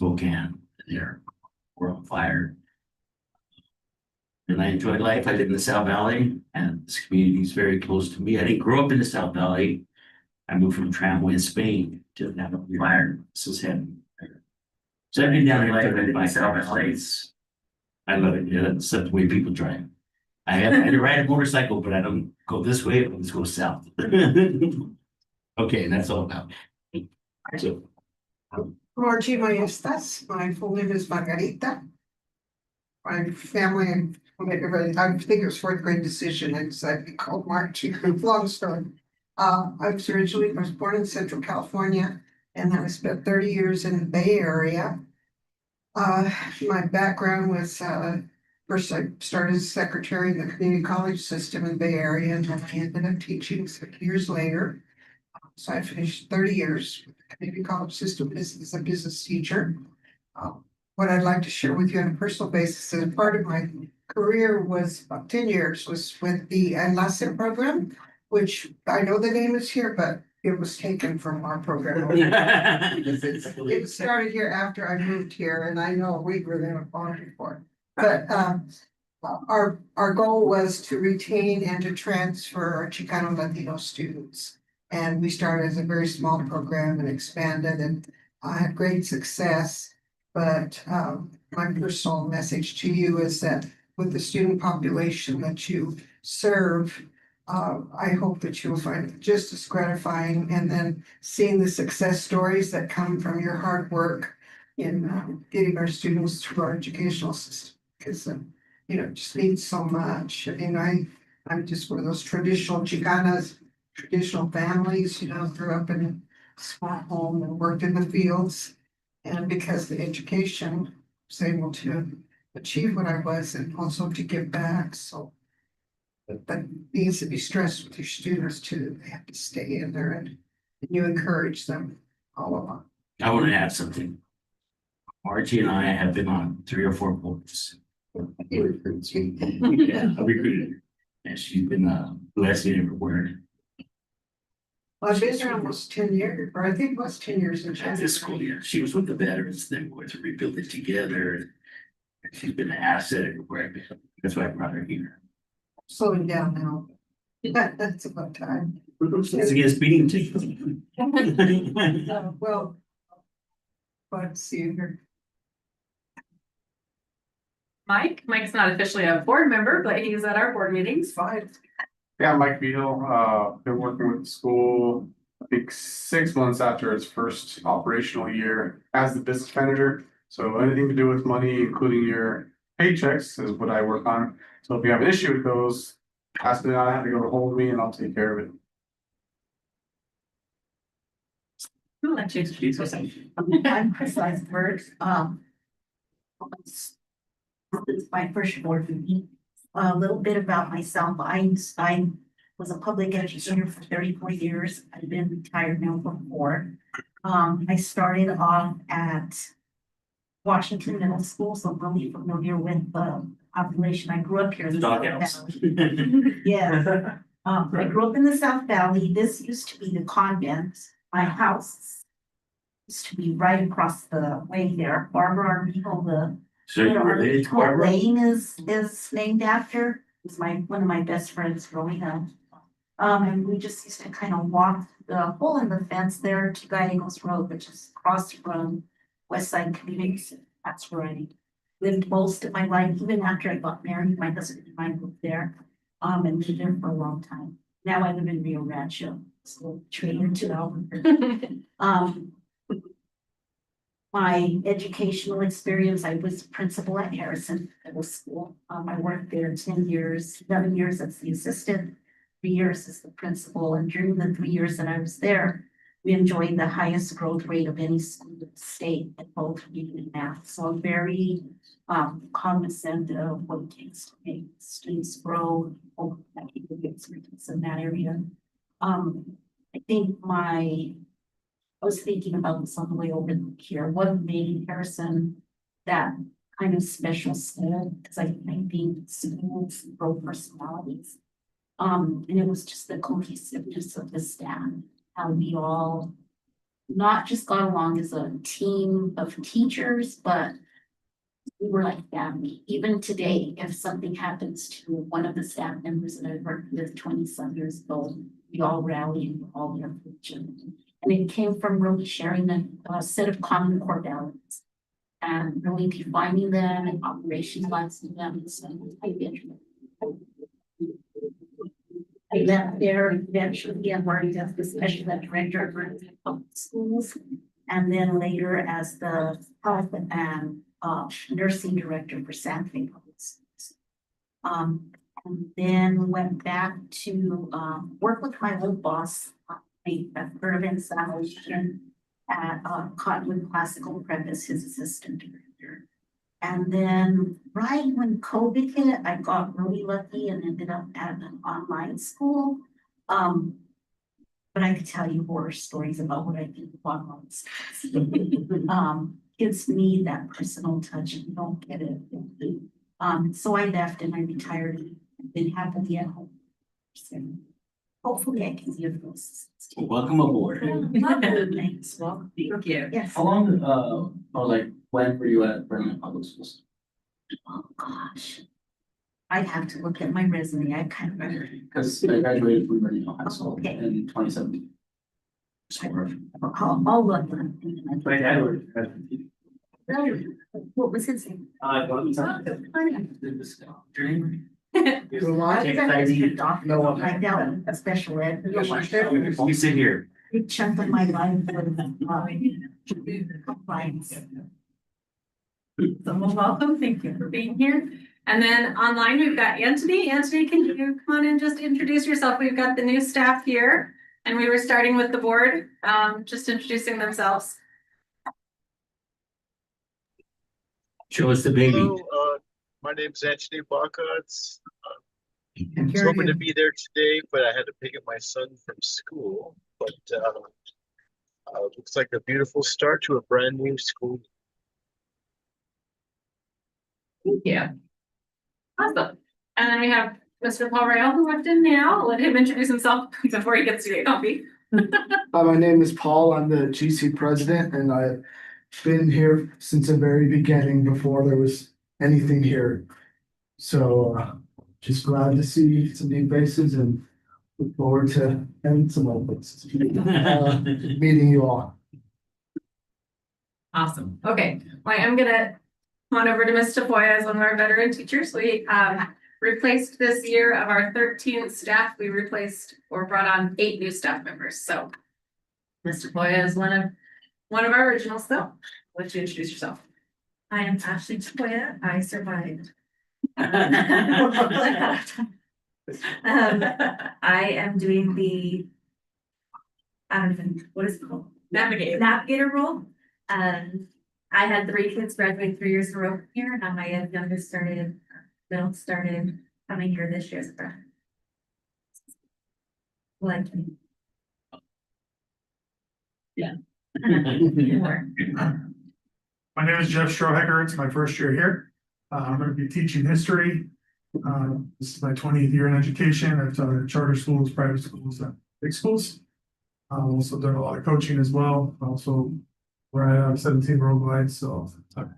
Spokane. There, we're on fire. And I enjoyed life. I live in the South Valley, and this community is very close to me. I didn't grow up in the South Valley. I moved from Tramway in Spain to have a fire. This is heaven. So I've been down here living in my South Valley. I love it. Yeah, that's the way people drive. I had to ride a motorcycle, but I don't go this way. I always go south. Okay, that's all about me. So, Margie, ¿cómo estás? My full name is Margarita. My family, I think it was fourth grade decision. I decided to be called Margie. Long story. I was born in Central California, and then I spent 30 years in the Bay Area. My background was first I started as secretary in the community college system in the Bay Area, and then I ended up teaching 6 years later. So I finished 30 years with the community college system as a business teacher. What I'd like to share with you on a personal basis is part of my career was about 10 years was with the NAS program, which I know the name is here, but it was taken from our program. It started here after I moved here, and I know we were there long before. But our goal was to retain and to transfer our Chicano Latino students. And we started as a very small program and expanded and had great success. But my personal message to you is that with the student population that you serve, I hope that you'll find it just as gratifying, and then seeing the success stories that come from your hard work in getting our students through our educational system, because it just means so much. I mean, I'm just one of those traditional Chicanas, traditional families, grew up in a small home and worked in the fields. And because the education was able to achieve what I was and also to give back. So that needs to be stressed with your students too. They have to stay in there and you encourage them all along. I want to add something. Margie and I have been on 3 or 4 boards. Yeah, I recruited her. And she's been a blessing everywhere. Well, I've been there almost 10 years, or I think it was 10 years in January. This school year, she was with the veterans, then we went to rebuild it together. And she's been an asset everywhere. That's why I brought her here. Slowing down now. That's about time. It's against speeding tickets. Well, glad to see you here. Mike's not officially a board member, but he's at our board meetings. Fine. Yeah, Mike Beadle, been working with the school, I think 6 months after its first operational year as the business manager. So anything to do with money, including your paychecks, is what I work on. So if you have an issue with those, ask me, I have to go to hold me and I'll take care of it. Who would like to introduce yourself? I'm Chris Eisberg. This is my first board meeting. A little bit about myself. I was a public educator for 34 years. I've been retired now for 4. I started off at Washington Middle School, so I'm really familiar with the population. I grew up here in the South Valley. Yeah. I grew up in the South Valley. This used to be the convent. My house used to be right across the way there. Barbara Armijo, the So you're related to Barbara? Lane is named after. It's one of my best friends growing up. And we just used to kind of walk the hole in the fence there to Gallegos Road, which is across from West Side Community. That's where I lived most of my life, even after I got married. My husband and I moved there, and lived there for a long time. Now I live in Rio Rancho, so trailer to Albuquerque. My educational experience, I was principal at Harrison Middle School. I worked there 10 years, 11 years as the assistant, 3 years as the principal. And during the 3 years that I was there, we enjoyed the highest growth rate of any school in the state at both reading and math. So I'm very cognizant of what it takes to make students grow, that people get students in that area. I think I was thinking about this on the way over here. What made Harrison that kind of special school? Because I think schools grow personalities. And it was just the cohesiveness of the staff, how we all not just got along as a team of teachers, but we were like family. Even today, if something happens to one of the staff members that I worked with 20-some years ago, we all rally and we're all there for each other. And it came from really sharing a set of common core values and really defining them and operationalizing them. So I left there eventually and worked as the special ed director of public schools. And then later as the health and nursing director for Santa Fe Public Schools. And then went back to work with my old boss, Irvin Salvation at Cottonwood Classical Prep as his assistant director. And then right when COVID hit, I got really lucky and ended up at an online school. But I could tell you horror stories about what I did with online schools. Kids need that personal touch and you don't get it. So I left and I retired and been happily at home. So hopefully I can give those. Welcome aboard. Thanks, well, Thank you. yes. How long, or like, when were you at Vernon Public Schools? Oh, gosh. I'd have to look at my resume. I kind of. Because I graduated from Vernon High School Okay. in 2017. I'll look. My dad was. What was his name? No. I know, a special ed. You sit here. Big chunk of my life was compliance. So welcome, thank you for being here. And then online, we've got Anthony. Anthony, can you come on and just introduce yourself? We've got the new staff here. And we were starting with the board, just introducing themselves. Show us the baby. Hello, my name is Anthony Baca. I was hoping to be there today, but I had to pick up my son from school. But looks like a beautiful start to a brand new school. Thank you. Awesome. And then we have Mr. Paul Rail who walked in now. I'll let him introduce himself before he gets to get comfy. My name is Paul. I'm the GC president and I've been here since the very beginning before there was anything here. So just glad to see some new faces and look forward to having some old faces. Meeting you all. Awesome. Okay, well, I'm gonna come on over to Ms. Tafoya as one of our veteran teachers. We replaced this year of our 13 staff. We replaced or brought on 8 new staff members. So Ms. Tafoya is one of our originals. So why don't you introduce yourself? I am Ashley Tafoya. I survived. I am doing the, I don't even, what is it called? Navigator role. I had 3 kids graduate 3 years in a row here, and my youngest started coming here this year. Like, Yeah. more. My name is Jeff Strohecker. It's my first year here. I'm going to be teaching history. This is my 20th year in education. I've taught at charter schools, private schools, and big schools. I've also done a lot of coaching as well. Also, where I have 17 worldwide, so. Then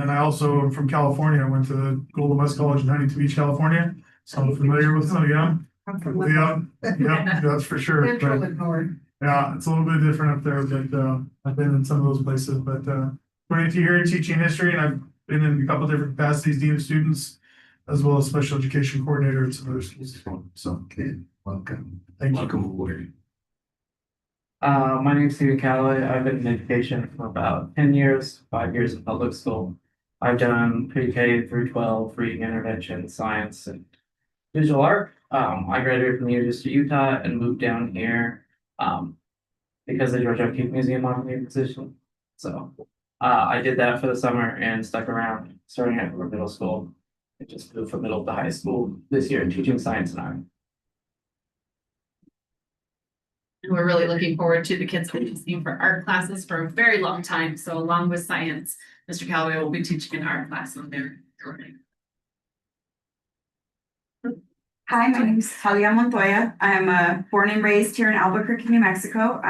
I also am from California. I went to Golden West College in Huntington Beach, California. So I'm familiar with some of them. I'm from Yeah, that's for sure. Central But- and North. yeah, it's a little bit different up there, but I've been in some of those places, but 22 years teaching history, and I've been in a couple different capacities, dean of students, as well as special education coordinator at some other schools. So, Okay, welcome. thank you. Welcome aboard. My name's Stephen Calloway. I've been in education for about 10 years, 5 years in public school. I've done pre-K through 12, reading intervention, science, and visual art. I graduated from the University of Utah and moved down here because the Georgia O'Keeffe Museum offered me a position. So I did that for the summer and stuck around starting at middle school. I just moved from middle to high school this year teaching science and art. And we're really looking forward to the kids that we've seen for art classes for a very long time. So along with science, Mr. Calloway will be teaching an art class when they're learning. Hi, my name is Talia Montoya. I'm born and raised here in Albuquerque, New Mexico.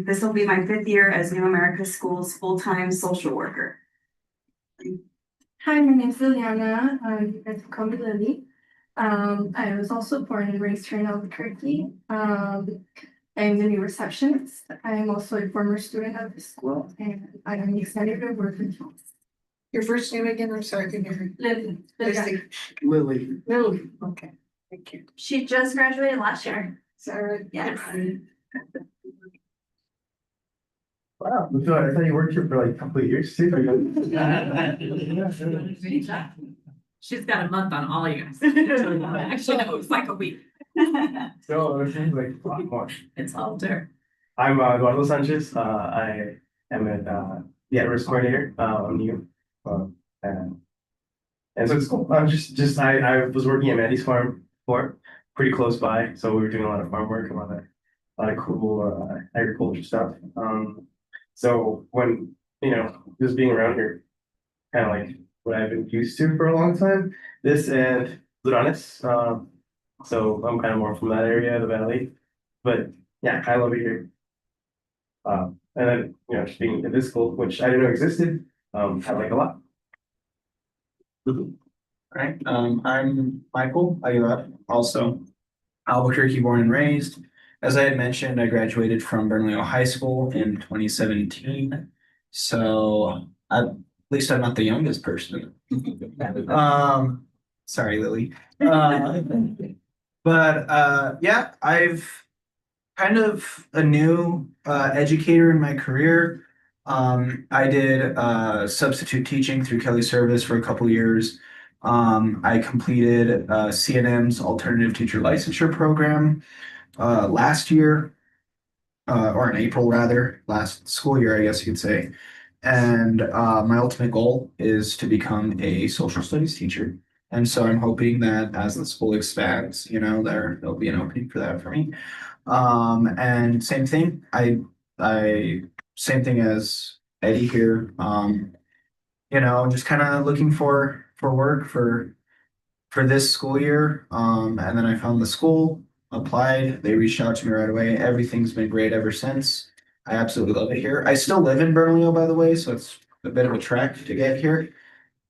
This will be my 5th year as New America Schools full-time social worker. Hi, my name is Liliana. You guys can call me Lily. I was also born and raised here in Albuquerque. I'm the new receptionist. I am also a former student of the school, and I am excited to work with you. Your first name again, I'm sorry, I can hear you. Lily. Lily. Lily. Lily, okay, thank you. She just graduated last year. Sarah. Yes. Wow, I thought you worked here for like a couple of years too. She's got a month on all you guys. Actually, no, it's like a week. So it seems like a lot more. It's all there. I'm Eduardo Sanchez. I am the at-risk coordinator. I'm new. And so it's cool. I was working at Mandy's farm before, pretty close by. So we were doing a lot of farm work, a lot of cool agriculture stuff. So when just being around here, kind of like what I've been used to for a long time. This and Duranes. So I'm kind of more from that area of the valley. But yeah, I love it here. And then just being in this school, which I didn't know existed, I like a lot. Right, I'm Michael Aguilar, also Albuquerque born and raised. As I had mentioned, I graduated from Bernalillo High School in 2017. So at least I'm not the youngest person. Sorry, Lily. Yeah, I've kind of a new educator in my career. I did substitute teaching through Kelly Service for a couple years. I completed CNM's alternative teacher licensure program last year, or in April rather, last school year, I guess you could say. And my ultimate goal is to become a social studies teacher. And so I'm hoping that as the school expands, there'll be an opening for that for me. And same thing, I same thing as Eddie here. Just kind of looking for work for this school year. And then I found the school, applied, they reached out to me right away. Everything's been great ever since. I absolutely love it here. I still live in Bernalillo, by the way, so it's a bit of a trek to get here,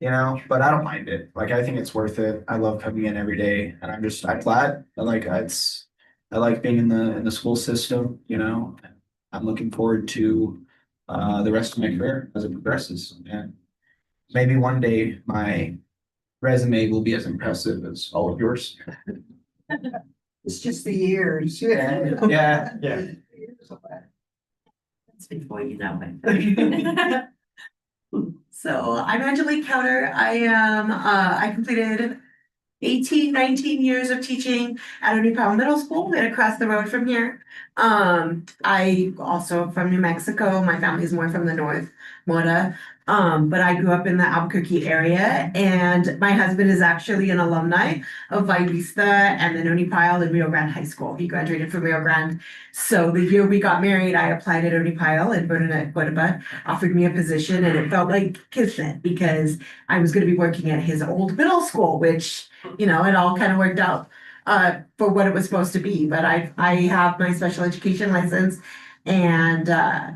but I don't mind it. Like, I think it's worth it. I love coming in every day, and I'm glad. I like being in the school system, I'm looking forward to the rest of my career as it progresses. And maybe one day my resume will be as impressive as all of yours. It's just the years. Yeah. That's before you know it. So I'm Angelique Counter. I completed 19 years of teaching at Oni Powell Middle School and across the road from here. I also from New Mexico. My family is more from the north, Mora. But I grew up in the Albuquerque area, and my husband is actually an alumni of Valle Vista and then Oni Powell and Rio Grande High School. He graduated from Rio Grande. So the year we got married, I applied at Oni Powell, and Bernadette Cuerva offered me a position, and it felt like kismet because I was going to be working at his old middle school, which it all kind of worked out for what it was supposed to be. But I have my special education license and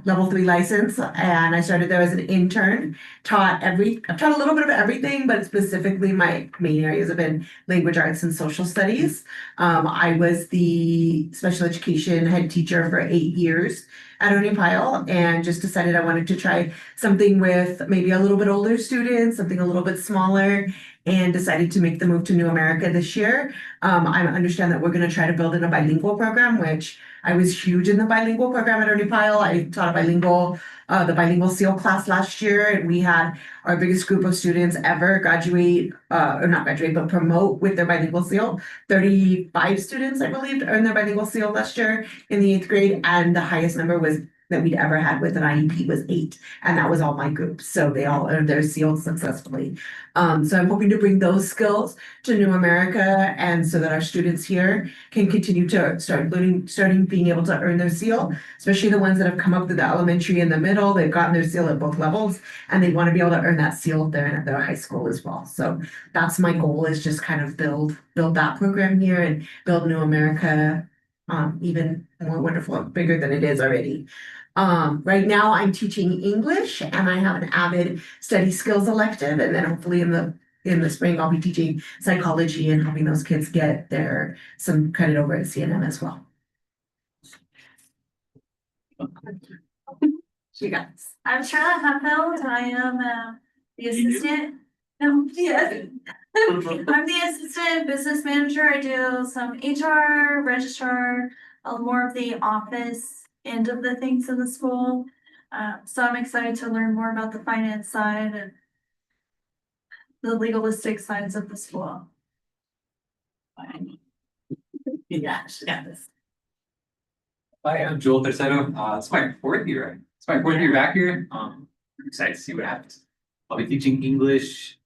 level 3 license, and I started there as an intern. I've taught a little bit of everything, but specifically my main areas have been language arts and social studies. I was the special education head teacher for 8 years at Oni Powell, and just decided I wanted to try something with maybe a little bit older students, something a little bit smaller, and decided to make the move to New America this year. I understand that we're going to try to build in a bilingual program, which I was huge in the bilingual program at Oni Powell. I taught the bilingual SEAL class last year, and we had our biggest group of students ever graduate, or not graduate, but promote with their bilingual SEAL. 35 students, I believe, earned their bilingual SEAL last year in the 8th grade, and the highest number was that we'd ever had with an IEP was 8, and that was all my group. So they all earned their seal successfully. So I'm hoping to bring those skills to New America, and so that our students here can continue to starting being able to earn their seal, especially the ones that have come up through the elementary and the middle. They've gotten their seal at both levels, and they want to be able to earn that seal there at their high school as well. So that's my goal, is just kind of build that program here and build New America even more wonderful and bigger than it is already. Right now I'm teaching English, and I have an avid study skills elective, and then hopefully in the spring I'll be teaching psychology and helping those kids get some credit over at CNM as well. You got this. I'm Charlotte Hufeld. I am the assistant. Yes. I'm the assistant business manager. I do some HR, registrar, more of the office end of the things in the school. So I'm excited to learn more about the finance side and the legalistic sides of the school. Yeah, she got this. Hi, I'm Joel Tercero. It's my 4th year. It's my 4th year back here. I'm excited to see what happens. I'll be teaching English.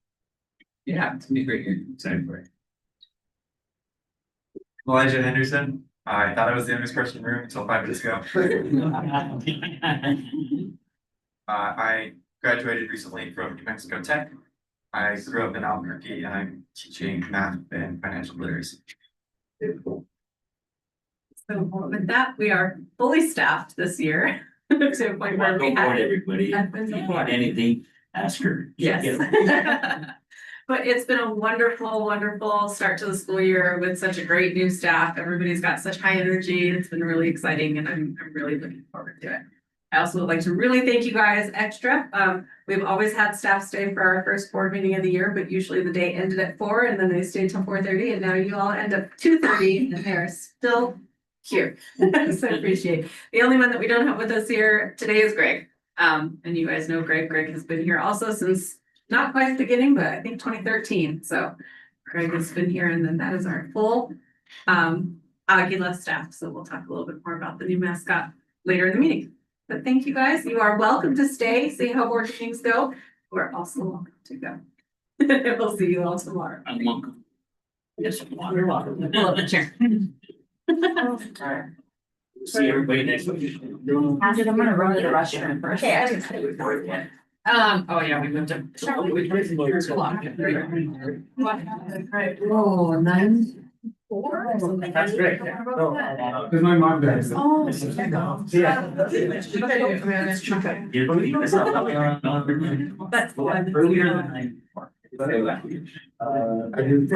Yeah, it's gonna be great here. I'm excited for it. Elijah Henderson. I thought I was the youngest person in the room until 5 minutes ago. I graduated recently from New Mexico Tech. I grew up in Albuquerque, and I'm teaching math and financial literacy. So with that, we are fully staffed this year. To a point where we Don't have. everybody. If you want anything, ask her. She'll get it. Yes. But it's been a wonderful, wonderful start to the school year with such a great new staff. Everybody's got such high energy. It's been really exciting, and I'm really looking forward to it. I also would like to really thank you guys extra. We've always had staff stay for our first board meeting of the year, but usually the day ended at 4 and then they stayed till 4:30, and now you all end up 2:30 and they're still here. So I appreciate it. The only one that we don't have with us here today is Greg. And you guys know Greg. Greg has been here also since not quite the beginning, but I think 2013. So Greg has been here, and then that is our full Agila staff. So we'll talk a little bit more about the new mascot later in the meeting. But thank you guys. You are welcome to stay, see how board meetings go. We're also welcome to go. We'll see you all tomorrow. I'm welcome. Yes, you're welcome. Pull up the chair. See everybody next week. I'm gonna run to the restroom first. Okay, I didn't say we were yet. Oh yeah, we moved to. Oh, 9. That's great. Because my mom does. Oh. Yeah. That's the one. Earlier than I. I did.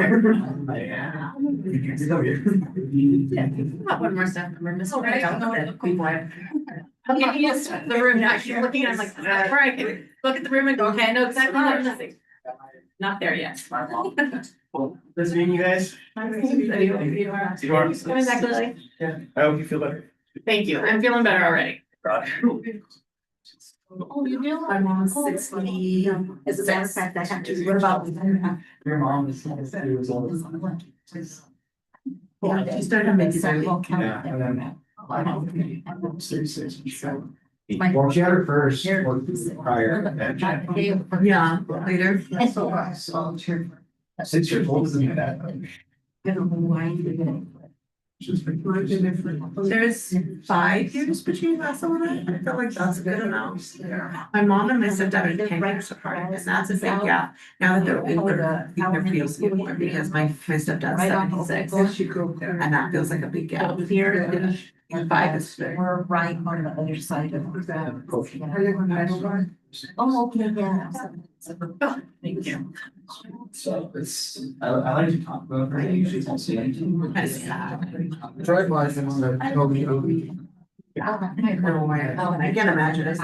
One more step, remember, Mr. Ray, I don't know what the people are. I'm looking at the room now, she's looking, I'm like, where I can look at the room and go, okay, I know exactly what I'm missing. Not there yet. Nice meeting you guys. Coming back, Lily. Yeah, I hope you feel better. Thank you, I'm feeling better already. Oh, you do? My mom's 60. As a matter of fact, I have to, what about? Your mom is. Yeah, she started making Yeah, and then. Well, she had her first prior. Yeah, later. 6 years old isn't that. There's 5 years between last one and I feel like that's a good amount. My mom and my stepdad are 10 years apart, and that's a big gap. Now that they're older, I think there feels more because my stepdad's 76. And that feels like a big gap. Here, And 5 is big. we're right on the other side of the. Oh, okay, yeah. Thank you. So I like to talk about her. I usually don't see anything. Drive by them on the. I can't imagine it.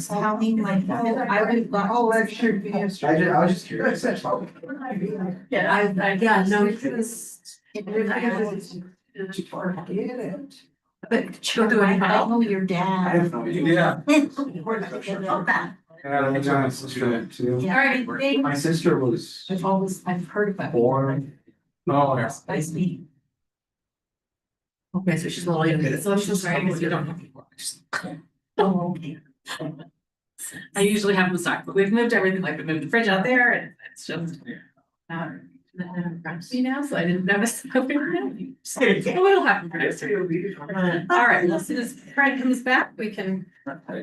Counting like. I would, oh, that should be. I was just curious. Yeah, no, it's. Get it. But children, I know your I dad. have no idea. Yeah, I'm trying to student too. All right, thank My sister was I've heard about. born. Oh, yeah. Nice meeting. Okay, so she's a little younger. So I'm so sorry, I guess we don't have people. Oh, okay. I usually have them stocked, but we've moved everything, like we moved the fridge out there and it's just. You know, so I didn't notice. But it'll happen for next year. All right, well, as soon as Fred comes back, we can,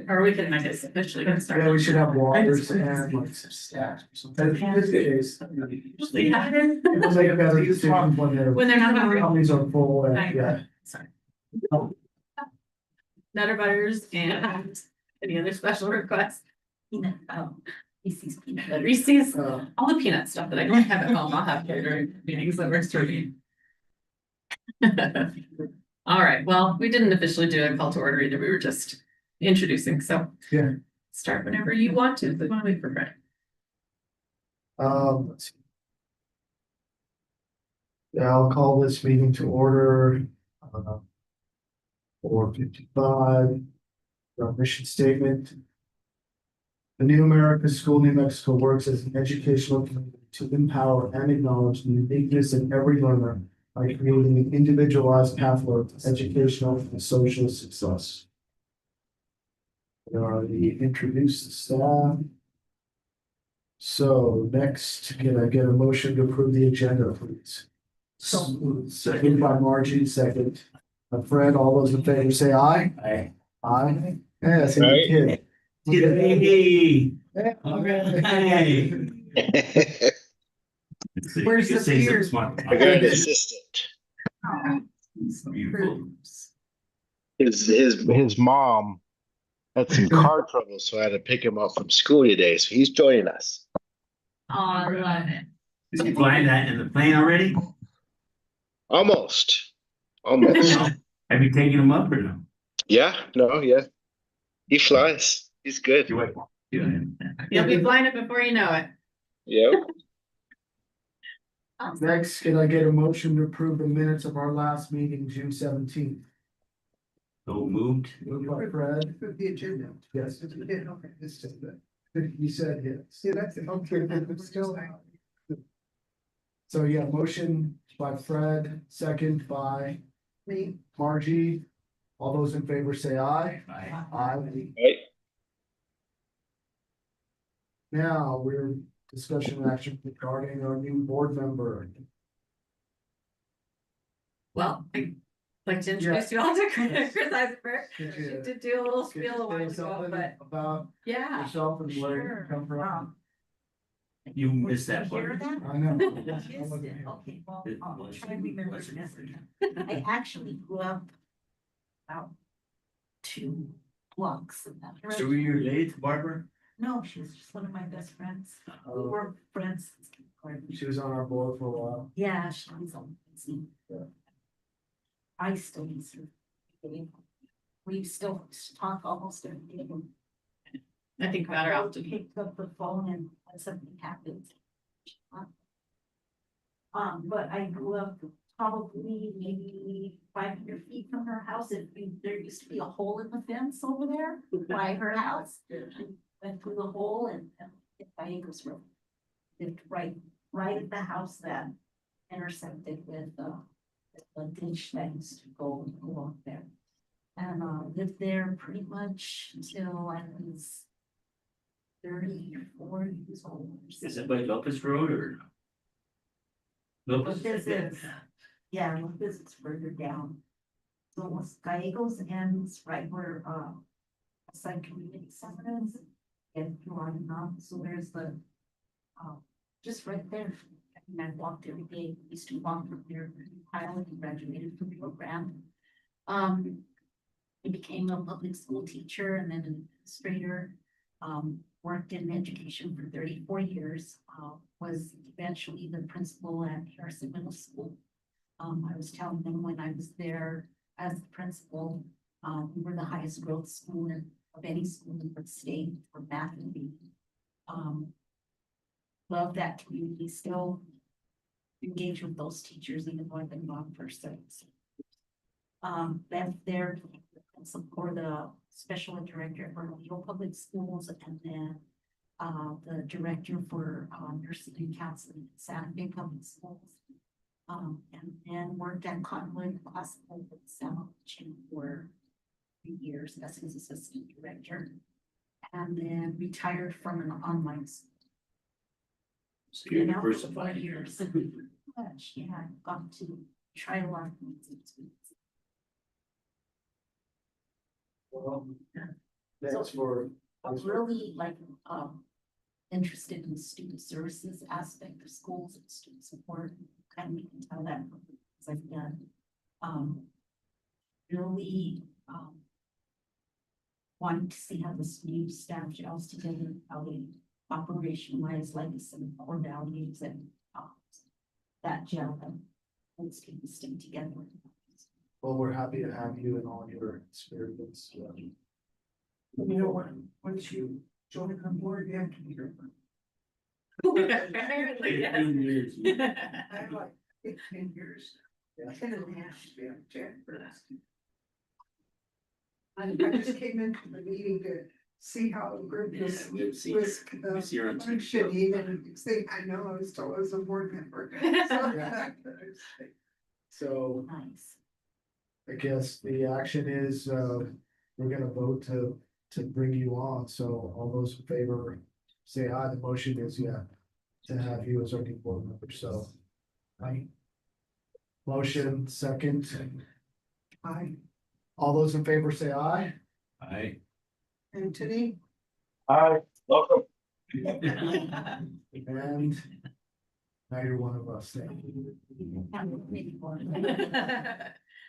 or we can, I guess, officially get started. Yeah, we should have waters and like some stacks or something. In this case, Yeah. it'll make better decisions When they're not hungry. companies are full and, yeah. Sorry. Nutter butters and any other special requests? Peanut, Reese's peanut butter. Reese's, all the peanut stuff that I don't have at home, I'll have here during meetings that we're starting. All right, well, we didn't officially do a call to order either, we were just introducing, so. Yeah. Start whenever you want to, but want to wait for Fred. Let's see. Yeah, I'll call this meeting to order. 4:55. Our mission statement. The New America School New Mexico works as an educational community to empower and acknowledge the uniqueness in every learner by creating an individualized pathway to educational and social success. We already introduced the staff. So next, can I get a motion to approve the agenda, please? Second by Margie, second. Fred, all those in favor say aye. Aye. Aye. Yeah, that's a good kid. Hey. Hey. Where's the beer? I got an assistant. Beautiful. His mom had some car trouble, so I had to pick him up from school today. So he's joining us. Oh, I love it. Is he flying that in the plane already? Almost. Almost. Have you taken him up or no? Yeah, no, yeah. He flies. He's good. Your wife won't do it. You'll be flying it before you know it. Yep. Next, can I get a motion to approve the minutes of our last meeting, June 17th? So moved. Moved by Fred. The agenda. Yes. Yeah, okay, it's just that. You said yes. Yeah, that's it. Okay, I'm still. So yeah, motion by Fred, second by Me. Margie. All those in favor say aye. Aye. Aye. Right. Now, we're discussion and action regarding our new board member. Well, I'd like to introduce you all to Chris Eisenberg. Could She you- did do a little could you spiel a while say ago, something but about yeah. yourself and where you Sure. come from? You missed that Hear one. that? I know. Missed it. Okay, well, I'll try to remember this. I actually grew up about 2 blocks in that. So were you related to Barbara? No, she was just one of my best friends. We Oh. were friends. since kindergarten. She was on our board for a while. Yeah, she was on. Yeah. I still miss her. We still talk almost every day. I think about her often. Picked up the phone and when something happens. But I grew up probably maybe 500 feet from her house. There used to be a hole in the fence over there by her house. Went through the hole and hit by Eagles Road. Lived right at the house that intersected with the ditch that used to go along there. And lived there pretty much until I was 34 years old. Is it by Locust Road or? Locust? This is, yeah, this is further down. So almost Gallegos ends right where Side Community Center is. And so there's the just right there. I mean, I walked every day, used to walk from there, pilot and graduated from the program. I became a public school teacher and then an administrator. Worked in education for 34 years, was eventually the principal at Harrison Middle School. I was telling them when I was there as the principal, we were the highest growth school of any school in the state for math and reading. Love that community, still engage with those teachers even though I've been gone for 7 years. Left there for the special ed director for Rio Public Schools and then the director for nursing and counseling at Santa Fe Public Schools. And then worked at Conway Classical Sound for 3 years as his assistant director. And then retired from an online school. So you're Been out for diversified. 4 years. Much, yeah, I've got to try a lot of things. Thanks for. I'm really like, interested in the student services aspect of schools and student support. Kind of you can tell that from the things I've done. Really, wanting to see how this new staff gels together, how they operationalize like some core values and, that gel and those students stay together. Well, we're happy to have you and all your experience. You know what, once you join the board, you have to be here. Apparently, yes. 15 years. I have like 15 years, 10 and a half to be on chair for that. I just came into the meeting to see how the group was, Yeah, we've seen was, her. We see her on TV. functioning, and see, I know I was told I was a board member. So Nice. I guess the action is, we're gonna vote to bring you on, so all those in favor say aye, the motion is to have you as our new board member, so. Aye. Motion second, Hi, all those in favor say aye. Aye. Anthony. Aye. Welcome. Mm-hmm. And now you're one of us, thank you.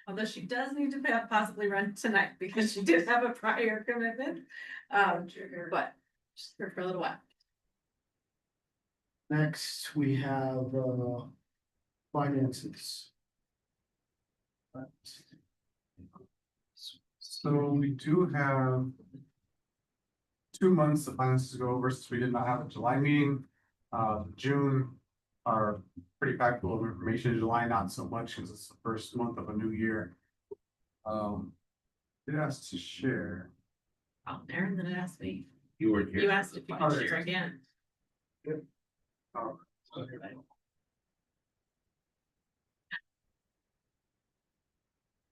Although she does need to possibly run tonight because she did have a prior commitment. But just here for a little while. Next, we have finances. So we do have 2 months of finances to go over since we did not have a July meeting. June are pretty packed full of information. July, not so much because it's the first month of a new year. It asked to share. Oh, Aaron then asked me. You weren't here. You asked if you Oh, could there share you go. again. Oh,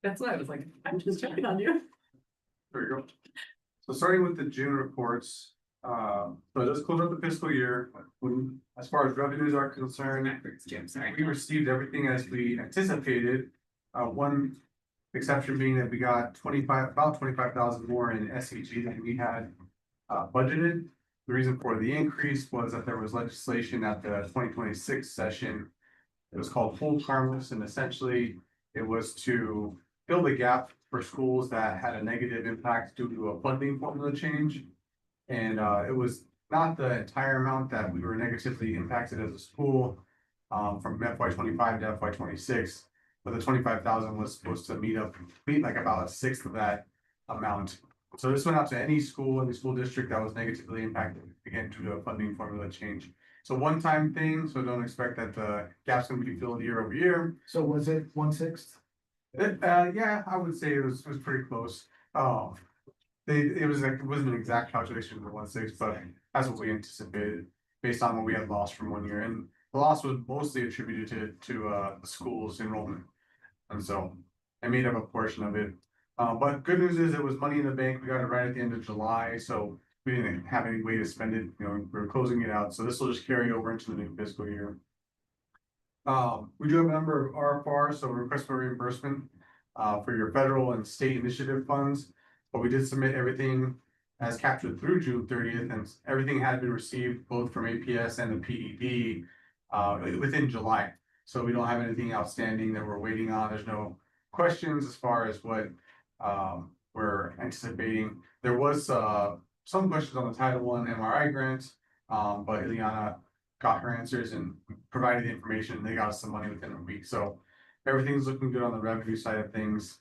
That's why I was like, I'm just checking on you. there you go. So starting with the June reports, so just close out the fiscal year. As far as revenues are concerned, Jim, sorry. we received everything as we anticipated. One exception being that we got about 25,000 more in SEG than we had budgeted. The reason for the increase was that there was legislation at the 2026 session. It was called hold harmless, and essentially it was to fill the gap for schools that had a negative impact due to a funding formula change. And it was not the entire amount that we were negatively impacted as a school from FY25 to FY26, but the 25,000 was supposed to meet like about a sixth of that amount. So this went out to any school in the school district that was negatively impacted, again, due to a funding formula change. So one-time thing, so don't expect that the gap's gonna be filled year over year. So was it 1/6? Yeah, I would say it was pretty close. It was like, it wasn't an exact calculation of the 1/6, but that's what we anticipated based on what we had lost from 1 year. And the loss was mostly attributed to the school's enrollment. And so I made up a portion of it. But good news is it was money in the bank. We got it right at the end of July, so we didn't have any way to spend it. You know, we were closing it out. So this will just carry over into the new fiscal year. We do have a number of RFRs, so request for reimbursement for your federal and state initiative funds. But we did submit everything as captured through June 30th, and everything had been received both from APS and the PED within July. So we don't have anything outstanding that we're waiting on. There's no questions as far as what we're anticipating. There was some questions on the Title I MRI grant, but Ileana got her answers and provided the information. They got us some money within a week. So everything's looking good on the revenue side of things.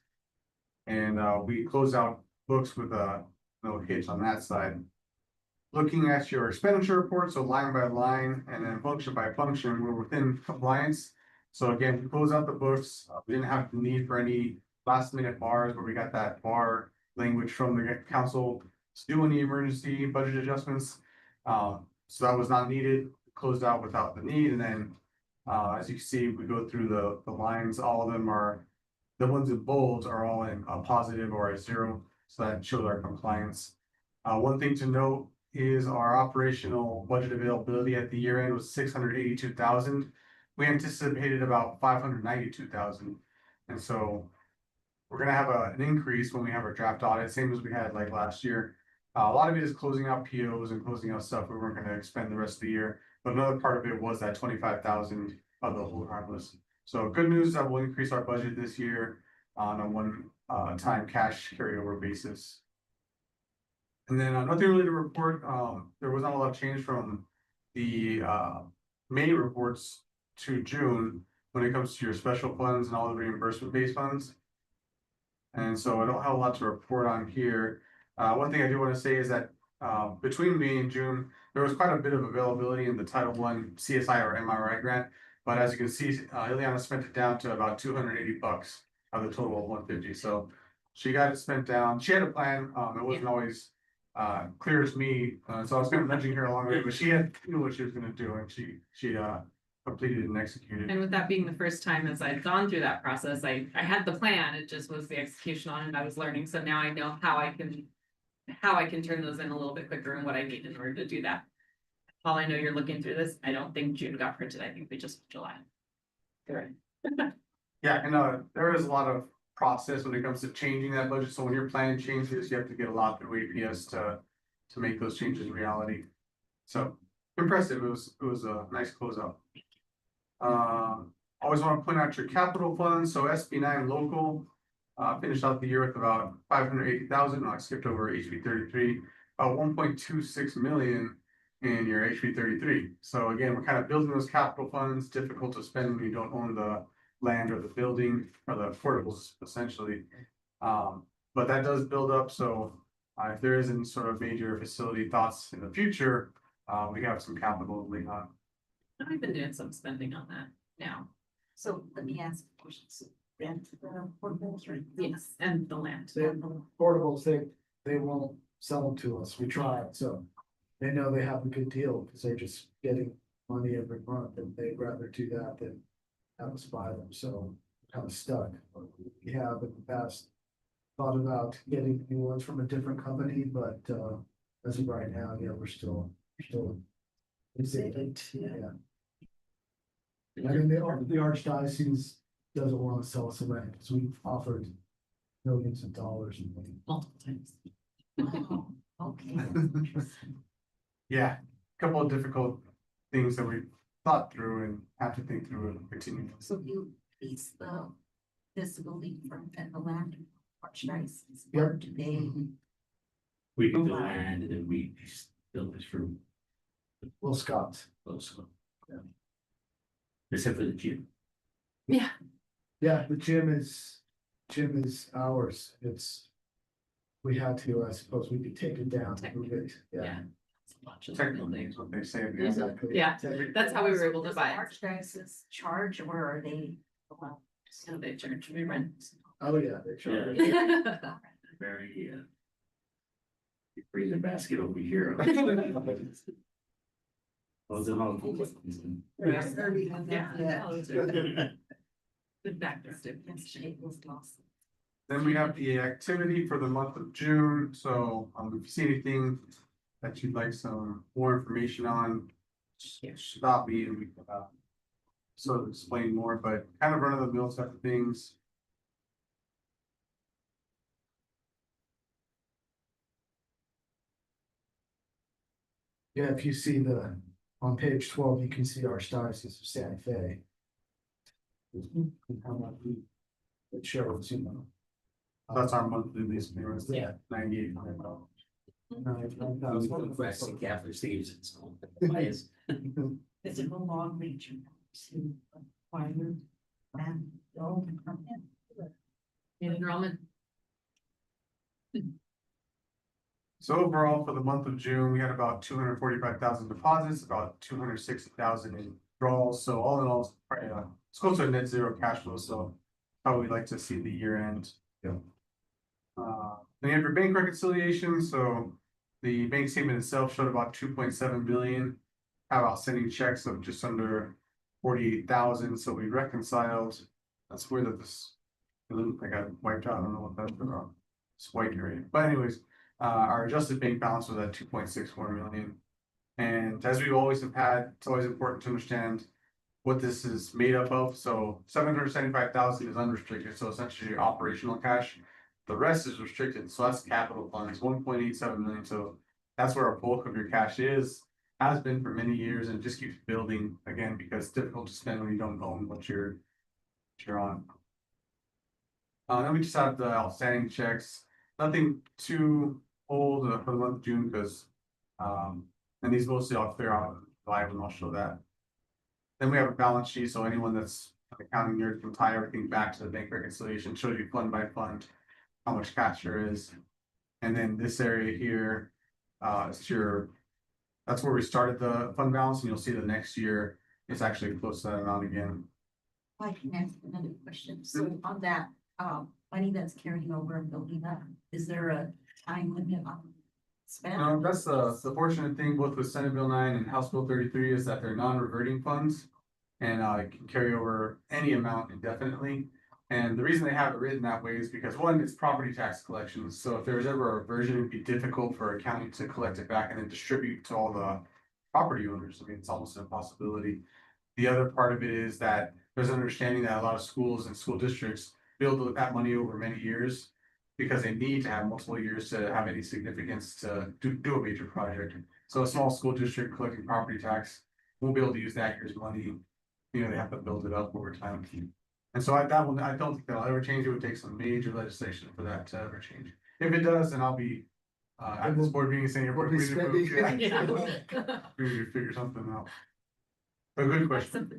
And we close out books with no hitch on that side. Looking at your expenditure report, so line by line and then function by function, we're within compliance. So again, we close out the books. We didn't have the need for any last minute bars, but we got that bar language from the council to do any emergency budget adjustments. So that was not needed, closed out without the need. And then As you can see, we go through the lines, all of them are, the ones in bold are all in a positive or a zero, so that shows our compliance. One thing to note is our operational budget availability at the year end was 682,000. We anticipated about 592,000. And so we're gonna have an increase when we have our draft audit, same as we had like last year. A lot of it is closing out POs and closing out stuff we weren't gonna expend the rest of the year. But another part of it was that 25,000 of the hold harmless. So good news is that we'll increase our budget this year on a one time cash carryover basis. And then nothing really to report. There was not a lot of change from the May reports to June when it comes to your special funds and all the reimbursement based funds. And so I don't have a lot to report on here. One thing I do want to say is that between May and June, there was quite a bit of availability in the Title I CSI or MRI grant. But as you can see, Ileana spent it down to about $280 of the total of 150. So she got it spent down. She had a plan. It wasn't always clear to me. So I was kind of nudging her along the way, but she knew what she was going to do, and she completed and executed. And with that being the first time as I've gone through that process, I had the plan, it just was the execution on it, I was learning, so now I know how I can turn those in a little bit quicker and what I need in order to do that. Paul, I know you're looking through this, I don't think June got printed, I think we just July. You're right. Yeah, and there is a lot of process when it comes to changing that budget, so when your plan changes, you have to get a lot through APS to make those changes reality. So impressive, it was a nice closeout. Always want to point out your capital funds. So SB9 local finished out the year with about 580,000. I skipped over HB33, about 1.26 million in your HB33. So again, we're kind of building those capital funds. Difficult to spend when you don't own the land or the building or the portables essentially. But that does build up. So if there isn't sort of major facility thoughts in the future, we have some capital to lean on. I've been doing some spending on that now. So let me ask questions. Rent the portables, right? Yes, and the land. Portables, they won't sell them to us. We tried, so they know they have a good deal because they're just getting money every month, and they'd rather do that than have us buy them. So kind of stuck. We have in the past thought about getting new ones from a different company, but as of right now, yeah, we're still. Yeah. I mean, the archdiocese doesn't want to sell us a rent because we've offered millions of dollars and Multiple times. Oh, okay. Yeah, a couple of difficult things that we thought through and have to think through and continue. So you lease this building from the land archdiocese, Yep. or do they? We do the land and then we build this for Will Scott. close. Yeah. Except for the gym. Yeah. Yeah, the gym is ours. We had to, I suppose we could take it down, move it. Yeah. It's a bunch of Technically buildings. is what they say. Exactly. Yeah, that's how we were able to buy it. Archdiocese charge, or are they? Well, So they charge me rent. Oh, yeah, they charge. Very you bring the basket over here. Oh, the whole. Good back. Then we have the activity for the month of June. So if you see anything that you'd like some more information on, stop me and we can sort of explain more, but kind of run of the mill type of things. Yeah, if you see on page 12, you can see Archdiocese of Santa Fe. And how much it shows, you know. That's our monthly lease payments. Yeah. $9,800. Classic Catholic thieves. Is it a long region to acquire and build and permit? Enrollment. So overall, for the month of June, we had about 245,000 deposits, about 260,000 in draws. So all in all, it's close to a net zero cash flow. So how we'd like to see the year end. Yeah. Then you have your bank reconciliation. So the bank statement itself showed about 2.7 billion. Have outstanding checks of just under 48,000, so we reconciled. That's where this, it looked like I wiped out, I don't know what that's for. It's white area, but anyways, our adjusted bank balance was at 2.64 million. And as we always have had, it's always important to understand what this is made up of. So 775,000 is unrestricted, so essentially operational cash. The rest is restricted, so that's capital funds, 1.87 million. So that's where our bulk of your cash is, has been for many years, and it just keeps building again because it's difficult to spend when you don't own what you're on. Then we just have the outstanding checks, nothing too old for the month of June because and these mostly I'll clear out live and I'll show that. Then we have a balance sheet, so anyone that's an accounting nerd can tie everything back to the bank reconciliation, show you fund by fund how much cash there is. And then this area here is that's where we started the fund balance, and you'll see the next year it's actually close to that amount again. I can ask another question. So on that, money that's carrying over and building up, is there a time limit on spend? That's the fortunate thing both with Senate Bill 9 and House Bill 33 is that they're non-reverting funds and can carry over any amount indefinitely. And the reason they have it written that way is because one, it's property tax collections. So if there's ever a reversion, it'd be difficult for a county to collect it back and then distribute to all the property owners. I mean, it's almost an impossibility. The other part of it is that there's an understanding that a lot of schools and school districts build that money over many years because they need to have multiple years to have any significance to do a major project. So a small school district collecting property tax won't be able to use that year's money. You know, they have to build it up over time. And so I don't think that'll ever change. It would take some major legislation for that to ever change. If it does, then I'll be at this board meeting saying we're ready to move. Yeah. We need to figure something out. But good question.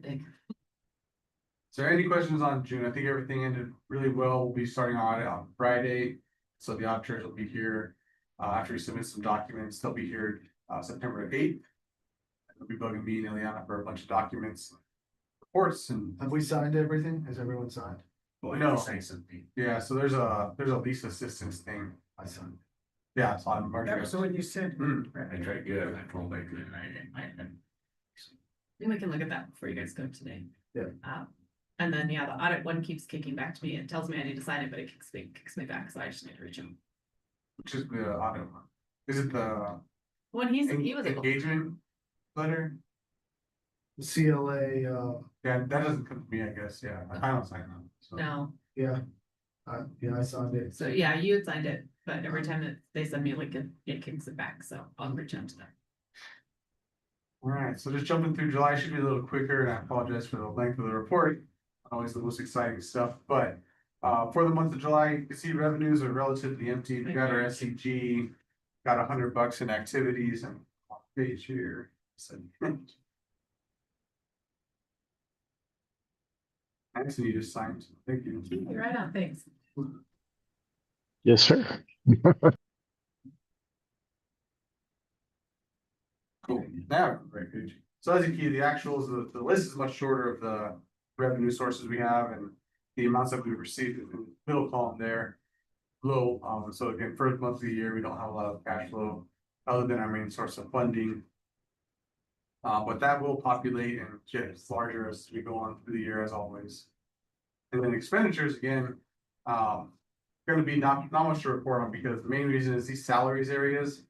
Is there any questions on June? I think everything ended really well. We'll be starting audit on Friday. So the auditors will be here after we submit some documents. They'll be here September 8th. They'll be bugging me and Ileana for a bunch of documents, reports, and Have we signed everything? Has everyone signed? no. Yeah, so there's a lease assistance thing. I signed. Yeah, so I'm marking So what you said. I tried good, I told my good, And we can look at that before you guys go today. Yeah. And then, yeah, the audit one keeps kicking back to me. It tells me I need to sign it, but it kicks me back, so I just need to reach him. which is the audit one. Is it the When he was able. engagement letter? The CLA, Yeah, that doesn't come to me, I guess. Yeah, I don't sign them. So. No, yeah. I signed it. so yeah, you had signed it, but every time that they send me a link, it kicks it back, so I'll reach out to them. All right, so just jumping through July should be a little quicker, and I apologize for the length of the report. Always the most exciting stuff, but for the month of July, you can see revenues are relatively empty. We got our SCG, got $100 in activities, and page here. Actually, you just signed. Thank you. You're right on, thanks. Yes, sir. Cool. Now, great page. So as you see, the actuals, the list is much shorter of the revenue sources we have and the amounts that we received in the middle column there. Low. So again, first month of the year, we don't have a lot of cash flow other than our main source of funding. But that will populate and get larger as we go on through the year, as always. And then expenditures again, going to be not much to report on because the main reason is these salaries areas.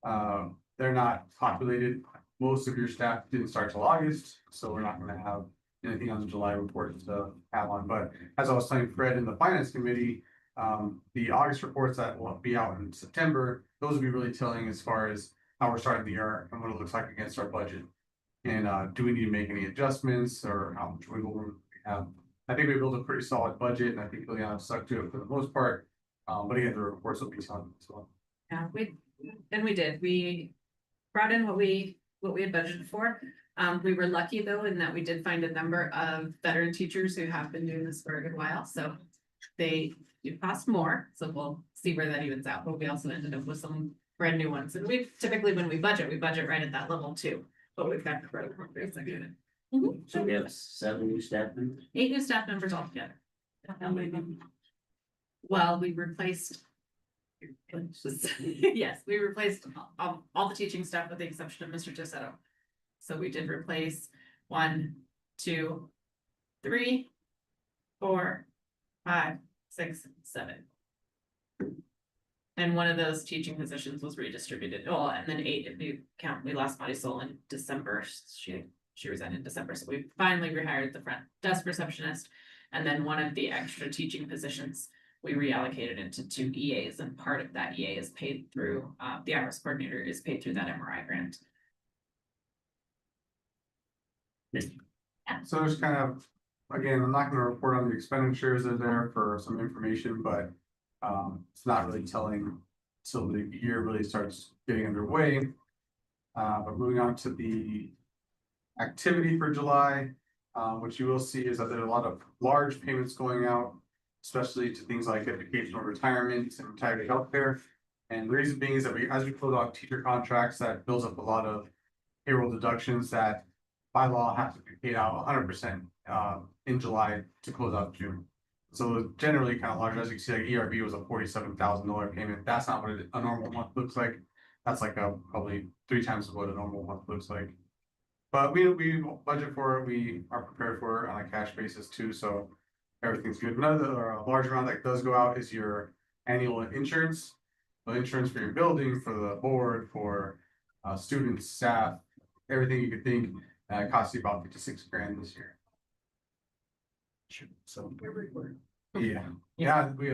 They're not populated. Most of your staff didn't start till August, so we're not going to have anything on the July report to have on. But as I was telling Fred in the finance committee, the August reports that will be out in September, those will be really telling as far as how we're starting the year and what it looks like against our budget. And do we need to make any adjustments or how much wiggle room we have? I think we built a pretty solid budget, and I think Ileana stuck to it for the most part. But again, the reports will be telling as well. Yeah, we did. We brought in what we had budgeted for. We were lucky though, in that we did find a number of veteran teachers who have been doing this for a good while, so they do cost more, so we'll see where that evens out, but we also ended up with some brand new ones, and we typically, when we budget right at that level too, but we've got the basic unit. So we have 7 new staff members. 8 new staff members altogether. How many? Well, we replaced. Yes, we replaced all the teaching staff with the exception of Mr. Tissetto. So we did replace one 2, 3, 4, 5, 6, 7. And one of those teaching positions was redistributed. Oh, and then 8 if you count. We lost Marisol in December. She resigned in December. So we finally rehired the front desk receptionist. And then one of the extra teaching positions we reallocated into 2 EAs, and part of that EA is paid through the hours coordinator is paid through that MRI grant. So there's kind of, again, I'm not gonna report on the expenditures that are there for some information, but it's not really telling till the year really starts getting underway. But moving on to the activity for July, what you will see is that there are a lot of large payments going out, especially to things like educational retirement and retiree healthcare. And the reason being is that as we close out teacher contracts, that builds up a lot of payroll deductions that by law have to be paid out 100% in July to close out June. So generally kind of large, as you can see, like ERB was a $47,000 payment. That's not what a normal month looks like. That's like probably 3 times what a normal month looks like. But we budget for it. We are prepared for it on a cash basis too. So everything's good. Another large amount that does go out is your annual insurance. The insurance for your building, for the board, for students, staff, everything you could think. It costs you about 56 grand this year. So yeah, we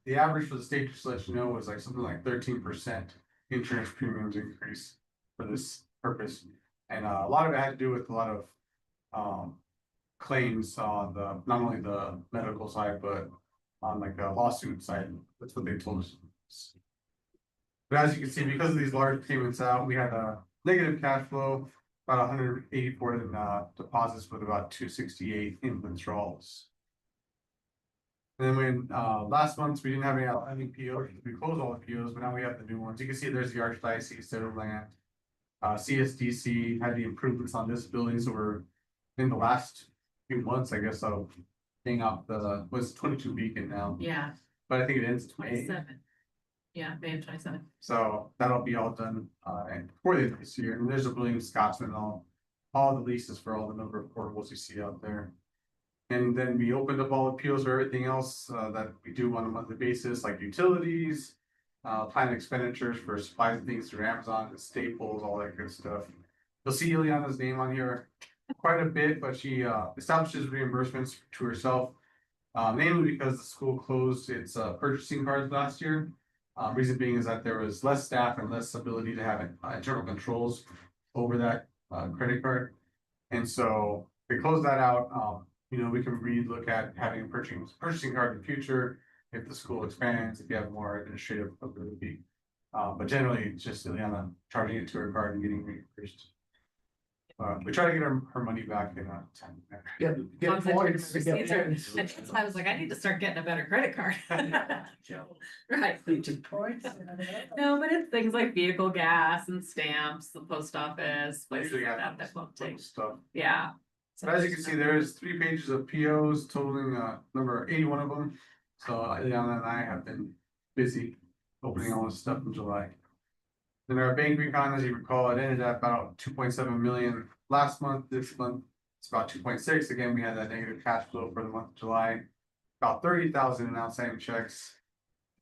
the average for the state, just to let you know, was like something like 13% insurance premiums increase for this purpose. And a lot of it had to do with a lot of claims on the not only the medical side, but on like the lawsuit side. That's what they told us. But as you can see, because of these large payments out, we had a negative cash flow, about 184 in deposits with about 268 in withdrawals. And then when last month we didn't have any POs, we closed all the POs, but now we have the new ones. You can see there's the Archdiocese, Center Land, CSDC had the improvements on this building, so we're in the last few months, I guess, of paying off the was 22 Beacon now. Yeah, But I think it ends in May. 27. Yeah, May of 27. So that'll be all done and before the end of this year. And there's a William Scotsman, all the leases for all the number of portables you see out there. And then we opened up all the POs for everything else that we do on a monthly basis, like utilities, planned expenditures for supplies and things through Amazon, and Staples, all that good stuff. You'll see Ileana's name on here quite a bit, but she establishes reimbursements to herself, mainly because the school closed its purchasing cards last year. Reason being is that there was less staff and less ability to have internal controls over that credit card. And so they closed that out. You know, we can look at having a purchasing card in the future if the school expands, if you have more administrative ability. But generally, it's just Ileana charging it to her card and getting reimbursed. We try to get her money back in time. Get points. Get points. And that's why I was like, I need to start getting a better credit card. Right. No, but it's things like vehicle gas and stamps, the post office, places like that won't take. Stuff. Yeah. So as you can see, there's 3 pages of POs totaling number 81 of them. So Ileana and I have been busy opening all this stuff in July. Then our bank recon, as you recall, it ended at about 2.7 million last month. This month it's about 2.6. Again, we had that negative cash flow for the month of July. About 30,000 in outstanding checks.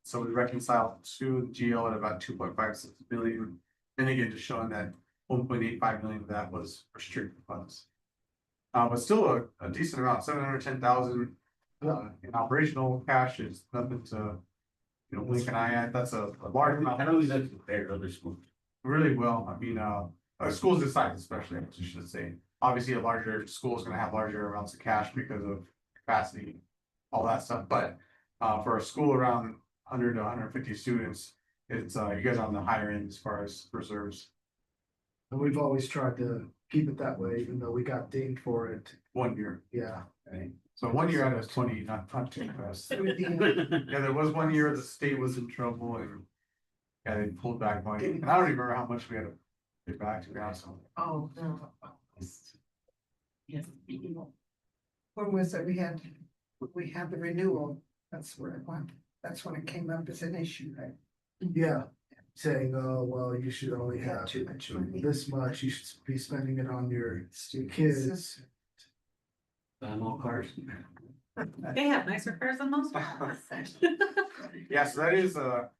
So we reconciled to the GL at about 2.56 billion. And again, just showing that 1.85 million of that was restricted funds. But still a decent amount, 710,000 in operational cash is nothing to blink an eye at. That's a large amount. I don't think that's compared to other schools. Really well. I mean, schools this size, especially, I should say. Obviously, a larger school is going to have larger amounts of cash because of capacity, all that stuff. But for a school around 100 to 150 students, it's you guys are on the higher end as far as reserves. And we've always tried to keep it that way, even though we got dinged for it. 1 year. Yeah. Right. So 1 year out of 20, not too fast. Yeah, there was 1 year the state was in trouble and they pulled back money. And I don't even remember how much we had to get back to be honest. Oh, no. Yes. When was it? We had the renewal. That's where it went. That's when it came up as an issue, right? Yeah. Saying, oh, well, you should only have too much money. this much, you should be spending it on your kids. All cars. They have nicer cars than most. Yeah, so that is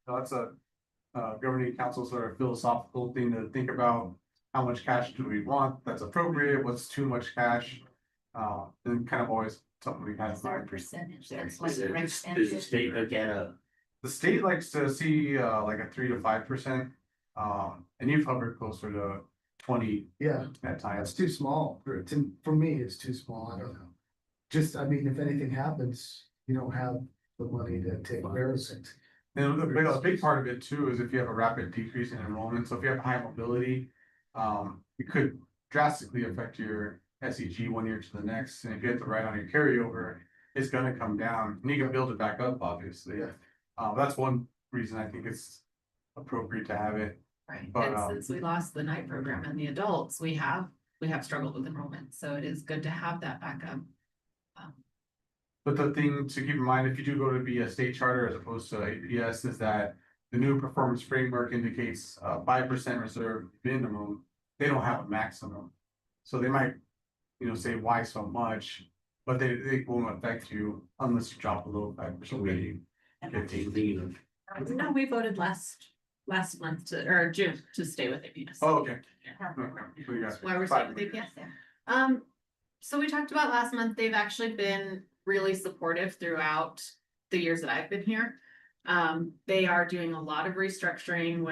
that's a governing council sort of philosophical thing to think about. How much cash do we want that's appropriate, what's too much cash? And kind of always something we kind of Our find. percentage, that's Is what the it- rent Does the state look at a, The state likes to see like a 3 to 5%, and you've hovered closer to 20 Yeah, at that's times. too small for me, it's too small, I don't know. Just, I mean, if anything happens, you don't have the money to take care of it. And a big part of it too is if you have a rapid decrease in enrollment, so if you have high mobility, it could drastically affect your SEG 1 year to the next, and if you have to write on your carryover, it's gonna come down, and you can build it back up, obviously. Yeah. That's one reason I think it's appropriate to have it. Right, But, and since we lost the night program and the adults, we have struggled with enrollment, so it is good to have that backup. But the thing to keep in mind, if you do go to be a state charter as opposed to APS, is that the new performance framework indicates 5% reserve minimum. They don't have a maximum. So they might, say why so much, but they won't affect you unless you drop below 5%. No, we voted last month or June to stay with APS. Oh, okay. Yeah. So you got Why we're staying with APS, yeah. So we talked about last month, they've actually been really supportive throughout the years that I've been here. They are doing a lot of restructuring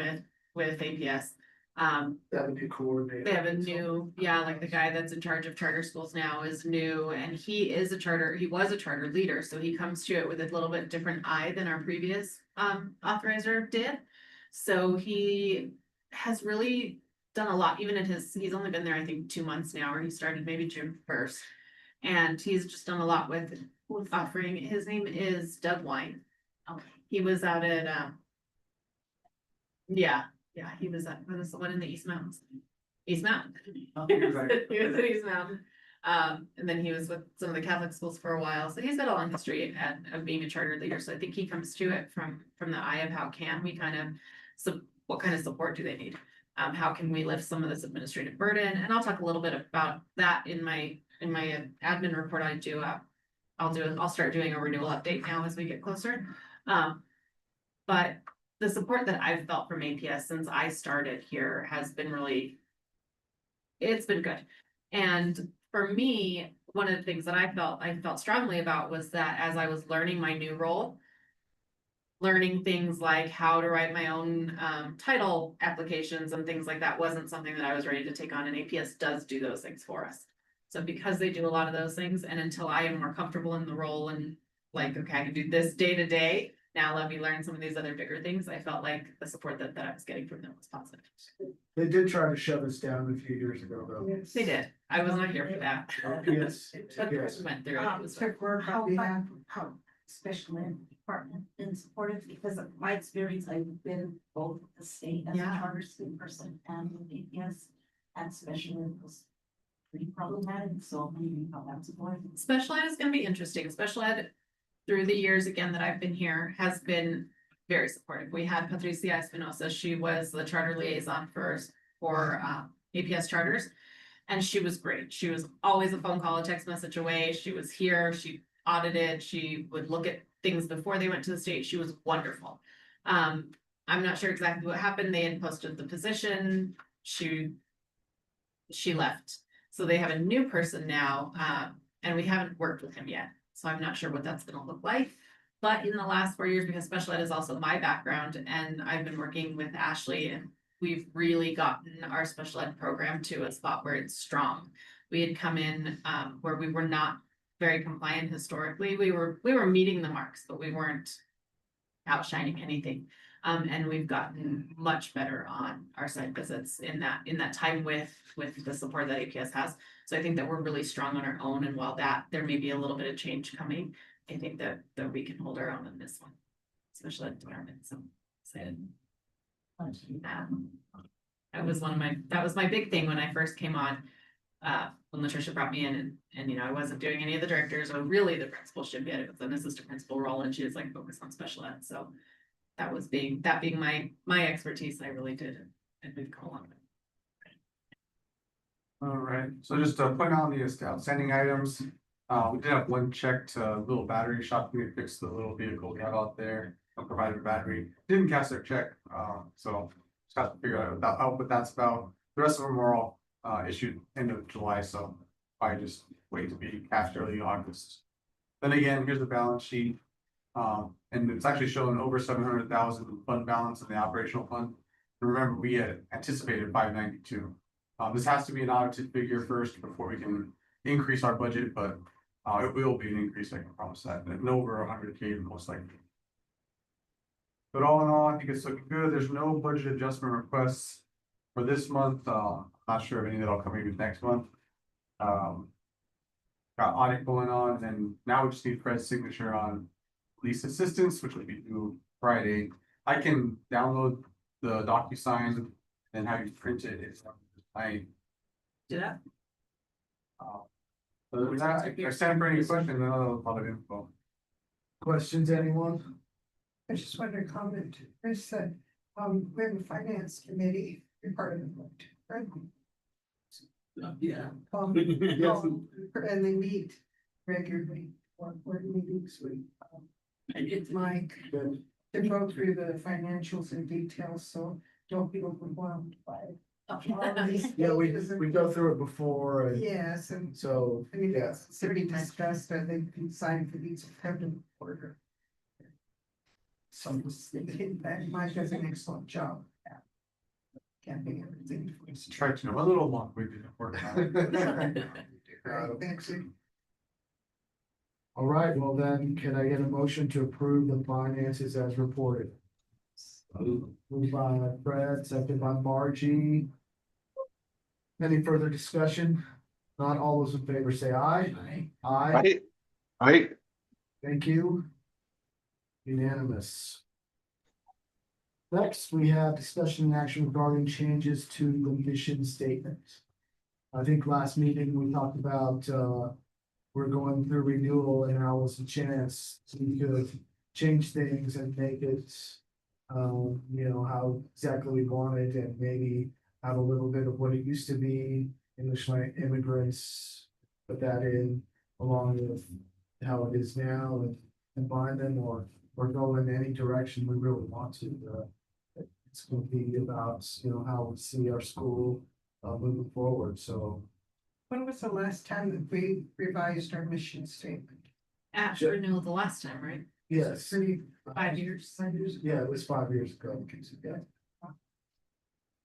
with APS. That would be coordinated. They have a new, like the guy that's in charge of charter schools now is new, and he was a charter leader, so he comes to it with a little bit different eye than our previous authorizer did. So he has really done a lot, even he's only been there, I think, 2 months now, or he started maybe June 1st. And he's just done a lot with offering. His name is Doug Wine. Okay. He was out at he was the one in the East Mountains. East Mountain. He was at East Mountain. And then he was with some of the Catholic schools for a while. So he's got a long history of being a charter leader. So I think he comes to it from the eye of how can we what kind of support do they need? How can we lift some of this administrative burden? And I'll talk a little bit about that in my admin report. I'll start doing a renewal update now as we get closer. But the support that I've felt from APS since I started here has been it's been good. And for me, one of the things that I felt strongly about was that as I was learning my new role, learning things like how to write my own title applications and things like that wasn't something that I was ready to take on, and APS does do those things for us. So because they do a lot of those things, and until I am more comfortable in the role and like, okay, I can do this day to day, now let me learn some of these other bigger things, I felt like the support that I was getting from them was positive. They did try to shut us down a few years ago, though. They did. I was not here for that. Yes. But we went through it. It was fun. How special ed department been supportive, because of my experience, I've been both with the state as a Yeah. charter school person and with APS, and special ed was pretty problematic, so maybe how that's going. Special ed is going to be interesting. Special ed, through the years again that I've been here, has been very supportive. We had Patricia Espinosa. She was the charter liaison for APS charters, and she was great. She was always a phone call, a text message away. She was here. She audited. She would look at things before they went to the state. She was wonderful. I'm not sure exactly what happened. They had posted the position. She left. So they have a new person now, and we haven't worked with him yet. So I'm not sure what that's going to look like. But in the last 4 years, because special ed is also my background, and I've been working with Ashley, and we've really gotten our special ed program to a spot where it's strong. We had come in where we were not very compliant historically. We were meeting the marks, but we weren't outshining anything. And we've gotten much better on our site visits in that time with the support that APS has. So I think that we're really strong on our own. And while there may be a little bit of change coming, I think that we can hold our own in this one, especially at the department. So excited. That was my big thing when I first came on. When Latricia brought me in, and I wasn't doing any of the directors, or really the principal should be it. It was an assistant principal role, and she was like focused on special ed. So that being my expertise, I really did, and we've come along. All right, so just to point out the outstanding items, We did have one checked little battery shop. We fixed the little vehicle we have out there and provided a battery. Didn't cash their check, so just have to figure out what that's about. The rest of them were all issued end of July, so I just wait to be cashed early August. Then again, here's the balance sheet. And it's actually showing over 700,000 fund balance in the operational fund. And remember, we had anticipated 592. This has to be an audited figure first before we can increase our budget, but it will be an increase, I can promise that, and over 100K most likely. But all in all, I think it's looking good. There's no budget adjustment requests for this month. Not sure of any that'll come maybe next month. Got audit going on, and now we just need Fred's signature on lease assistance, which will be due Friday. I can download the DocuSign and have you print it. It's I Do that. Other than that, I stand for any questions, and a lot of info. Questions, anyone? I just wanted to comment, Chris said, we have a finance committee, you're part of it, right? Yeah. And they meet regularly, or meetings with, Mike, to go through the financials in detail, so don't be overwhelmed by it. Yeah, we go through it before and Yes, and so, I mean, yeah. it's to be discussed, I think, signed for these February order. So Mike does an excellent job. Camping everything. Try to know a little long. We didn't work on it. Right, thanks. All right, well then, can I get a motion to approve the finances as reported? Moved by Fred, second by Margie. Any further discussion? Not all those in favor say aye. Aye. Aye. Thank you. Unanimous. Next, we have discussion and action regarding changes to the mission statement. I think last meeting we talked about, we're going through renewal and now was a chance so we could change things and make it, how exactly we want it and maybe have a little bit of what it used to be, English language immigrants, put that in along with how it is now and combine them or go in any direction we really want to. It's going to be about, how we see our school moving forward. So When was the last time that we revised our mission statement? At renewal the last time, right? yes, 5 years. 5 years ago. yeah, it was 5 years ago. Yeah.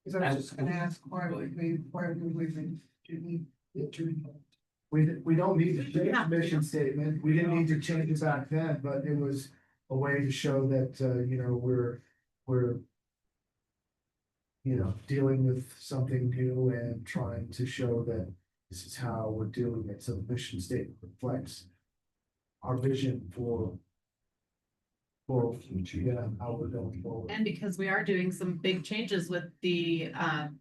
Because I was just gonna ask why we been doing it. We don't need to change the mission statement. We didn't need to change it back then, but it was a way to show that, we're dealing with something new and trying to show that this is how we're doing it. So the mission statement reflects our vision for future, how we're going forward. And because we are doing some big changes with the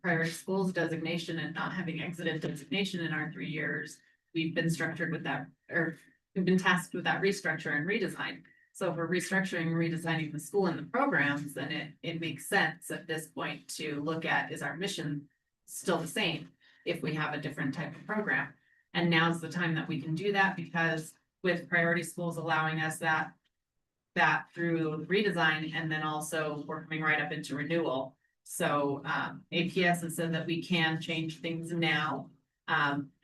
priority schools designation and not having exited designation in our 3 years, we've been structured with that, or we've been tasked with that restructure and redesign. So if we're restructuring and redesigning the school and the programs, then it makes sense at this point to look at, is our mission still the same if we have a different type of program? And now's the time that we can do that, because with priority schools allowing us that through redesign, and then also we're coming right up into renewal. So APS has said that we can change things now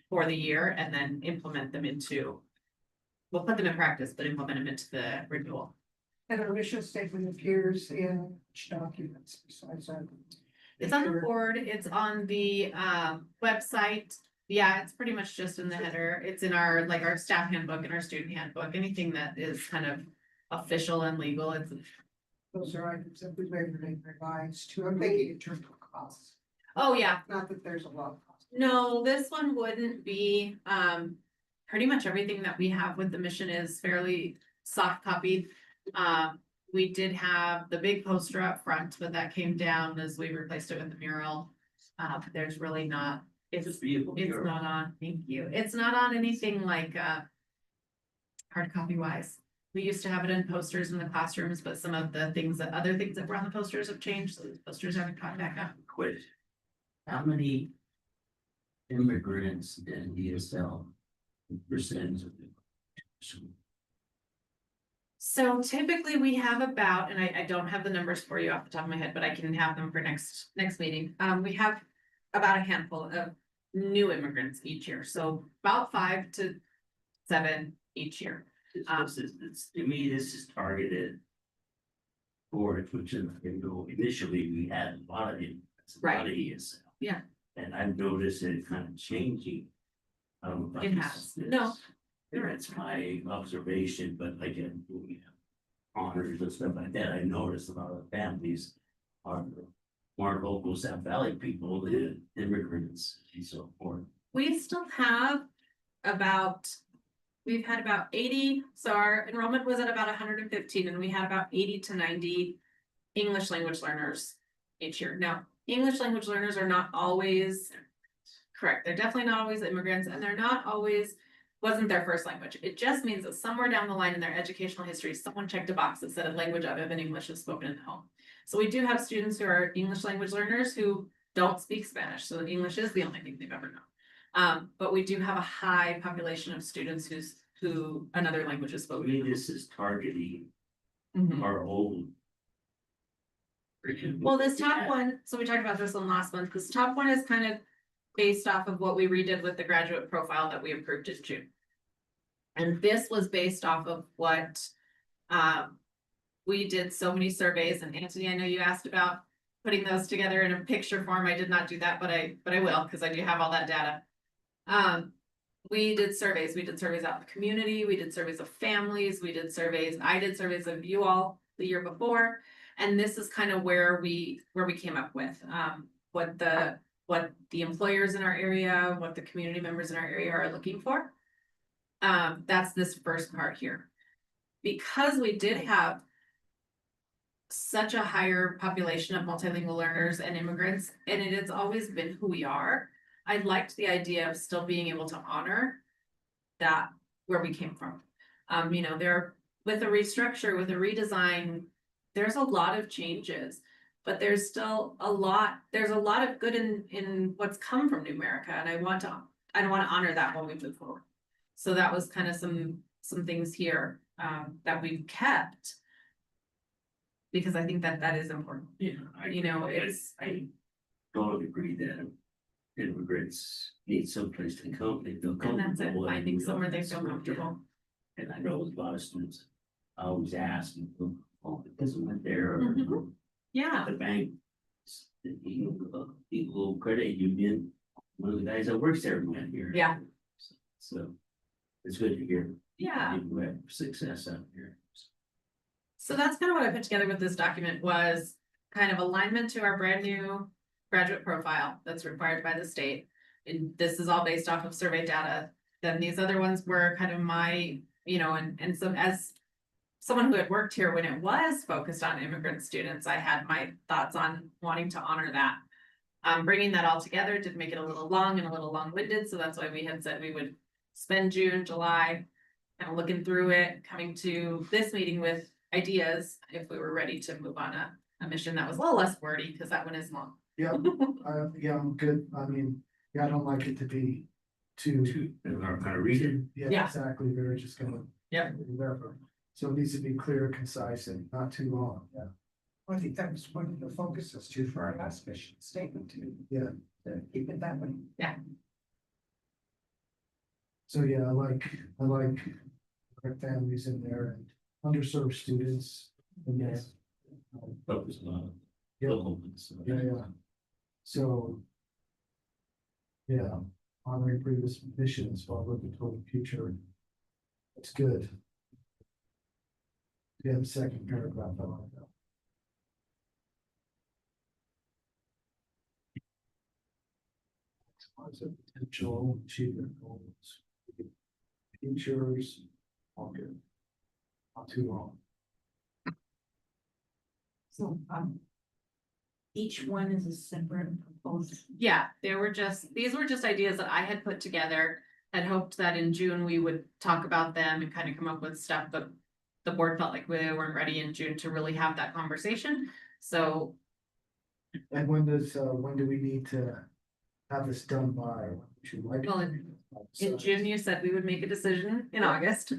for the year and then implement them we'll put them in practice, but implement them into the renewal. And our mission statement appears in which documents besides our. It's on the board, it's on the website. Yeah, it's pretty much just in the header. It's in our staff handbook and our student handbook, anything that is kind of official and legal. Those are items that we regularly revise to, I'm thinking in terms of costs. Oh, yeah. Not that there's a lot of cost. No, this one wouldn't be, pretty much everything that we have with the mission is fairly soft copied. We did have the big poster up front, but that came down as we replaced it with the mural. There's really not, it's not on, thank you. It's not on anything like, hard copy wise. We used to have it in posters in the classrooms, but some of the other things that were on the posters have changed, so the posters haven't caught back up. Quit. How many immigrants in ESL percent of the. So typically we have about, and I don't have the numbers for you off the top of my head, but I can have them for next meeting. We have about a handful of new immigrants each year, so about 5 to 7 each year. To me, this is targeted for it, which is, initially we had a lot of it. A lot of ESL. Yeah. And I've noticed it kind of changing. It has. No. That's my observation, but again, we have honors and stuff like that. I noticed a lot of families are more local South Valley people than immigrants and so forth. We still have we've had about 80, so our enrollment was at about 115, and we had about 80 to 90 English language learners each year. Now, English language learners are not always correct. They're definitely not always immigrants, and they're not always wasn't their first language. It just means that somewhere down the line in their educational history, someone checked a box that said a language other than English is spoken in the home. So we do have students who are English language learners who don't speak Spanish, so English is the only thing they've ever known. But we do have a high population of students who another language is spoken. I mean, this is targeting our old. Well, this top one, so we talked about this one last month. This top one is kind of based off of what we redid with the graduate profile that we approved in June. And this was based off of what we did so many surveys, and Anthony, I know you asked about putting those together in a picture form. I did not do that, but I will, because I do have all that data. We did surveys. We did surveys out in the community. We did surveys of families. We did surveys. I did surveys of you all the year before. And this is kind of where we came up with what the employers in our area, what the community members in our area are looking for. That's this first part here. Because we did have such a higher population of multilingual learners and immigrants, and it has always been who we are, I liked the idea of still being able to honor that where we came from. There with a restructure, with a redesign, there's a lot of changes, but there's still a lot of good in what's come from New America, and I want to honor that when we move forward. So that was kind of some things here that we've kept, because I think that is important. Yeah, I don't agree that immigrants need someplace to come. They feel comfortable. And that's it. I think somewhere they feel comfortable. And I know a lot of students always ask, oh, it doesn't went there. Or, yeah. The bank, the Eagle Credit Union, one of the guys that works there went here. Yeah. So it's good to hear. Yeah. People have success out here. So that's kind of what I put together with this document, was kind of alignment to our brand new graduate profile that's required by the state. And this is all based off of survey data. Then these other ones were kind of my, and so as someone who had worked here when it was focused on immigrant students, I had my thoughts on wanting to honor that. Bringing that all together did make it a little long and a little long-winded. So that's why we had said we would spend June, July, kind of looking through it, coming to this meeting with ideas if we were ready to move on a mission that was a little less wordy, because that one is long. Yeah, yeah, I'm good. I mean, yeah, I don't like it to be too. Kind of read it. Yeah, exactly. We're just gonna. Yeah. So it needs to be clear, concise, and not too long. Yeah. I think that was one of the focuses too for our last mission statement too. Yeah. To keep it that way. Yeah. So yeah, I like our families in there and underserved students. And yes. Focus on Yeah. local ones. Yeah. So. Yeah, honoring previous missions while looking toward the future. It's good. Yeah, the second paragraph, I like that. Potential achievement goals. Futures, all good. Not too long. So, each one is a separate proposal. Yeah, these were just ideas that I had put together and hoped that in June we would talk about them and kind of come up with stuff, but the board felt like we weren't ready in June to really have that conversation. So. And when do we need to have this done by? Would you like? Well, in June, you said we would make a decision in August.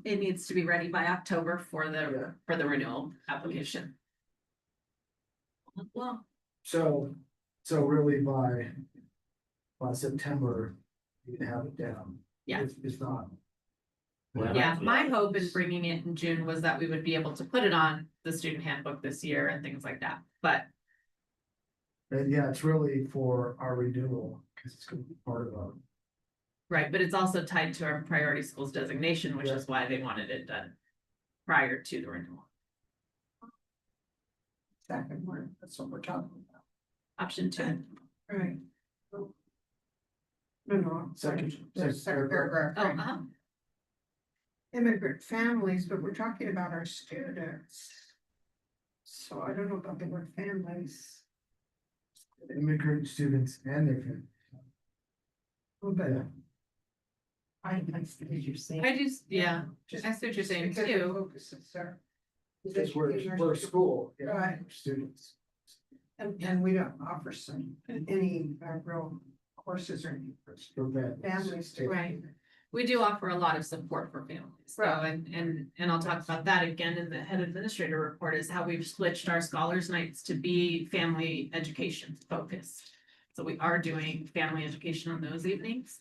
It needs to be ready by October for the renewal application. Well, So really by September, you can have it down. Yeah. If not. yeah, my hope in bringing it in June was that we would be able to put it on the student handbook this year and things like that, but And yeah, it's really for our renewal, because it's gonna be part of our. right, but it's also tied to our priority schools designation, which is why they wanted it done prior to the renewal. Second one, that's what we're talking about. Option 2. Right. No, Second paragraph. Oh, right. Immigrant families, but we're talking about our students. So I don't know about the word families. Immigrant students and their families. But I see what you're saying. I just, yeah, just I see what you're saying because the too. focus is there. Because we're a school, yeah, Right. students. And we don't offer any real courses or any For families to. Right. We do offer a lot of support for families, though, and I'll talk about that again in the head administrator report, is how we've switched our scholars nights to be family education focused. So we are doing family education on those evenings.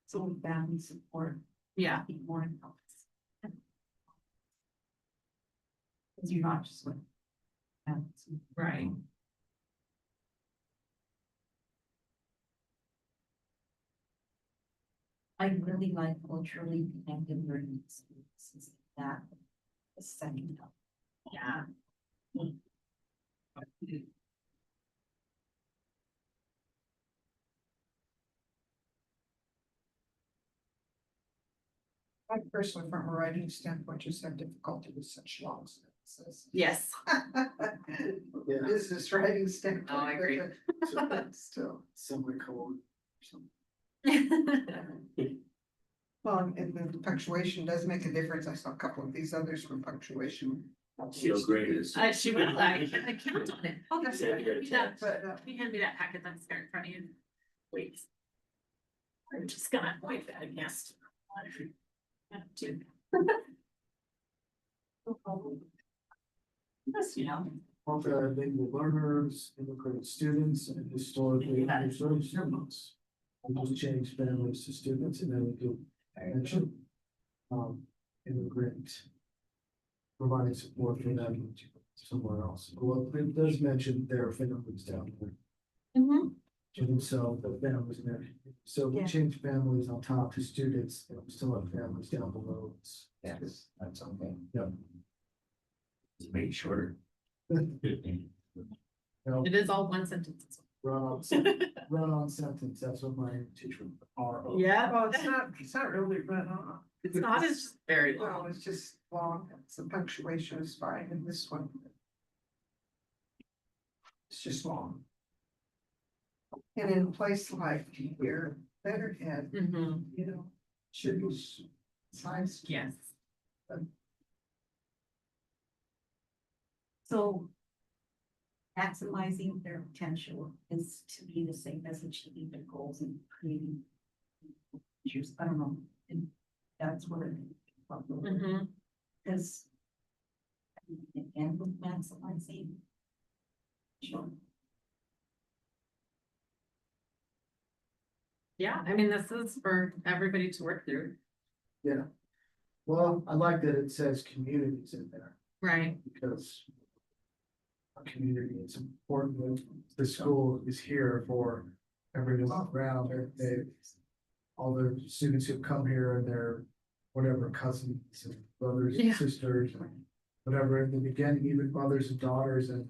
So family support, Yeah, be more in focus. Because you're not just with. right. I really like culturally connected learning experiences like that. The second. Yeah. I personally, from a writing standpoint, just have difficulty with such long sentences. Yes. Business writing standpoint. Oh, I agree. But still. Semicolon. Well, and the punctuation does make a difference. I saw a couple of these others from punctuation. Feel great is. She would like, I count on it. Oh, that's Yeah, it. you Hand me gotta that- But you hand me that packet that's there in front of you. Wait. I'm just gonna wipe that against. Two. Yes, you know. Multilingual learners, immigrant students, and historically underserved students. We just change families to students, and then we do mention. Immigrant. Providing support for them somewhere else. Well, it does mention their families down there. And so the families and everything. So we Yeah. change families on top to students, and we still have families down below. Yes, that's okay. Yeah. Just make it shorter. You know, It is all one sentence. run on sentence, that's what my teacher are. Yeah. Well, it's not really run on. It's not, it's just very Well, long. it's just long. The punctuation is fine in this one. It's just long. And in a place like here, Letterhead, you know, should be size. Yes. So. Maximizing their potential is to be the same as achieving their goals and creating. Issues, I don't know, and that's what it. Because. Again, with maximizing. Sure. Yeah, I mean, this is for everybody to work through. Yeah. Well, I like that it says communities in there, Right. because. Our community is important, the school is here for everyone around, all the students who come here and their whatever cousins and brothers and Yeah. sisters, and whatever, in the beginning, even mothers and daughters, and,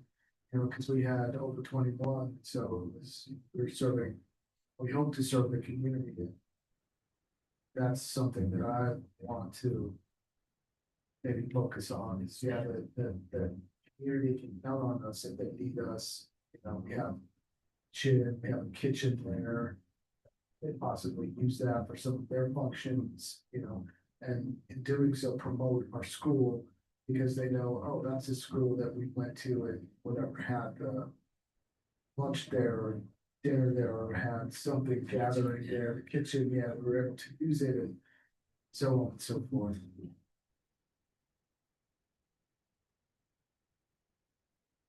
you know, because we had over 21, so we're serving, we hope to serve the community. That's something that I want to maybe focus on, is, yeah, the community can count on us if they need us. You know, we have we have a kitchen there. They possibly use that for some of their functions, you know, and in doing so promote our school, because they know, oh, that's a school that we went to and whatever had lunch there, dinner there or had something gathering there, the kitchen, yeah, we were able to use it and so on and so forth.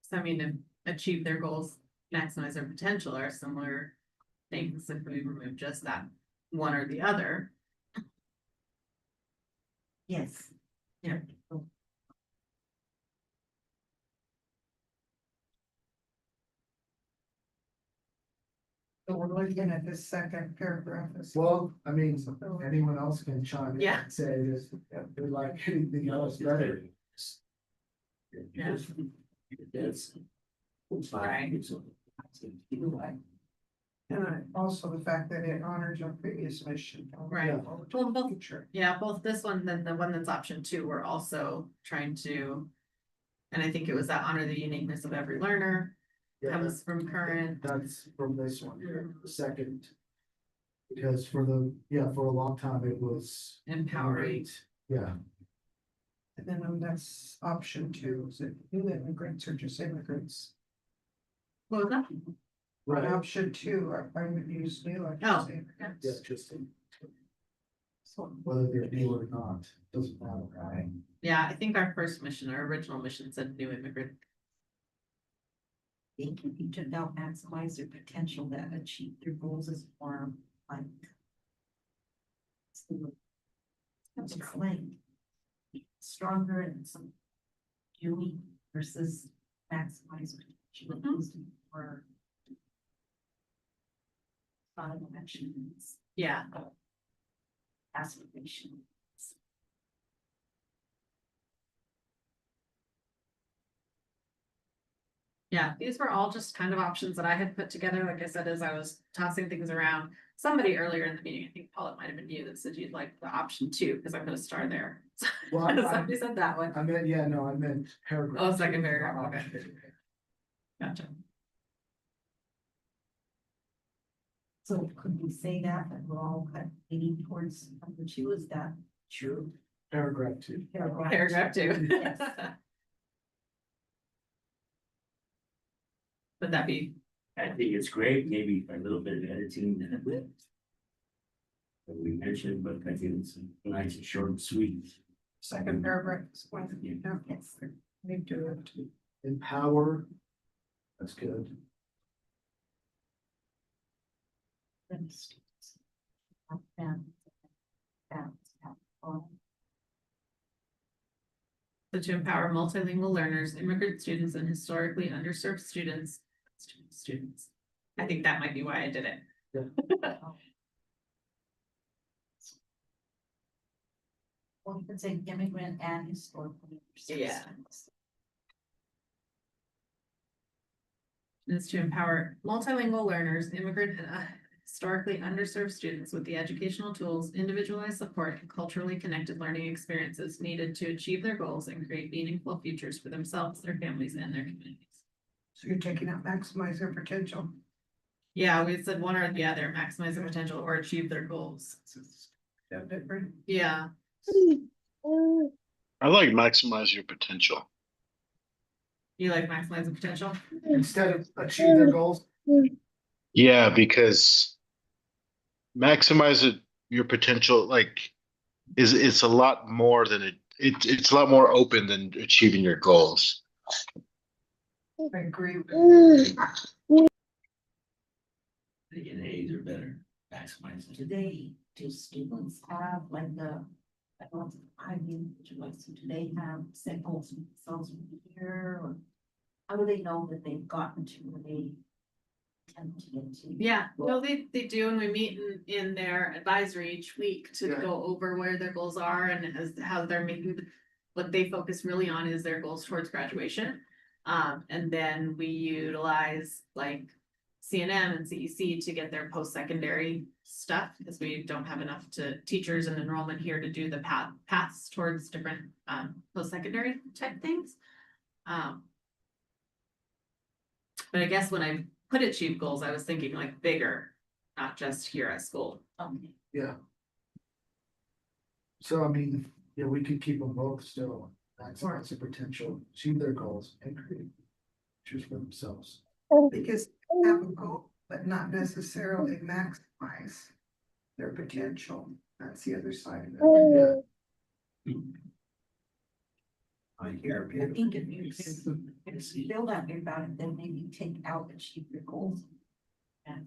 So I mean, to achieve their goals, maximize their potential are similar things if we remove just that one or the other. Yes. Yeah. So we're looking at this second paragraph. Well, I mean, anyone else can chime in Yeah. and say this, they like anything else better. Yeah. That's. Right. And also the fact that it honors our previous mission. Right. Well, both, future. yeah, both this one, then the one that's option 2, we're also trying to. And I think it was that honor the uniqueness of every learner, Yeah, comes from current. that's from this one here, the second. Because for for a long time it was. Empowering. Yeah, And then that's option 2, is it new immigrants or just immigrants? What was that? On option 2, I would use new. or Oh. just immigrants. yeah, just. Whether they're new or not, doesn't matter, right? Yeah, I think our first mission, our original mission said new immigrant. They can be to now maximize their potential that achieve their goals as more like. It's like stronger and some doing versus maximize potential. Or actions, Yeah. aspirations. Yeah, these were all just kind of options that I had put together, like I said, as I was tossing things around. Somebody earlier in the meeting, I think Paul, it might have been you that said you'd like the option 2, because I put a star there. Well, Somebody said that one. I meant, yeah, no, I meant paragraph. Oh, second paragraph, okay. Gotcha. So could we say that we're all kind of leaning towards number 2, is that true? Paragraph 2. Paragraph 2. Yes. Would that be? I think it's great, maybe a little bit of editing that we mentioned, but I think it's nice and short and sweet. Second paragraph is one. Yeah. Yes. We do it. Empower. That's good. So to empower multilingual learners, immigrant students, and historically underserved students. I think that might be why I did it. Well, you could say immigrant and historically. Yeah. Is to empower multilingual learners, immigrant and historically underserved students with the educational tools, individualized support, and culturally connected learning experiences needed to achieve their goals and create meaningful futures for themselves, their families, and their communities. So you're taking out maximize their potential. Yeah, we said one or the other, maximize their potential or achieve their goals. That different. Yeah. I like maximize your potential. You like maximize the potential? Instead of achieve their goals. Yeah, because your potential, like, it's a lot more than it's a lot more open than achieving your goals. I agree. The A's are better, maximize it. Do students have like do they have set goals for themselves in the year, or how do they know that they've gotten to where they tend to get to? Yeah, no, they do, and we meet in their advisory each week to Yeah. go over where their goals are and how they're making. What they focus really on is their goals towards graduation. And then we utilize like CNM and CEC to get their post-secondary stuff, because we don't have enough teachers and enrollment here to do the paths towards different post-secondary type things. But I guess when I put achieve goals, I was thinking like bigger, not just here at school. Yeah. So I mean, yeah, we could keep them both still, maximize their potential, achieve their goals, and create futures for themselves. Because they have a goal, but not necessarily maximize their potential. That's the other side of it. I hear I you. think if you build up about it, then maybe take out achieve your goals. And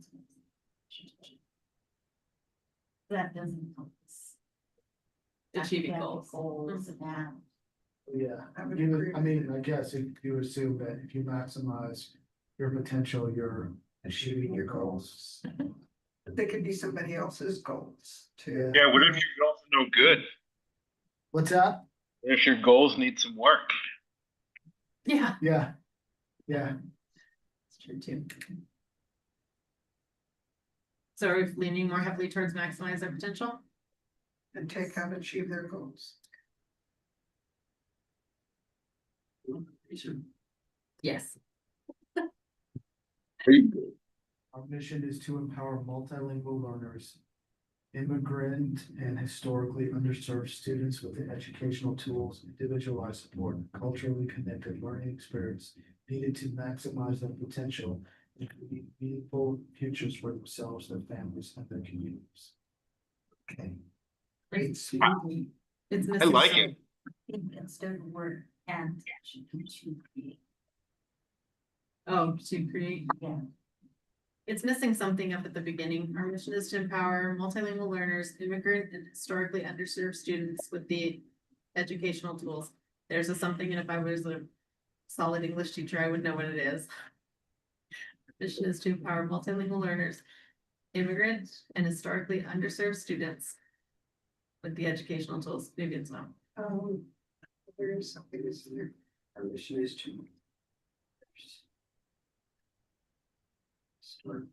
that doesn't help us. Achieving Academic goals. Goals and that. Yeah, I would you- agree I mean, I guess if you assume that if you maximize your potential, you're achieving your goals. But they could be somebody else's goals too. Yeah, what if your goals are no good? What's that? What if your goals need some work? Yeah. Yeah. Yeah, It's true too. So are we leaning more heavily towards maximize their potential? And take out achieve their goals. Yes. our mission is to empower multilingual learners, immigrant and historically underserved students with the educational tools, individualized support, and culturally connected learning experience needed to maximize their potential and create meaningful futures for themselves, their families, and their communities. Okay. Great. It's I missing like some. it. Instead of the word and, to create. Oh, to create. Yeah. It's missing something up at the beginning. Our mission is to empower multilingual learners, immigrant and historically underserved students with the educational tools. There's a something, and if I was a solid English teacher, I would know what it is. Mission is to empower multilingual learners, immigrant and historically underserved students with the educational tools. Maybe it's not. There is something is there. Our mission is to. Start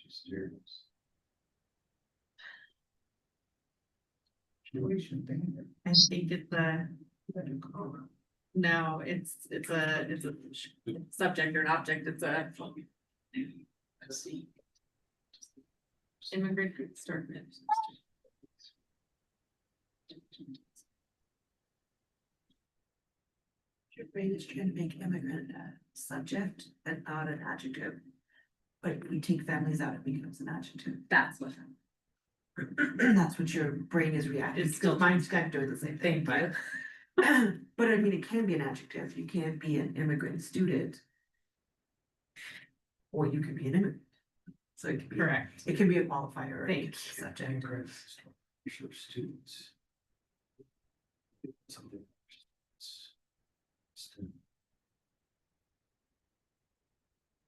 students. I think it's a. No, it's a subject or an object. It's a. Immigrant group start. Your brain is trying to make immigrant a subject and not an adjective. But if we take families out, it becomes an adjective. That's what. That's what your brain is reacting. It's still- Mine's kind of doing the same thing, Thank but. you. But I mean, it can be an adjective. You can't be an immigrant student. Or you can be an immigrant. So it can be. Correct. It can be a qualifier. or it Thank can be a Subject. Immigrant students. Something.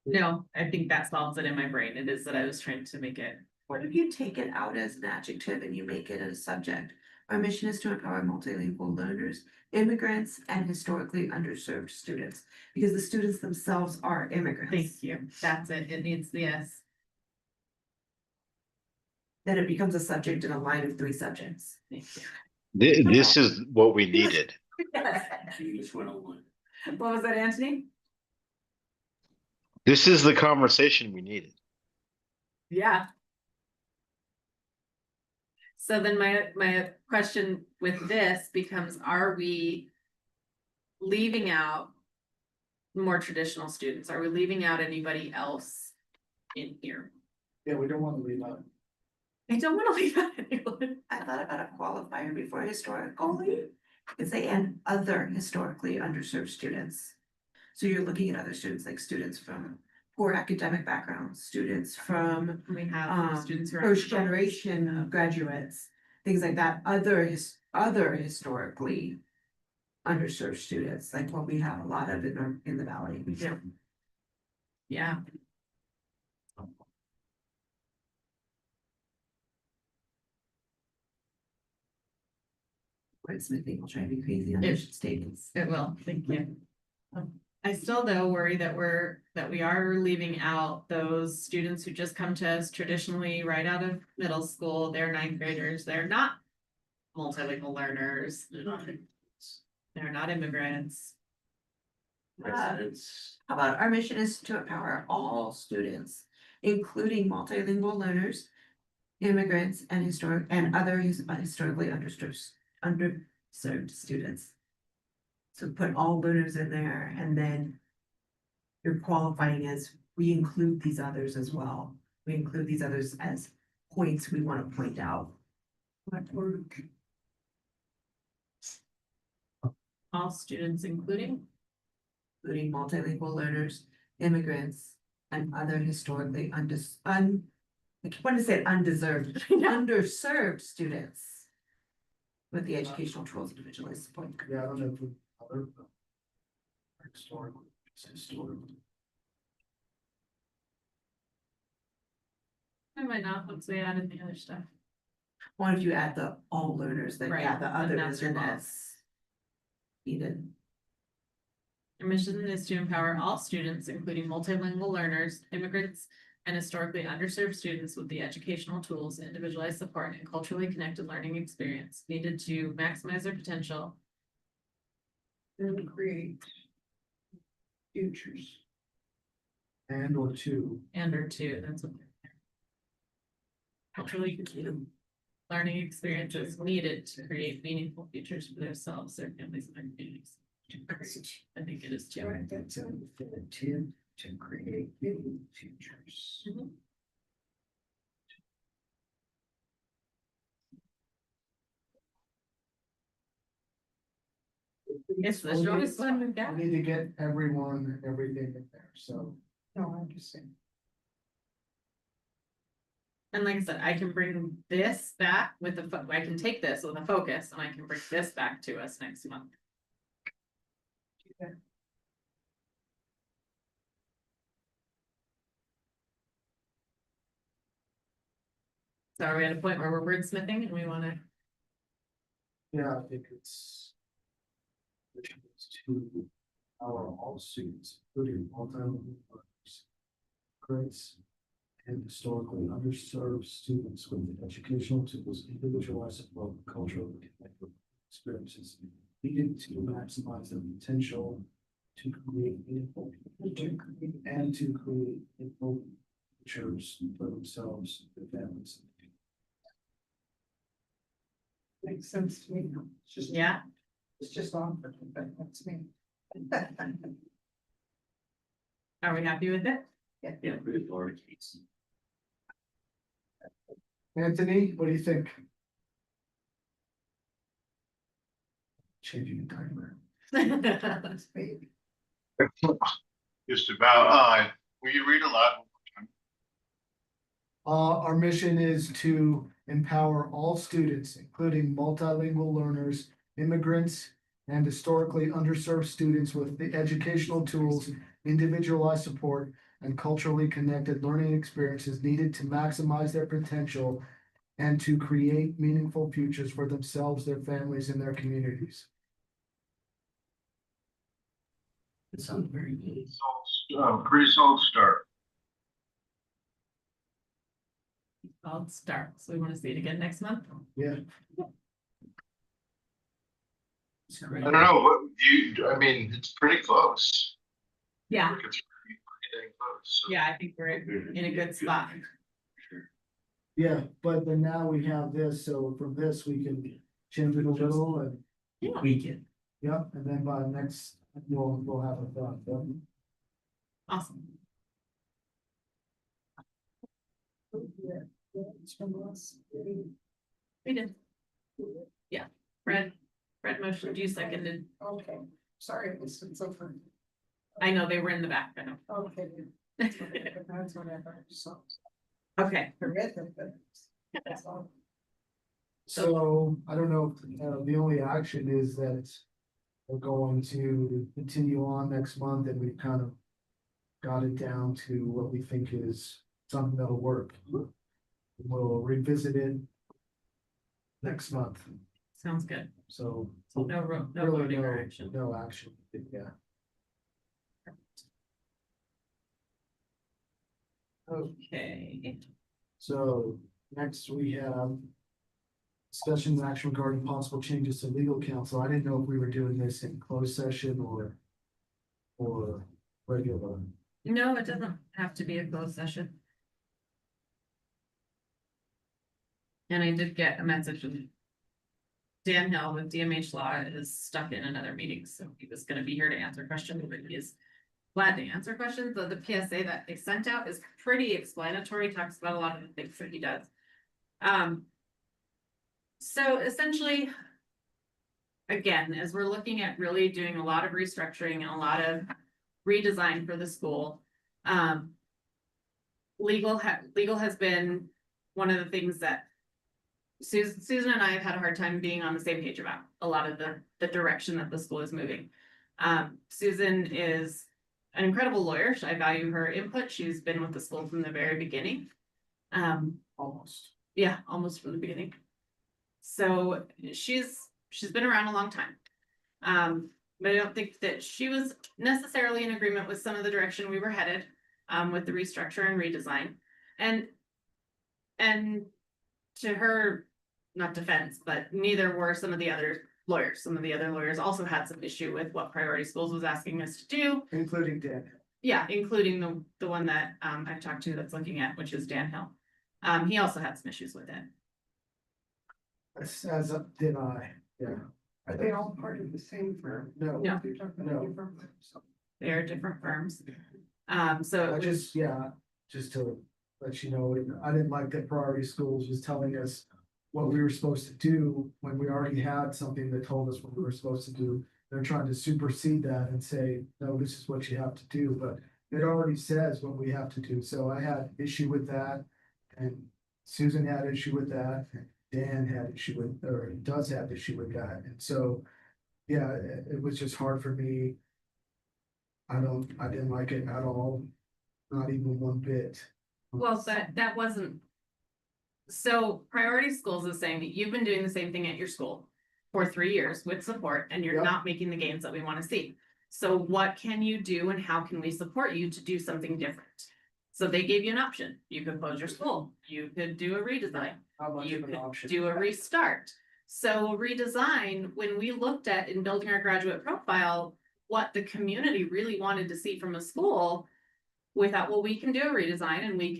No, I think that solves it in my brain. It is that I was trying to make it. What if you take it out as an adjective and you make it a subject? Our mission is to empower multilingual learners, immigrants, and historically underserved students, because the students themselves are immigrants. Thank you. That's it. It needs the S. Then it becomes a subject in a line of 3 subjects. Thank you. This is what we needed. English 101. What was that, Anthony? This is the conversation we needed. Yeah. So then my question with this becomes, are we leaving out more traditional students? Are we leaving out anybody else in here? Yeah, we don't want to leave out. I don't want to leave out anyone. I thought about a qualifier before historically. It's say and other historically underserved students. So you're looking at other students, like students from poor academic backgrounds, students from We have students who are. first generation graduates, things like that, other historically underserved students, like what we have a lot of in the valley. Yeah. Yeah. Wordsmithing will drive you crazy on mission statements. It will, thank you. I still though worry that we are leaving out those students who just come to us traditionally right out of middle school. They're 9th graders. They're not multilingual learners. They're not immigrants. Residents. How about our mission is to empower all students, including multilingual learners, immigrants, and other historically underserved students. So put all learners in there, and then you're qualifying as we include these others as well. we include these others as points we want to point out. All students, including Multilingual learners, immigrants, and other historically I keep wanting to say undeserved, underserved students with the educational tools and individualized support. Yeah, I don't know if we other. Historical, it's historical. I might not once we added the other stuff. Why don't you add the all learners, then Right, add the and others that's your and goal. as needed. Our mission is to empower all students, including multilingual learners, immigrants, and historically underserved students with the educational tools, individualized support, and culturally connected learning experience needed to maximize their potential. And create futures. And or two. That's what. Culturally connected learning experiences needed to create meaningful futures for themselves, their families, and their communities. I think it is too. Right, that's an intent to create new futures. It's the shortest one we've got. We need to get everyone, everything in there, so. No, I'm just saying. And like I said, I can bring this back with I can take this with a focus and I can bring this back to us next month. So are we at a point where we're wordsmithing and we wanna, Yeah, I think it's. Which is to our all students, including multilingual learners. Grades. And historically underserved students with educational tools, individualized support, cultural experiences needed to maximize their potential to create meaningful and to create meaningful futures for themselves, their families. Makes sense to me. It's just. yeah, It's just on, but that's me. are we happy with it? Yeah, pretty large. Anthony, what do you think? Changing the timer. Just about, will you read a lot? Our mission is to empower all students, including multilingual learners, immigrants, and historically underserved students with the educational tools, individualized support, and culturally connected learning experiences needed to maximize their potential and to create meaningful futures for themselves, their families, and their communities. It sounds very good. Pretty solid start. I'll start. So we want to see it again next month. Yeah. I don't know, what I mean, it's pretty close. Yeah, Like, it's pretty dang close. So. yeah, I think we're in a good spot. Yeah, but then now we have this, so from this, we can change it a little and, We can. yeah, and then by next, we'll have a thought. Yeah. Awesome. We did. Yeah, Fred motioned, you seconded. Okay, sorry, this is over. I know they were in the back, I know. Okay. That's what I heard, so. Okay, I read them, but. That's all. So I don't know, the only action is that we're going to continue on next month and we've kind of got it down to what we think is something that'll work. We'll revisit it next month, sounds good. so. So no really voting or action. No action, yeah. Okay. So next we have discussion and action regarding possible changes to legal counsel. I didn't know if we were doing this in closed session or regular. No, it doesn't have to be a closed session. And I did get a message from Dan Hill with DMH Law is stuck in another meeting, so he was gonna be here to answer questions, but he is glad to answer questions. The PSA that they sent out is pretty explanatory, talks about a lot of the things that he does. So essentially, again, as we're looking at really doing a lot of restructuring and a lot of redesign for the school, legal has been one of the things that Susan and I have had a hard time being on the same page about a lot of the direction that the school is moving. Susan is an incredible lawyer. I value her input. She's been with the school from the very beginning. Almost. Yeah, almost from the beginning. So she's been around a long time. But I don't think that she was necessarily in agreement with some of the direction we were headed with the restructure and redesign. And to her, not defense, but neither were some of the other lawyers. Some of the other lawyers also had some issue with what Priority Schools was asking us to do. Including Dan. Yeah, including the one that I've talked to that's looking at, which is Dan Hill. He also had some issues with it. As did I, yeah. Are they all part of the same firm? No. No. You're talking about different firms. They are different firms. So I just, yeah, just to let you know, I didn't like that Priority Schools was telling us what we were supposed to do when we already had something that told us what we were supposed to do. They're trying to supersede that and say, no, this is what you have to do, but it already says what we have to do. So I had issue with that, and Susan had issue with that, and Dan had issue with, or does have issue with that. And so, yeah, it was just hard for me. I didn't like it at all, not even one bit. well, that wasn't. So Priority Schools is saying that you've been doing the same thing at your school for 3 years with support, and you're Yep. not making the gains that we want to see. So what can you do, and how can we support you to do something different? So they gave you an option. You could close your school. You could do a redesign. How much You of an could option? do a restart. So redesign, when we looked at in building our graduate profile, what the community really wanted to see from a school, we thought, well, we can do a redesign and we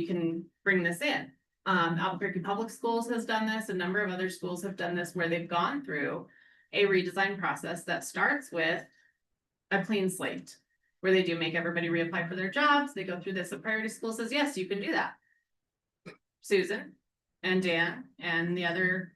can bring this in. Albuquerque Public Schools has done this. A number of other schools have done this where they've gone through a redesign process that starts with a clean slate, where they do make everybody reapply for their jobs. They go through this. A Priority School says, yes, you can do that. Susan and Dan and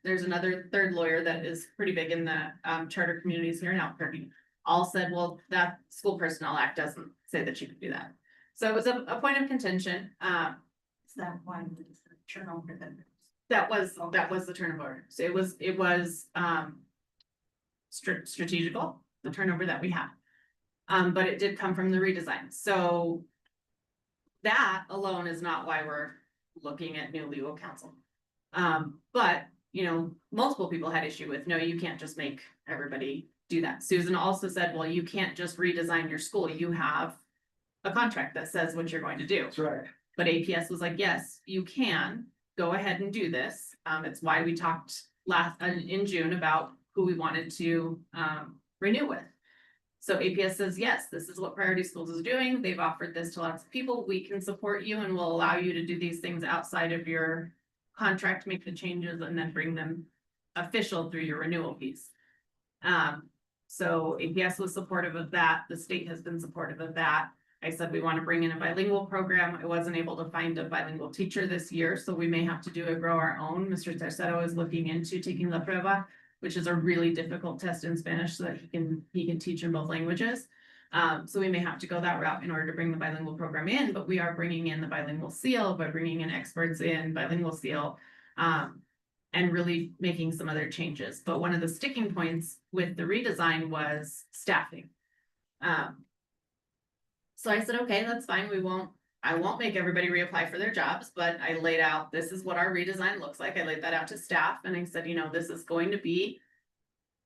there's another third lawyer that is pretty big in the charter communities here in Albuquerque, all said, well, that School Personnel Act doesn't say that you can do that. So it was a point of contention. Is that why there's a turnover then? That was the turnover. So it was strategical, the turnover that we had. But it did come from the redesign. So that alone is not why we're looking at new legal counsel. But multiple people had issue with, no, you can't just make everybody do that. Susan also said, well, you can't just redesign your school. You have a contract that says what you're going to do. That's right. But APS was like, yes, you can go ahead and do this. It's why we talked in June about who we wanted to renew with. So APS says, yes, this is what Priority Schools is doing. They've offered this to lots of people. We can support you and will allow you to do these things outside of your contract, make the changes, and then bring them official through your renewal piece. So APS was supportive of that. The state has been supportive of that. I said we want to bring in a bilingual program. I wasn't able to find a bilingual teacher this year, so we may have to do a grow our own. Mr. Tercero is looking into taking La Prueba, which is a really difficult test in Spanish so that he can teach in both languages. So we may have to go that route in order to bring the bilingual program in, but we are bringing in the bilingual seal by bringing in experts in bilingual seal and really making some other changes. But one of the sticking points with the redesign was staffing. So I said, okay, that's fine. I won't make everybody reapply for their jobs, but I laid out, this is what our redesign looks like. I laid that out to staff and I said, this is going to be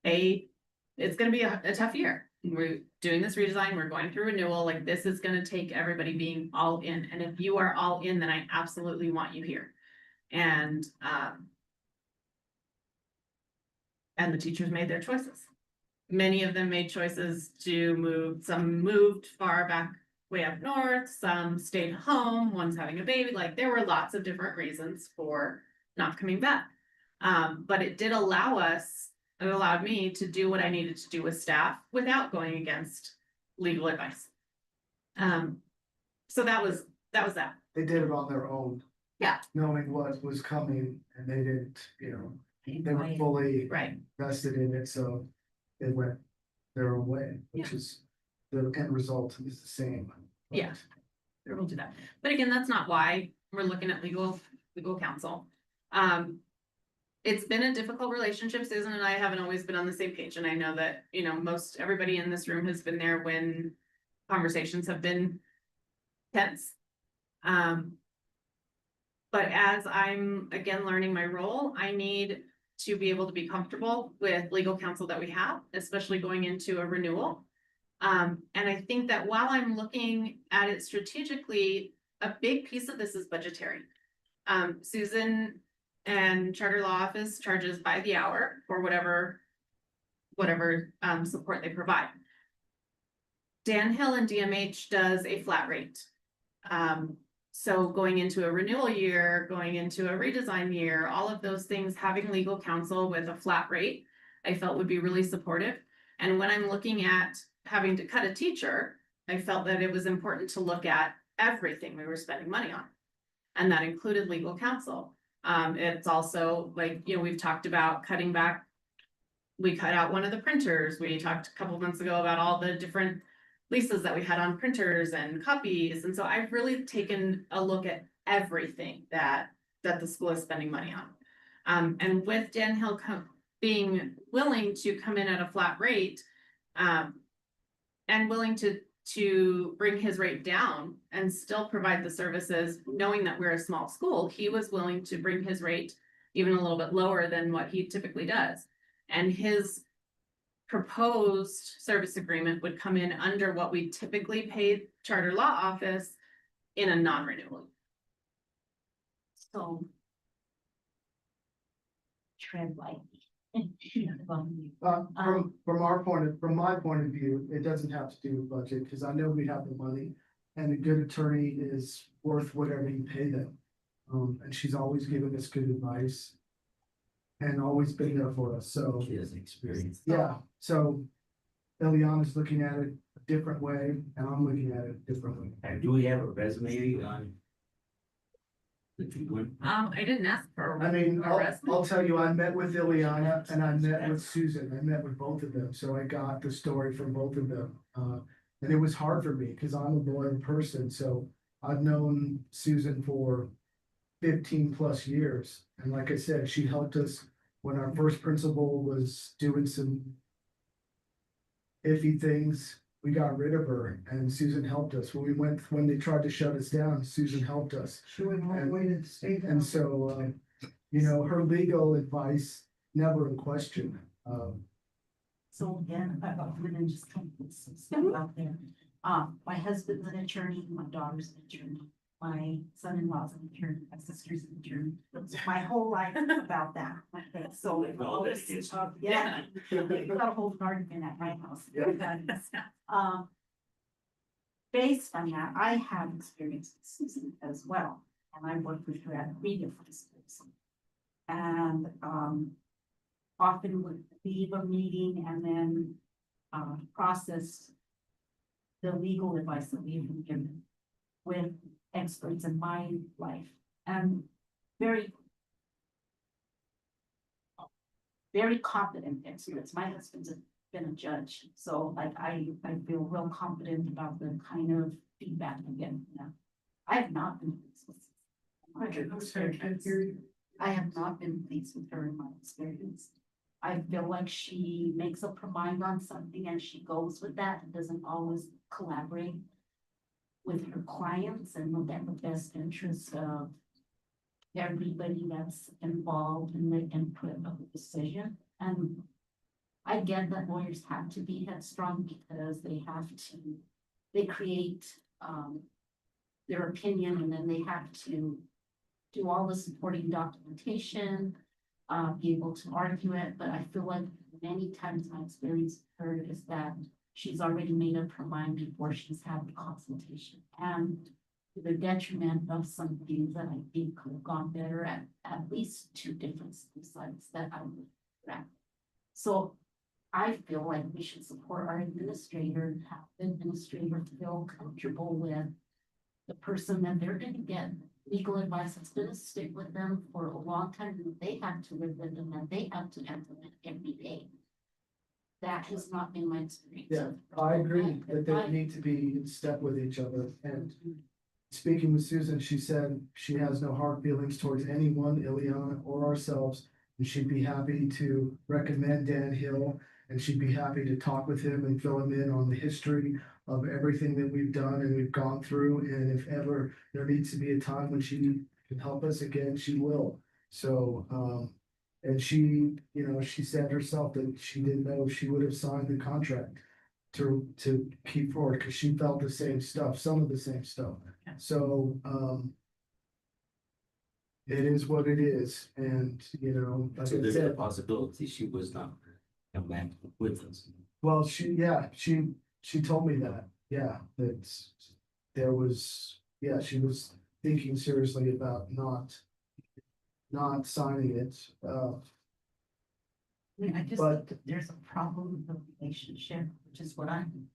it's going to be a tough year. We're doing this redesign. We're going through renewal. Like, this is going to take everybody being all in. And if you are all in, then I absolutely want you here. And the teachers made their choices. Many of them made choices to move. Some moved far back, way up north. Some stayed home. One's having a baby. Like, there were lots of different reasons for not coming back. But it did allow us, it allowed me to do what I needed to do with staff without going against legal advice. So that was that. They did it on their own. Yeah. Knowing what was coming and they didn't, they were fully Right. vested in it, so they went their own way, which is the end result is the same. But Yeah. We'll do that. But again, that's not why we're looking at legal counsel. It's been a difficult relationship. Susan and I haven't always been on the same page. And I know that, most everybody in this room has been there when conversations have been tense. But as I'm again learning my role, I need to be able to be comfortable with legal counsel that we have, especially going into a renewal. And I think that while I'm looking at it strategically, a big piece of this is budgetary. Susan and Charter Law Office charges by the hour for whatever support they provide. Dan Hill and DMH does a flat rate. So going into a renewal year, going into a redesign year, all of those things, having legal counsel with a flat rate, I felt would be really supportive. And when I'm looking at having to cut a teacher, I felt that it was important to look at everything we were spending money on. And that included legal counsel. It's also like, we've talked about cutting back. We cut out one of the printers. We talked a couple of months ago about all the different leases that we had on printers and copies. And so I've really taken a look at everything that the school is spending money on. And with Dan Hill being willing to come in at a flat rate, and willing to bring his rate down and still provide the services, knowing that we're a small school, he was willing to bring his rate even a little bit lower than what he typically does. And his proposed service agreement would come in under what we typically pay Charter Law Office in a non-renewal. So. Tread lightly. From my point of view, it doesn't have to do with budget, because I know we have the money and a good attorney is worth whatever you pay them. And she's always given us good advice and always been there for us, so. She has experience. Yeah, so Eliana's looking at it a different way and I'm looking at it a different way. And do we have a resume on? I didn't ask for. I mean, a resume. I'll tell you, I met with Ileana and I met with Susan. I met with both of them, so I got the story from both of them. And it was hard for me because I'm a loyal person, so I've known Susan for 15 plus years. And like I said, she helped us when our first principal was doing some iffy things. We got rid of her and Susan helped us. When they tried to shut us down, Susan helped us. She went all the way to the state. And so, her legal advice, never in question. So again, I'm gonna just kind of put some stuff out there. My husband's an attorney, my daughter's an attorney, my son-in-law's an attorney, my sister's an attorney. My whole life is about that. Okay, so it always, yeah, we got a whole argument at my house. Based on that, I have experience with Susan as well, and I worked with her at 3 different schools. And often would leave a meeting and then process the legal advice that we've been given with experts in my life, and very competent experts. My husband's been a judge, so like I feel real confident about the kind of feedback I get from them. I have not been pleased with I have not been pleased with her in my experience. I feel like she makes up her mind on something and she goes with that and doesn't always collaborate with her clients and look at the best interest of everybody that's involved in the input of the decision. And I get that lawyers have to be headstrong because they create their opinion and then they have to do all the supporting documentation, be able to argue it. But I feel like many times my experience with her is that she's already made up her mind before she's had the consultation, and to the detriment of some things that I think could have gone better at least 2 different sites that I would at. So I feel like we should support our administrator and have the administrator feel comfortable with the person that they're gonna get legal advice that's gonna stick with them for a long time, and they have to live with them, and they have to implement every day. That has not been my experience. Yeah, I agree that they need to be in step with each other. And speaking with Susan, she said she has no hard feelings towards anyone, Ileana or ourselves. And she'd be happy to recommend Dan Hill, and she'd be happy to talk with him and fill him in on the history of everything that we've done and we've gone through. And if ever there needs to be a time when she can help us again, she will. So, and she, you know, she said herself that she didn't know she would have signed the contract to keep forward, because she felt the same stuff, some of the same stuff. So, it is what it is, and, you know, like So I there's a said, possibility she was not come back with us. well, she told me that, yeah, that there was, yeah, she was thinking seriously about not signing it, I mean, I just But- think that there's a problem with the relationship, which is what I'm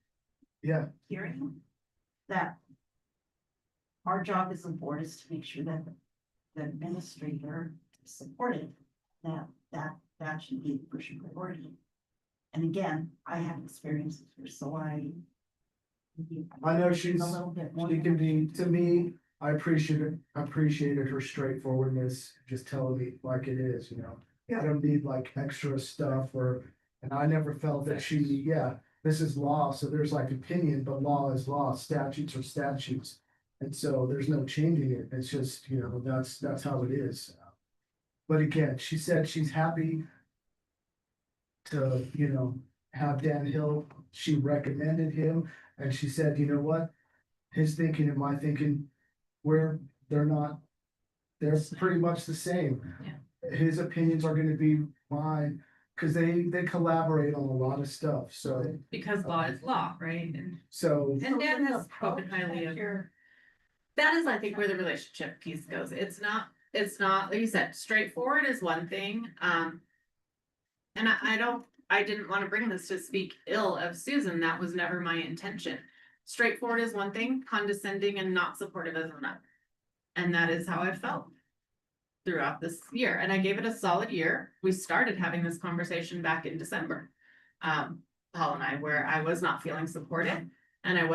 yeah, hearing. That our job as a board is to make sure that the administrator is supported, that should be the first priority. And again, I have experience with her, so I I know she's, a little bit more. she can be, to me, I appreciated her straightforwardness, just telling me like it is, you know. I don't need like extra stuff and I never felt that this is law, so there's like opinion, but law is law, statutes are statutes. And so there's no changing it, it's just, you know, that's how it is. But again, she said she's happy to, you know, have Dan Hill, she recommended him, and she said, you know what? His thinking and my thinking, they're pretty much the same. His opinions are gonna be mine, cause they collaborate on a lot of stuff, so. Because law is law, right? So, And Dan has spoken highly of her. That is, I think, where the relationship piece goes. It's not, like you said, straightforward is one thing. And I didn't want to bring this to speak ill of Susan. That was never my intention. Straightforward is one thing, condescending and not supportive is another. And that is how I felt throughout this year. And I gave it a solid year. We started having this conversation back in December. Paul and I, where I was not feeling supported and I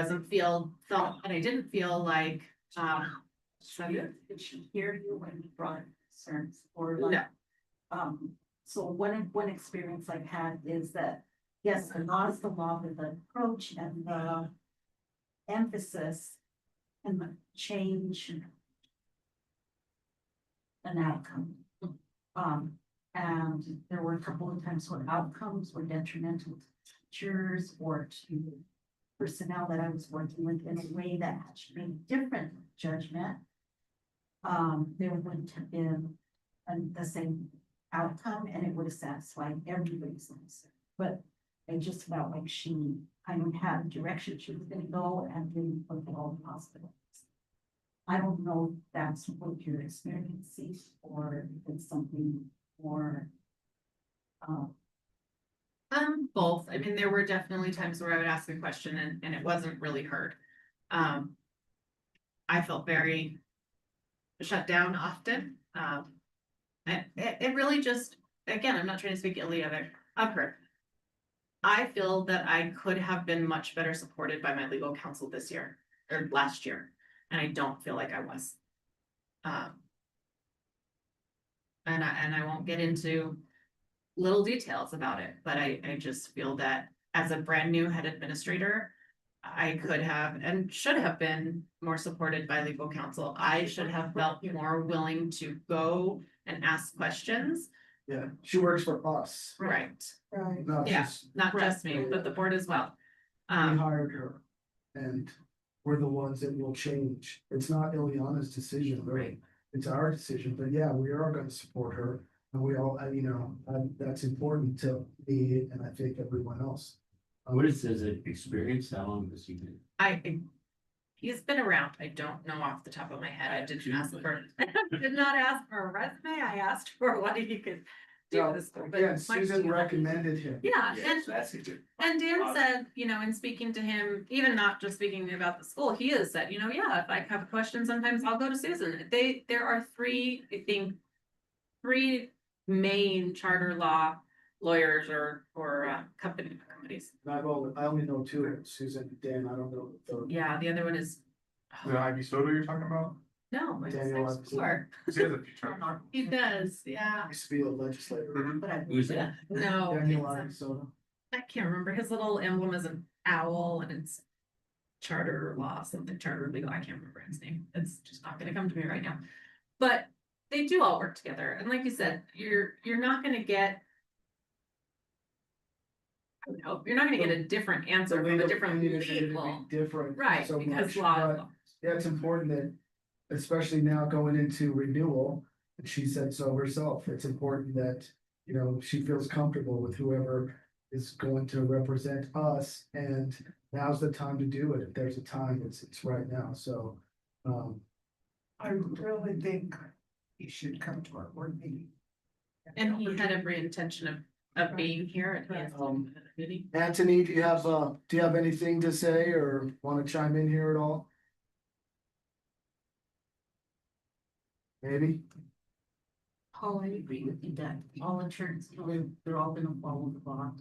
didn't feel like, Did she hear you when you brought up concerns or like? No. So one experience I've had is that, yes, the law is the law, but the approach and the emphasis and the change an outcome. And there were a couple of times where outcomes were detrimental to teachers or to personnel that I was working with in a way that actually made a different judgment. There wouldn't have been the same outcome and it would have satisfied everybody's needs. But I just felt like she kind of had a direction she was gonna go and didn't look at all the possibilities. I don't know if that's what your experience is or if it's something more. Both. I mean, there were definitely times where I would ask a question and it wasn't really heard. I felt very shut down often. It really just, again, I'm not trying to speak illy of her. I feel that I could have been much better supported by my legal counsel this year or last year, and I don't feel like I was. And I won't get into little details about it, but I just feel that as a brand new head administrator, I could have and should have been more supported by legal counsel. I should have felt more willing to go and ask questions. yeah, she works for us. Right. Right. Not Yeah, just, not just me, but the board as well. we hired her and we're the ones that will change. It's not Ileana's decision, really. It's our decision, but yeah, we are gonna support her. And we all, you know, that's important to me and I think everyone else. What is his experience? How long has he been? He's been around. I don't know off the top of my head. I did not ask for a resume. I asked for what he could do with the school, but. Yeah, Mike, Susan do you have- recommended him. Yeah, and That's a good. And Dan said, you know, in speaking to him, even not just speaking about the school, he has said, you know, yeah, if I have a question, sometimes I'll go to Susan. There are three, I think, three main charter law lawyers or companies. And I only know two, Susan and Dan, I don't know the third. Yeah, the other one is, The Ivy Soto you're talking about? no, it's Daniel next Epstein. door. 'Cause he has a few charters. He does, yeah. Used to be a legislator. Mhm. But I. Who's that? No, Daniel it's, Arizona. I can't remember. His little emblem is an owl and it's charter law, something charter legal. I can't remember his name. It's just not gonna come to me right now. But they do all work together. And like you said, you're not gonna get. I would hope, you're not gonna get a different answer The from a legal different opinion is gonna be people. different. Right, so because much, law is but law. Yeah, it's important that, especially now going into renewal, and she said so herself, it's important that, you know, she feels comfortable with whoever is going to represent us, and now's the time to do it. If there's a time, it's right now, so. I really think you should come to our board meeting. And he had every intention of being here and he has a meeting. Anthony, do you have anything to say or want to chime in here at all? Maybe? Paul, I agree with you that all insurance, they're all gonna follow the law.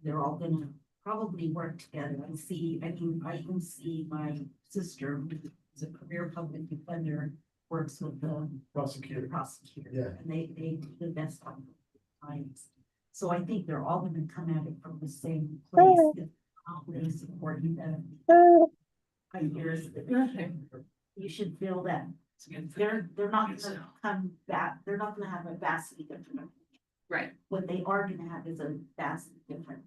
They're all gonna probably work together. I can see my sister, who's a career public defender, works with the Prosecutor. prosecutor. Yeah. And they do the best on times. So I think they're all gonna come at it from the same place, they supporting them. Ideas that you should feel that they're not gonna come back, they're not gonna have a vastly different. Right. What they are gonna have is a vastly different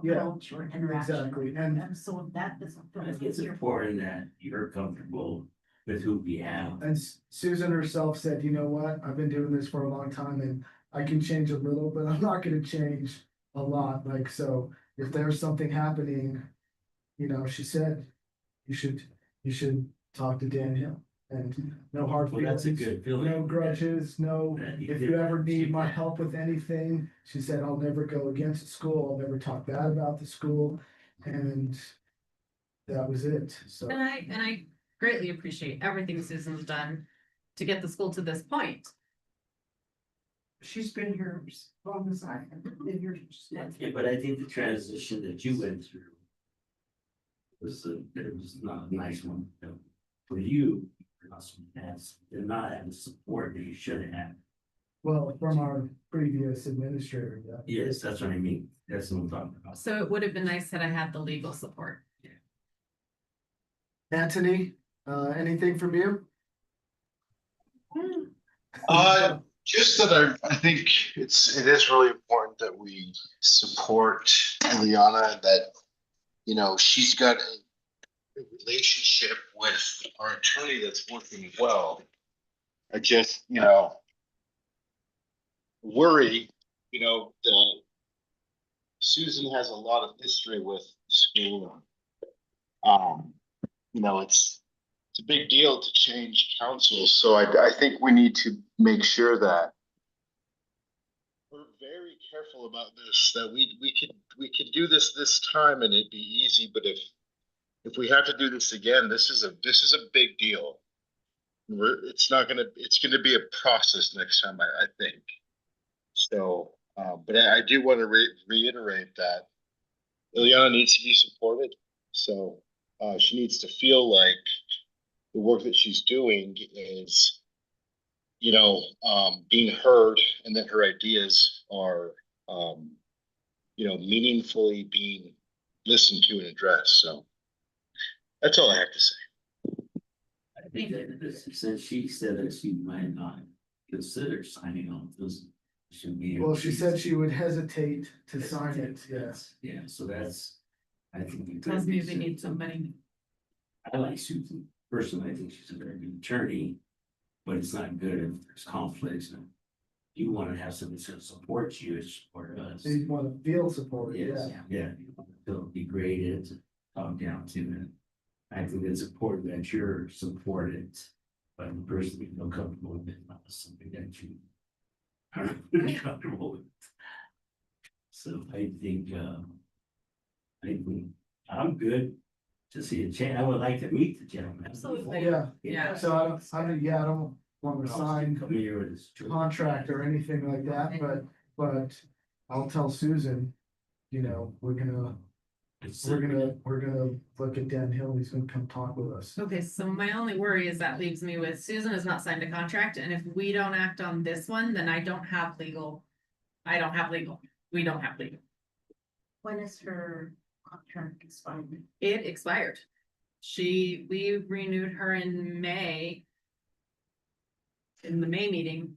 Yeah, approach or interaction. Exactly, and And so if that doesn't. I think it's important that you're comfortable with who we have. And Susan herself said, you know what, I've been doing this for a long time and I can change a little, but I'm not gonna change a lot, like, so if there's something happening. You know, she said, you should talk to Danielle and no hard Well, feelings. that's a good feeling. No grudges, no, That if did you ever that. need my help with anything, she said, I'll never go against the school, I'll never talk bad about the school, and. That was it, so. And I greatly appreciate everything Susan's done to get the school to this point. She's been here as long as I have been here. Yeah, but I think the transition that you went through. It was not a nice one, you know, for you, did not have the support that you should have. Well, from our previous administrator, yeah. Yes, that's what I mean, that's what I'm talking about. So it would have been nice that I had the legal support. Anthony, anything from you? Just that I think it is really important that we support Ileana, that, you know, she's got a relationship with our attorney that's working well. I just, you know, worry, you know, that Susan has a lot of history with school. You know, it's a big deal to change council, so I think we need to make sure that we're very careful about this, that we could do this time and it'd be easy, but if we have to do this again, this is a big deal. It's gonna be a process next time, I think. So, but I do want to reiterate that Ileana needs to be supported. So she needs to feel like the work that she's doing is, you know, being heard, and that her ideas are, you know, meaningfully being listened to and addressed. So that's all I have to say. I think that since she said that she might not consider signing on this. Should be. Well, she said she would hesitate to sign it, yes. Yeah, so that's, I think. Tells me they need somebody. I like Susan, personally, I think she's a very good attorney, but it's not good if there's conflicts and you want to have somebody to support you, support us. So you want to feel supported, Yes, yeah. yeah, you want to feel degraded, talk down to it. I think it's important that you're supported, but the person you feel comfortable with, not something that you I'm really comfortable with it. So I'm good to see a change. I would like to meet the gentleman. Absolutely. Yeah, so I don't want to sign Come here with his contract or anything like that, but I'll tell Susan, you know, we're gonna look at Dan Hill, he's gonna come talk with us. Okay, so my only worry is that leaves me with Susan has not signed a contract, and if we don't act on this one, then I don't have legal. I don't have legal. We don't have legal. When is her contract expired? It expired. We renewed her in May. In the May meeting.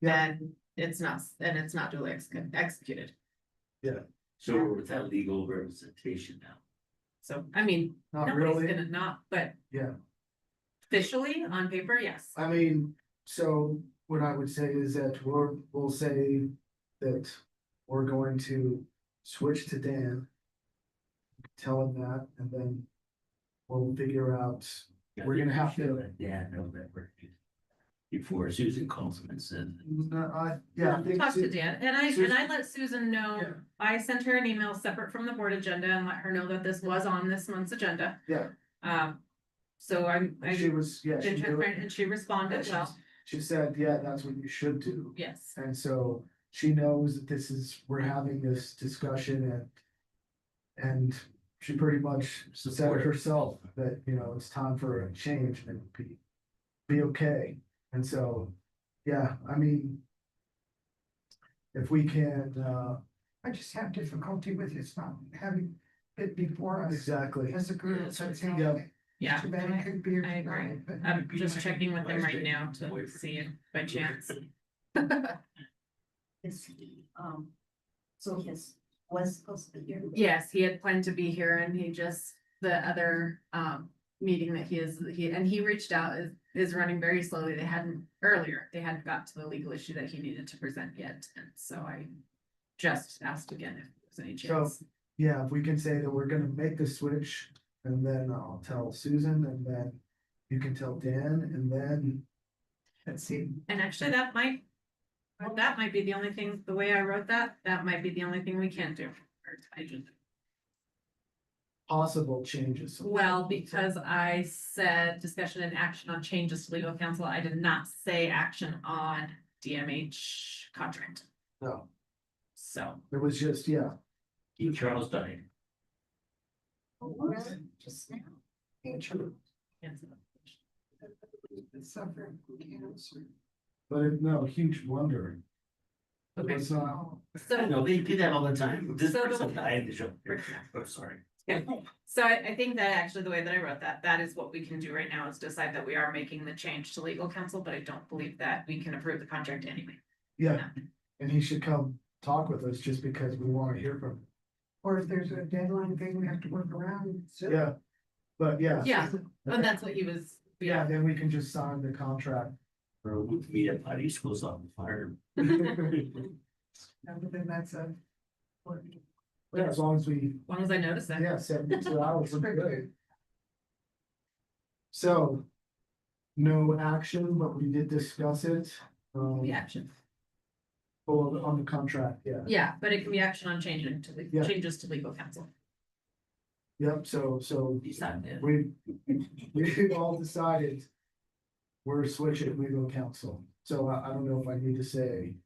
Yeah. And it's not duly executed. So we're without legal representation now. So, I mean, Not nobody's really, gonna not, but yeah, officially on paper, yes. I mean, so what I would say is that we'll say that we're going to switch to Dan. Tell him that, and then we'll figure out, we're gonna have to. Let Dan know that we're. Before Susan calls him and says. Yeah, I think Talk to Dan, and I let Susan know, Yeah. I sent her an email separate from the board agenda and let her know that this was on this month's agenda. Yeah. So She was, yeah, she been knew it. transparent and she responded well, She said, yeah, that's what you should do. yes. And so she knows that we're having this discussion and she pretty much said it herself that, you know, it's time for a change and be okay. And so, yeah, I mean, if we can, I just have difficulty with his not having it before us exactly. as a group, so it's not. Yeah. Yeah, Too bad it could be. I agree. I'm just checking with him right now to see if by chance. Is he, so was supposed to be here? Yes, he had planned to be here and he just, the other meeting that he reached out is running very slowly. They hadn't got to the legal issue that he needed to present yet. And so I just asked again if there's any chance. Yeah, if we can say that we're gonna make the switch and then I'll tell Susan and then you can tell Dan and then. Let's see. And actually that might be the only thing, the way I wrote that might be the only thing we can do. Possible changes. Well, because I said discussion and action on changes to legal counsel, I did not say action on DMH contract. No, So, it was just, yeah. Keep Charles dying. Just now. Suffering from cancer. But no, huge wonder. Okay. It's not, I know, they do that all the time. This So the- person died in the show. Oh, sorry. so I think that actually the way that I wrote that is what we can do right now is decide that we are making the change to legal counsel, but I don't believe that we can approve the contract anyway. yeah, and he should come talk with us just because we wanna hear from him. Or if there's a deadline thing we have to work around. so- Yeah, but yeah. Yeah, and that's what he was, Yeah, then we can just sign the contract. Or we can meet at Potty Schools on fire. Other than that's a. Yeah, as long as we, as long as I notice that. yeah, 72 hours, we're good. So, no action, but we did discuss it. The action. On the contract, yeah. Yeah, but it can be action on changing to Yeah. changes to legal counsel. Yep, so Decide that. we've all decided we're switching legal counsel. So I don't know if I need to say,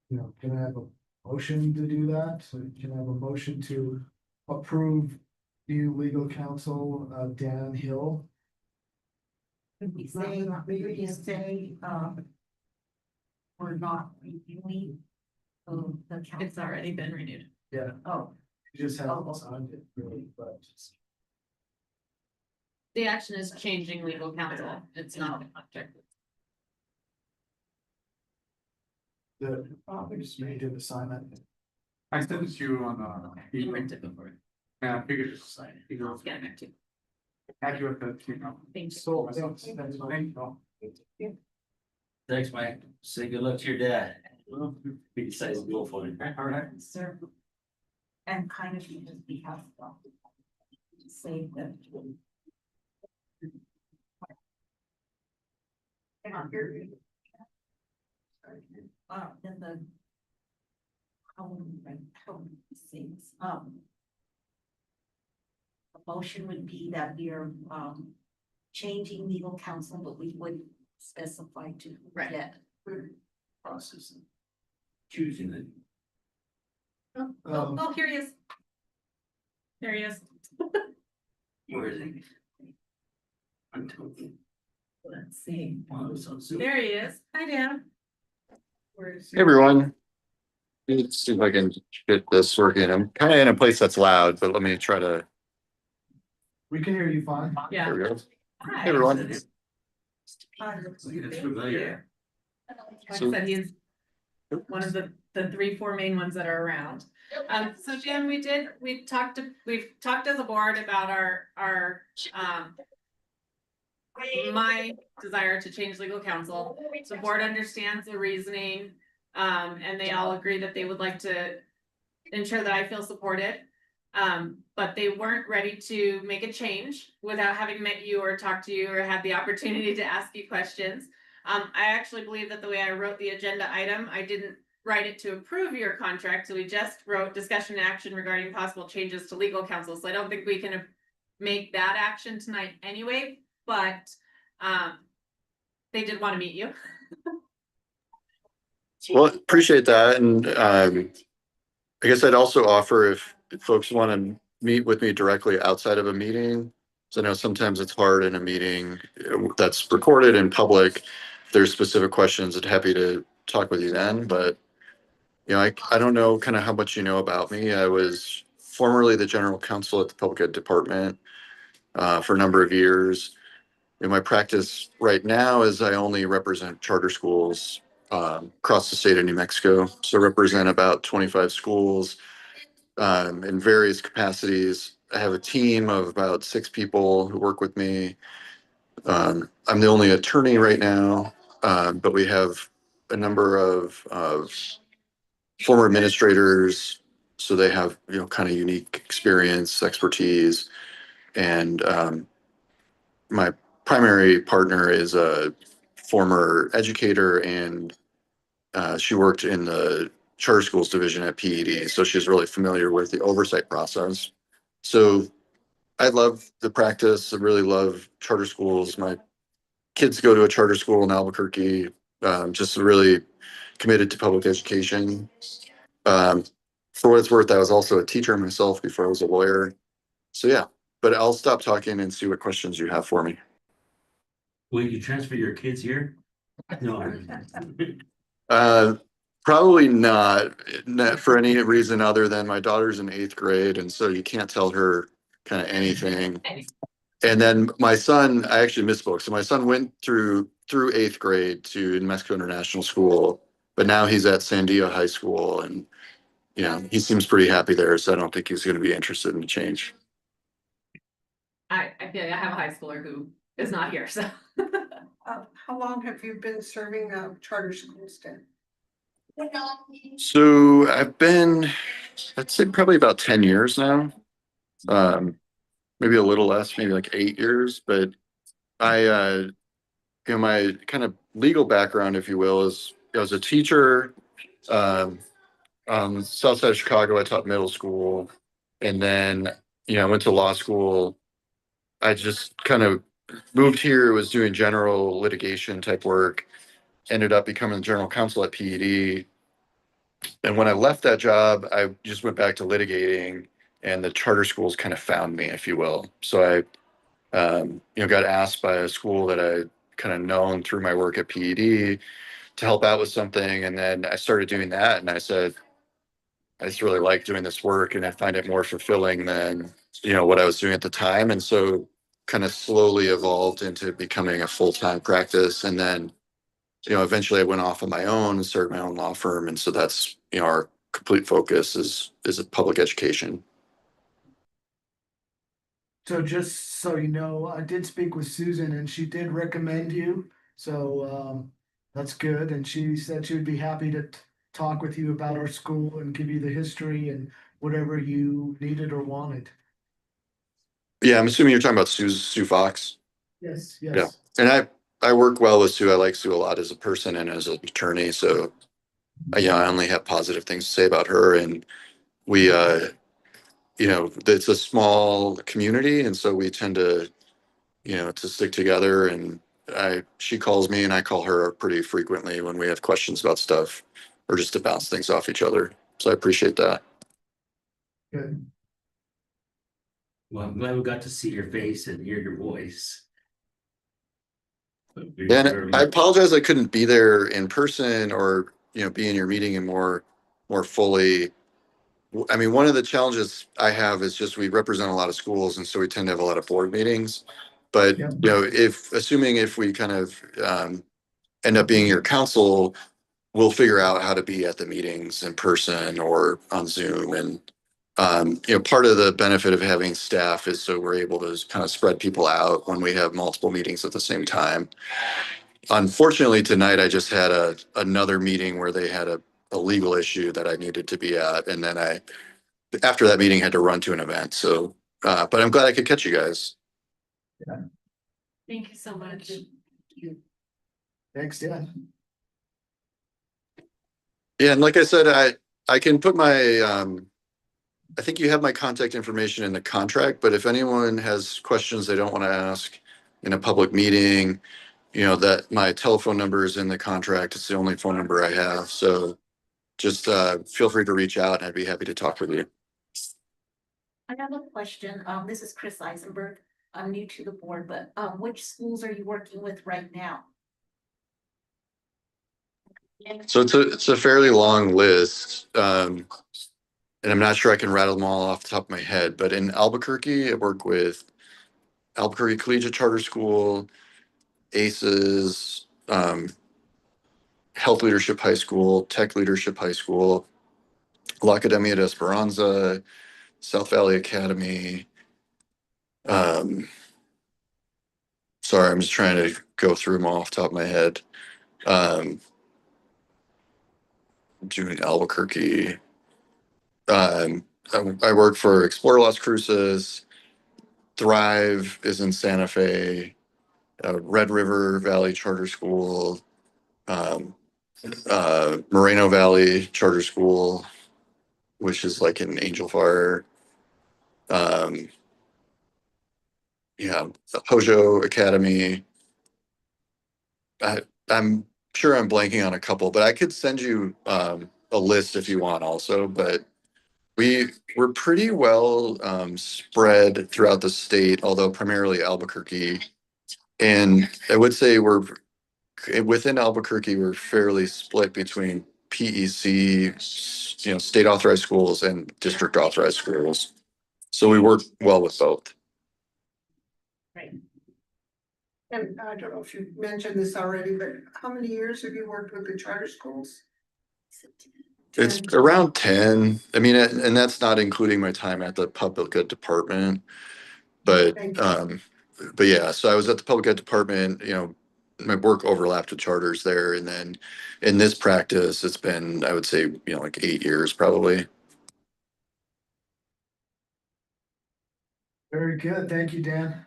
you know, can I have a motion to do that? So can I have a motion to approve new legal counsel, Dan Hill? Maybe say, we're not reviewing the council. It's already been renewed. Yeah, Oh, you just haven't signed it really, but The action is changing legal counsel. It's not the contract. you need to sign it. I sent it to you on You email. print it before. And I figured just Sign it. you know, Get it back to you. add you at the, you know. Thank you. So, Thank thanks. you. Thanks, Mike. Say good luck to your dad. He decides to go for it. All right. sir. And kind of because we have to say that. Then how these things, the motion would be that we are, changing legal counsel, but we wouldn't specify to who Right. yet. Process. Choosing it. Oh, here he is. There he is. Where is it? Until the. Let's see. Oh, it's on Zoom. There he is. Hi, Dan. Hey everyone. Let's see if I can get this working. I'm kind of in a place that's loud, but let me try to. We can hear you fine. Yeah. There we go. Hi. Hey everyone. Look at it's familiar. Like I said, he's one of the 3-4 main ones that are around. So Jan, we've talked as a board about our my desire to change legal counsel. The board understands the reasoning, and they all agree that they would like to ensure that I feel supported. But they weren't ready to make a change without having met you or talked to you or had the opportunity to ask you questions. I actually believe that the way I wrote the agenda item, I didn't write it to approve your contract. So we just wrote discussion and action regarding possible changes to legal counsel. So I don't think we can make that action tonight anyway, but they did want to meet you. Well, appreciate that. And I guess I'd also offer if folks want to meet with me directly outside of a meeting. So I know sometimes it's hard in a meeting that's recorded in public. If there's specific questions, I'd happy to talk with you then. But you know, I don't know kind of how much you know about me. I was formerly the general counsel at the public ed department for a number of years. In my practice right now is I only represent charter schools across the state of New Mexico. So represent about 25 schools in various capacities. I have a team of about 6 people who work with me. I'm the only attorney right now, but we have a number of former administrators. So they have, you know, kind of unique experience, expertise. And my primary partner is a former educator, and she worked in the charter schools division at PED. So she's really familiar with the oversight process. So I love the practice. I really love charter schools. My kids go to a charter school in Albuquerque, just really committed to public education. For what it's worth, I was also a teacher myself before I was a lawyer. So yeah, but I'll stop talking and see what questions you have for me. Will you transfer your kids here? No. Probably not for any reason other than my daughter's in 8th grade, and so you can't tell her kind of anything. And then my son, I actually misspoke. So my son went through 8th grade to New Mexico International School, but now he's at Sandia High School, and you know, he seems pretty happy there. So I don't think he's going to be interested in the change. I feel like I have a high schooler who is not here, so. How long have you been serving charter schools then? So I've been, I'd say probably about 10 years now. Maybe a little less, maybe like 8 years, but you know, my kind of legal background, if you will, is I was a teacher on the south side of Chicago. I taught middle school, and then, you know, I went to law school. I just kind of moved here, was doing general litigation type work, ended up becoming general counsel at PED. And when I left that job, I just went back to litigating, and the charter schools kind of found me, if you will. So I, you know, got asked by a school that I kind of known through my work at PED to help out with something. And then I started doing that, and I said, I just really like doing this work, and I find it more fulfilling than, you know, what I was doing at the time. And so kind of slowly evolved into becoming a full-time practice. And then, you know, eventually I went off on my own and started my own law firm. And so that's, you know, our complete focus is public education. So just so you know, I did speak with Susan and she did recommend you. So that's good. And she said she would be happy to talk with you about our school and give you the history and whatever you needed or wanted. Yeah, I'm assuming you're talking about Sue Fox. Yes, Yeah. yes. And I work well with Sue. I like Sue a lot as a person and as an attorney. So, yeah, I only have positive things to say about her. And we, it's a small community, and so we tend to, to stick together. And she calls me and I call her pretty frequently when we have questions about stuff or just to bounce things off each other. So I appreciate that. Good. Well, I'm glad we got to see your face and hear your voice. Yeah, and I apologize I couldn't be there in person or, be in your meeting and more fully. I mean, one of the challenges I have is just we represent a lot of schools, and so we tend to have a lot of board meetings. But, Yeah. if we kind of end up being your council, we'll figure out how to be at the meetings in person or on Zoom. And, part of the benefit of having staff is so we're able to kind of spread people out when we have multiple meetings at the same time. Unfortunately, tonight I just had another meeting where they had a legal issue that I needed to be at. And then after that meeting, had to run to an event. So, but I'm glad I could catch you guys. Thank you so much. Thanks, Dan. Yeah, and like I said, I can put my I think you have my contact information in the contract, but if anyone has questions they don't want to ask in a public meeting, that my telephone number is in the contract. It's the only phone number I have. So just feel free to reach out and I'd be happy to talk with you. I have a question. This is Chris Eisenberg. I'm new to the board, but which schools are you working with right now? So it's a fairly long list. And I'm not sure I can rattle them all off the top of my head, but in Albuquerque, I work with Albuquerque Collegiate Charter School, ACES, Health Leadership High School, Tech Leadership High School, La Academia de Esperanza, South Valley Academy. Sorry, I'm just trying to go through them all off the top of my head. Doing Albuquerque. I work for Explore Las Cruces. Thrive is in Santa Fe. Red River Valley Charter School. Moreno Valley Charter School, which is like in Angel Fire. Hojo Academy. I'm sure I'm blanking on a couple, but I could send you a list if you want also. But we're pretty well spread throughout the state, although primarily Albuquerque. And I would say within Albuquerque, we're fairly split between PEC, state authorized schools and district authorized schools. So we work well with both. Right. And I don't know if you mentioned this already, but how many years have you worked with the charter schools? It's around 10. I mean, and that's not including my time at the public ed department. But yeah, so I was at the public ed department, my work overlapped with charters there. And then in this practice, it's been, I would say, like 8 years probably. Very good. Thank you, Dan.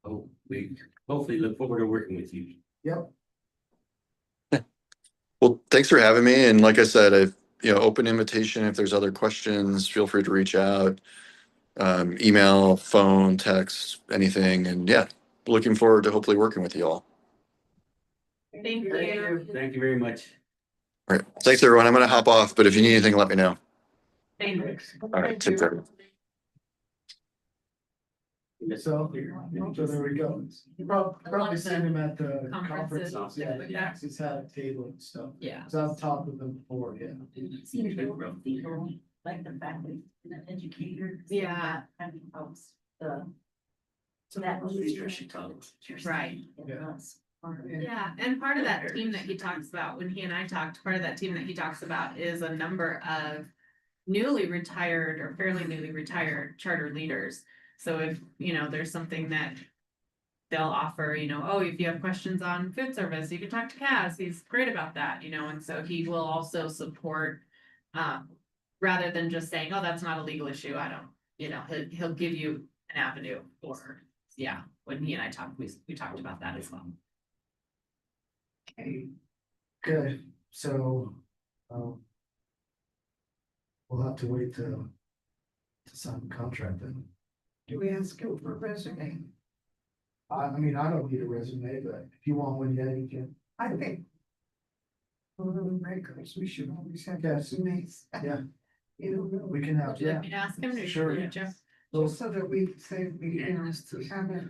Oh, we hopefully look forward to working with you. Yep. Well, thanks for having me. And like I said, open invitation. If there's other questions, feel free to reach out. Email, phone, text, anything. And yeah, looking forward to hopefully working with you all. Thank you. Thank you very much. All right. Thanks, everyone. I'm going to hop off, but if you need anything, let me know. Thank you. All right. Take care. So there we go. You probably seen him at the conferences. Yeah, he's had a table and stuff. Yeah. It's on top of them before, yeah. Like the fact that he's an educator. Yeah. And helps so that leads she talks. Right. Yeah, and part of that team that he talks about, when he and I talked, part of that team that he talks about is a number of newly retired or fairly newly retired charter leaders. So if, there's something that they'll offer, oh, if you have questions on food service, you can talk to Kaz. He's great about that, and so he will also support, rather than just saying, oh, that's not a legal issue. I don't, he'll give you an avenue for yeah, when he and I talked, we talked about that as well. Okay, Good, so, we'll have to wait to sign the contract then. do we ask him for a resume? I mean, I don't need a resume, but if you want one, yeah, you can. I think. For the records, we should always have Yes. resumes. Yeah. You know, We can have, Would you like yeah. me to ask him? Sure. Yeah, Jeff? just so that we say we, you know, have a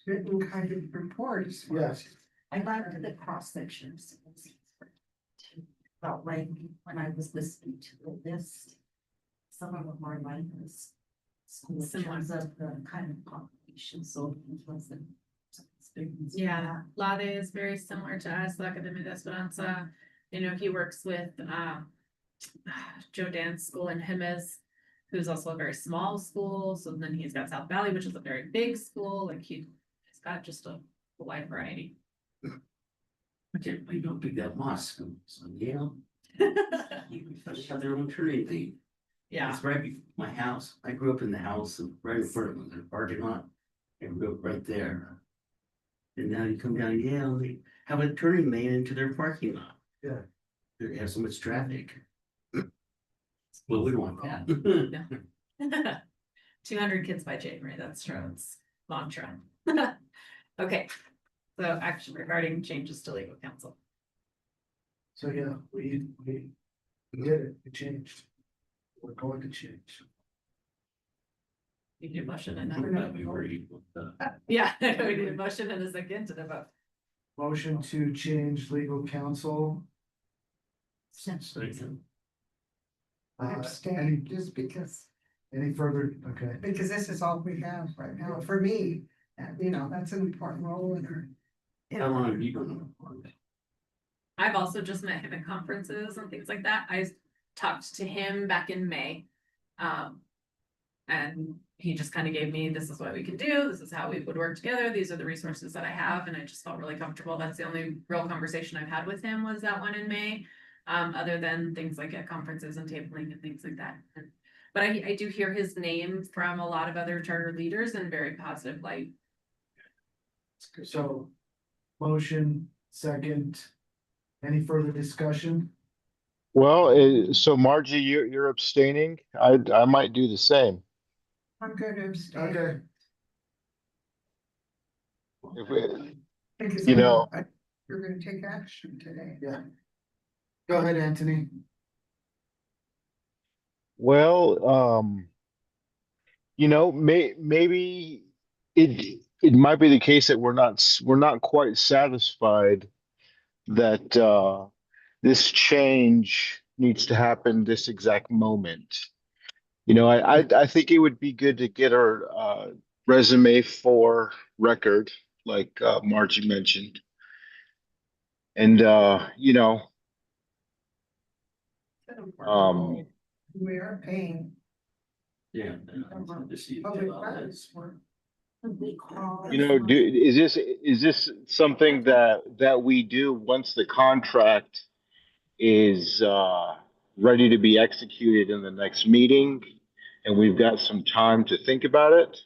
written kind of report as far as. I liked the cross sections. Felt like when I was listening to the list, some of them are like this. In terms of the kind of population, so it wasn't. Yeah, Lade is very similar to us, La Academia de Esperanza. You know, he works with Joe Dan's school in Jimenez, who's also a very small school. So then he's got South Valley, which is a very big school. Like he's got just a wide variety. I can't believe how big that mosque is on Yale. You have their own turning thing. Yeah, It's right before my house. I grew up in the house right in front of the parking lot. I grew up right there. And now you come down Yale, they have a turning lane into their parking lot. Yeah. They have so much traffic. Well, we don't want that. 200 kids by January, that's true, it's long term. Okay, so action regarding changes to legal counsel. So, yeah, we did it, it changed. We're going to change. You need a motion and But we were equal. yeah, we need a motion and a second to the vote. Motion to change legal counsel. I Any, abstain just because, any further, okay, because this is all we have right now for me. And you know, that's an important role in her. How long have you been on? I've also just met him at conferences and things like that. I talked to him back in May. And he just kind of gave me, this is what we can do, this is how we would work together, these are the resources that I have, and I just felt really comfortable. That's the only real conversation I've had with him was that one in May. Other than things like at conferences and tabling and things like that. But I do hear his name from a lot of other charter leaders in very positive light. so, motion, second, any further discussion? Well, so Margie, you're abstaining. I might do the same. I'm going to abstain. Okay, If we, Because you know, you're gonna take action today. yeah. Go ahead, Anthony. well, you know, maybe it might be the case that we're not quite satisfied that this change needs to happen this exact moment. You know, I think it would be good to get our resume for record, like Margie mentioned. And you know, We are paying. Yeah. Public funds for. you know, is this something that we do once the contract is ready to be executed in the next meeting, and we've got some time to think about it,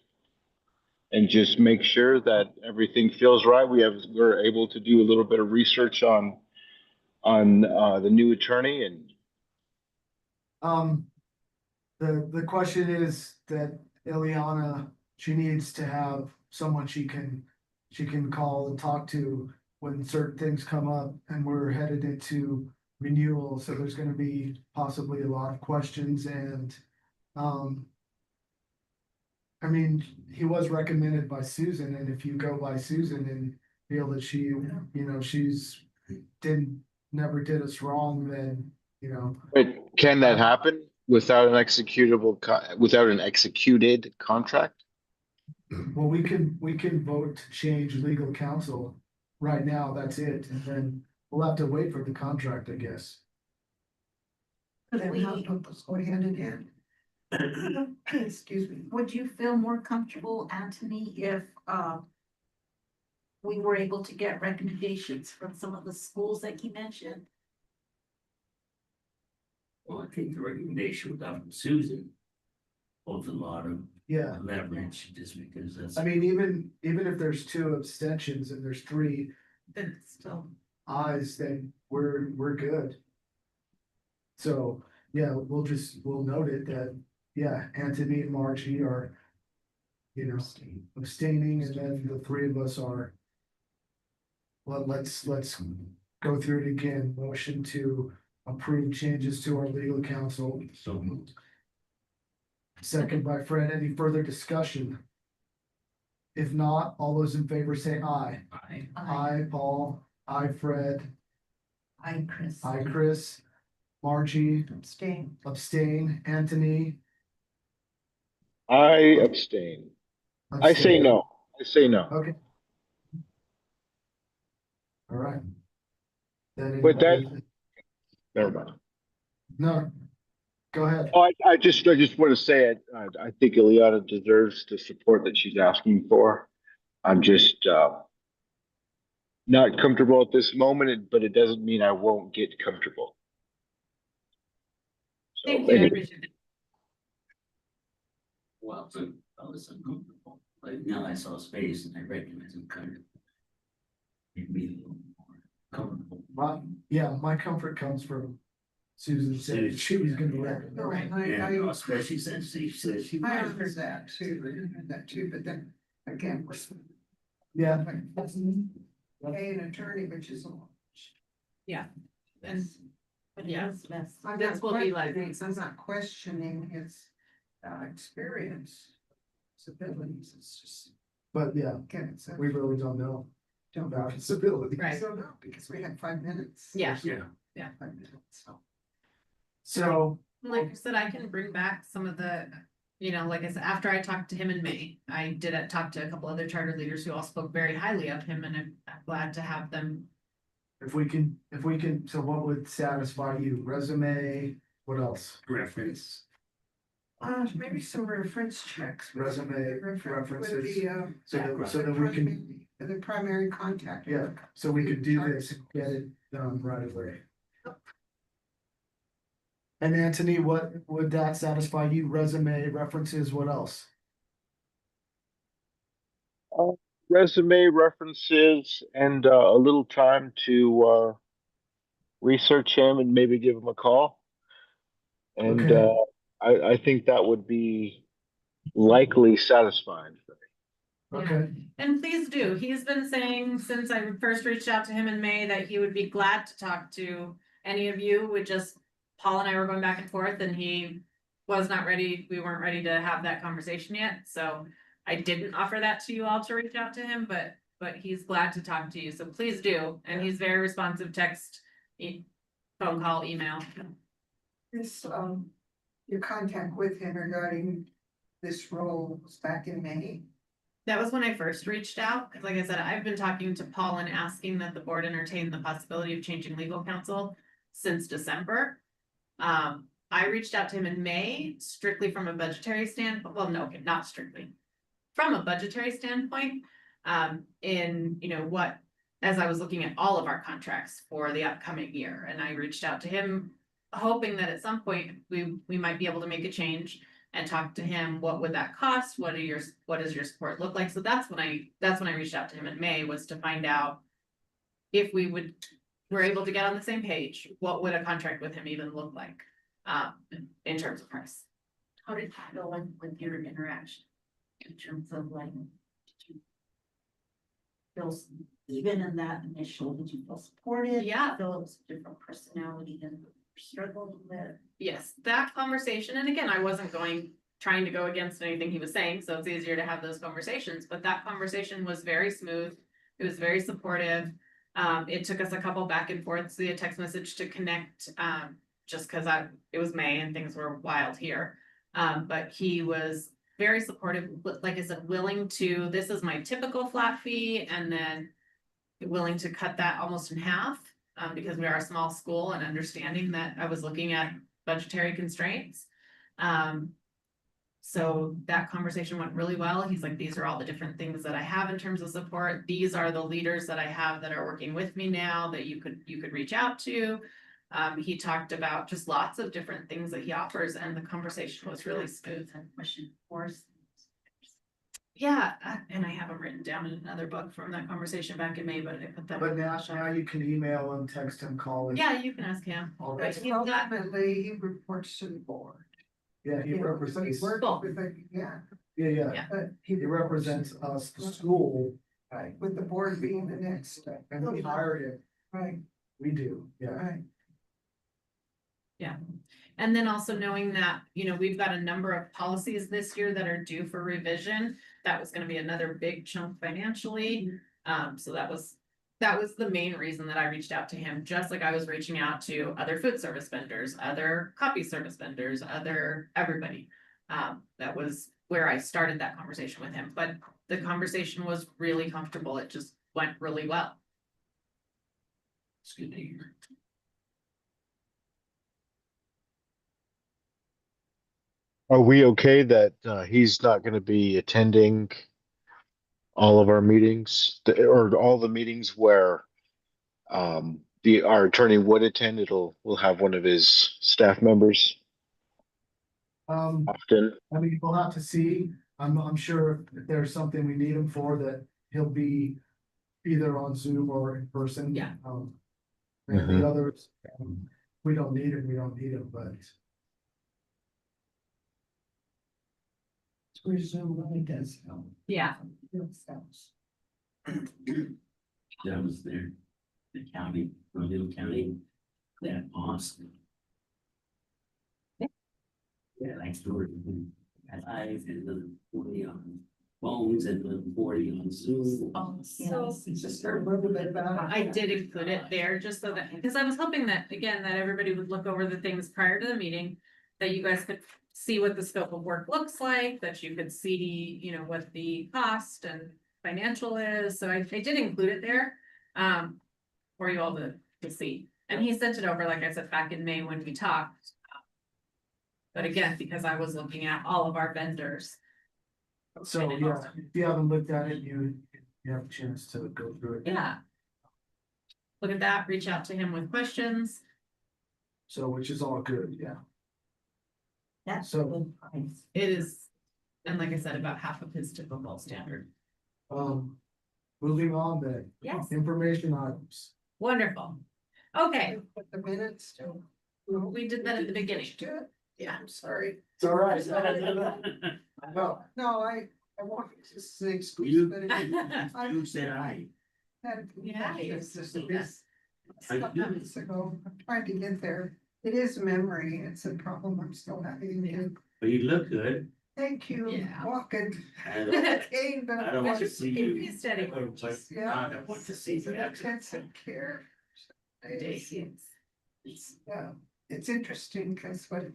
and just make sure that everything feels right. We're able to do a little bit of research on the new attorney and. The question is that Ileana, she needs to have someone she can call and talk to when certain things come up, and we're headed into renewal, so there's gonna be possibly a lot of questions and, I mean, he was recommended by Susan, and if you go by Susan and feel that she, you know, never did us wrong, then, you know. But can that happen without an without an executed contract? Well, we can vote to change legal counsel right now, that's it, and then we'll have to wait for the contract, I guess. Then we have to go hand in hand. Excuse me. Would you feel more comfortable, Anthony, if we were able to get recommendations from some of the schools that you mentioned? Well, I think the recommendation would come from Susan. holds a lot of Yeah, leverage just because that's. I mean, even if there's 2 abstentions and there's 3 Then it's still. ayes, then we're good. So, yeah, we'll note it that, yeah, Anthony and Margie are, you know, abstaining, and then the 3 of us are. Well, let's go through it again. Motion to approve changes to our legal counsel. So moved. Second by Fred. Any further discussion? If not, all those in favor say aye. Aye. Aye, Paul. Aye, Fred. Hi, Chris. Aye, Chris. Margie. Abstain. Abstain. Anthony. I abstain. I say Abstain. no. I say no. Okay. All right. Then But that, never mind. no, go ahead. Oh, I just want to say it. I think Ileana deserves the support that she's asking for. I'm just not comfortable at this moment, but it doesn't mean I won't get comfortable. So, Thank you, I anyway. appreciate it. Well, so I was uncomfortable, but now I saw space and I recognize I'm kind of. Made me a little more comfortable. My comfort comes from Susan saying she was gonna recommend. No, Right, I and especially since she said she. I heard that too, I heard that too, but then again, we're. Yeah. Pay an attorney, which is a lot. Yeah. And, But Yeah. it is mess. I'm This not will be like- questioning, I'm not questioning his experience, his abilities, it's just, But yeah, again, it's. we really don't know Don't about his ability. Right. So no, because we had 5 minutes. Yeah. Yeah. 5 minutes, so. So, Like I said, I can bring back some of the, like I said, after I talked to him in May, I did talk to a couple other charter leaders who all spoke very highly of him, and I'm glad to have them. if we can, so what would satisfy you? Resume, what else? Reference. Maybe some reference checks. Resume, With references. the, So that we can, the primary contact. yeah, so we could do this and get it done right away. And Anthony, what would that satisfy you? Resume, references, what else? Resume references and a little time to research him and maybe give him a call. And Okay. I think that would be likely satisfying. Okay, And please do, he's been saying since I first reached out to him in May that he would be glad to talk to any of you, with just Paul and I were going back and forth, and he was not ready, we weren't ready to have that conversation yet, so I didn't offer that to you all to reach out to him, but he's glad to talk to you, so please do, and he's very responsive, text, phone call, email. This, your contact with him regarding this role was back in May. That was when I first reached out, because like I said, I've been talking to Paul and asking that the board entertain the possibility of changing legal counsel since December. I reached out to him in May, strictly from a budgetary standpoint, well, no, okay, not strictly. From a budgetary standpoint, as I was looking at all of our contracts for the upcoming year, and I reached out to him, hoping that at some point we might be able to make a change and talk to him, what would that cost? What does your support look like? So that's when I reached out to him in May, was to find out if we're able to get on the same page, what would a contract with him even look like, in terms of price? How did you go with your interaction in terms of like, did you feel even in that initial, did you feel supported? Yeah. Feel it was a different personality than you're struggling with? Yes, that conversation, and again, I wasn't trying to go against anything he was saying, so it's easier to have those conversations, but that conversation was very smooth. It was very supportive. It took us a couple back and forths via text message to connect, just because it was May and things were wild here. But he was very supportive, like I said, willing to, this is my typical flat fee, and then willing to cut that almost in half. Because we are a small school, and understanding that I was looking at budgetary constraints. So that conversation went really well. He's like, these are all the different things that I have in terms of support. These are the leaders that I have that are working with me now that you could reach out to. He talked about just lots of different things that he offers, and the conversation was really smooth. Yeah, and I have them written down in another book from that conversation back in May, but I put them. But now you can email him, text him, call him. Yeah, you can ask him. All But that. he's got- Ultimately, he reports to the board. Yeah, he But he represents, works with it, yeah, yeah, but he represents us, the school, right, with the board being the next step. and we hire him, Right, we do, yeah. right. Yeah, and then also knowing that, you know, we've got a number of policies this year that are due for revision. That was gonna be another big chunk financially. So that was the main reason that I reached out to him, just like I was reaching out to other food service vendors, other copy service vendors, everybody. That was where I started that conversation with him, but the conversation was really comfortable. It just went really well. It's good to hear. Are we okay that he's not going to be attending all of our meetings or all the meetings where our attorney would attend? We'll have one of his staff members often. I mean, we'll have to see, I'm sure if there's something we need him for, that he'll be either on Zoom or in person. Yeah. And the others, we don't need him, but. Zoom really does help. Yeah. That was there, the county, the little county, that Austin. Yeah, next door. Had eyes and the 40 on phones and the 40 on Zoom. So Just a little bit about. I did include it there just so that, because I was hoping that, again, that everybody would look over the things prior to the meeting. That you guys could see what the scope of work looks like, that you could see, you know, what the cost and financial is. So I did include it there. For you all to see. And he sent it over, like I said, back in May when we talked. But again, because I was looking at all of our vendors. So, yeah, if you haven't looked at it, you have a chance to go through it. Yeah. Look at that, reach out to him with questions. So, which is all good, yeah. That's So- a good price. It is, and like I said, about half of his typical standard. Moving on then. Yes. Information items. Wonderful. Okay, Put the minutes to. we did that at the beginning. Yeah, I'm sorry. It's all right. No, No, I wanted to say. You- but it- I Who said I? had. Yeah, It's just you this. I Couple do. months ago, I'm trying to get there. It is memory. It's a problem I'm still having. But you look good. Thank you. Yeah. Walking. I don't, Cane, but I don't want to Just see keep you. you steady. Yeah. I don't want to see It's an you. intensive care. Yeah, it's interesting because what it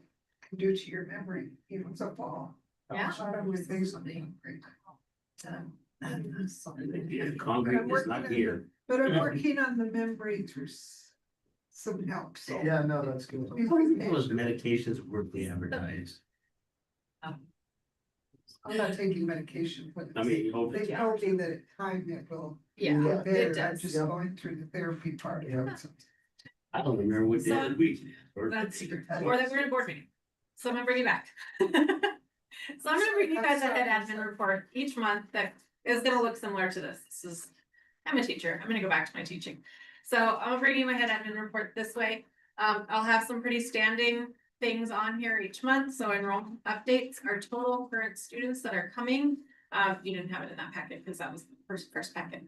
can do to your memory, even so fall. Yeah. A lot of my things on the great. Concrete is not here. But I'm working on the memory through some help, so. yeah, no, that's good. Those medications worth the advertised. I'm not taking medication, but. I mean, hope They told me that at time it will Yeah, get it better. I'm does. just going through the therapy part of it. I don't remember what day of the week. or- That's, or that we're in a board meeting. So I'm gonna bring you back. So I'm gonna bring you guys a head admin report each month that is gonna look similar to this. This is, I'm a teacher. I'm gonna go back to my teaching. So I'll bring you my head admin report this way. I'll have some pretty standing things on here each month. So enrollment updates, our total current students that are coming. You didn't have it in that packet because that was the first packet.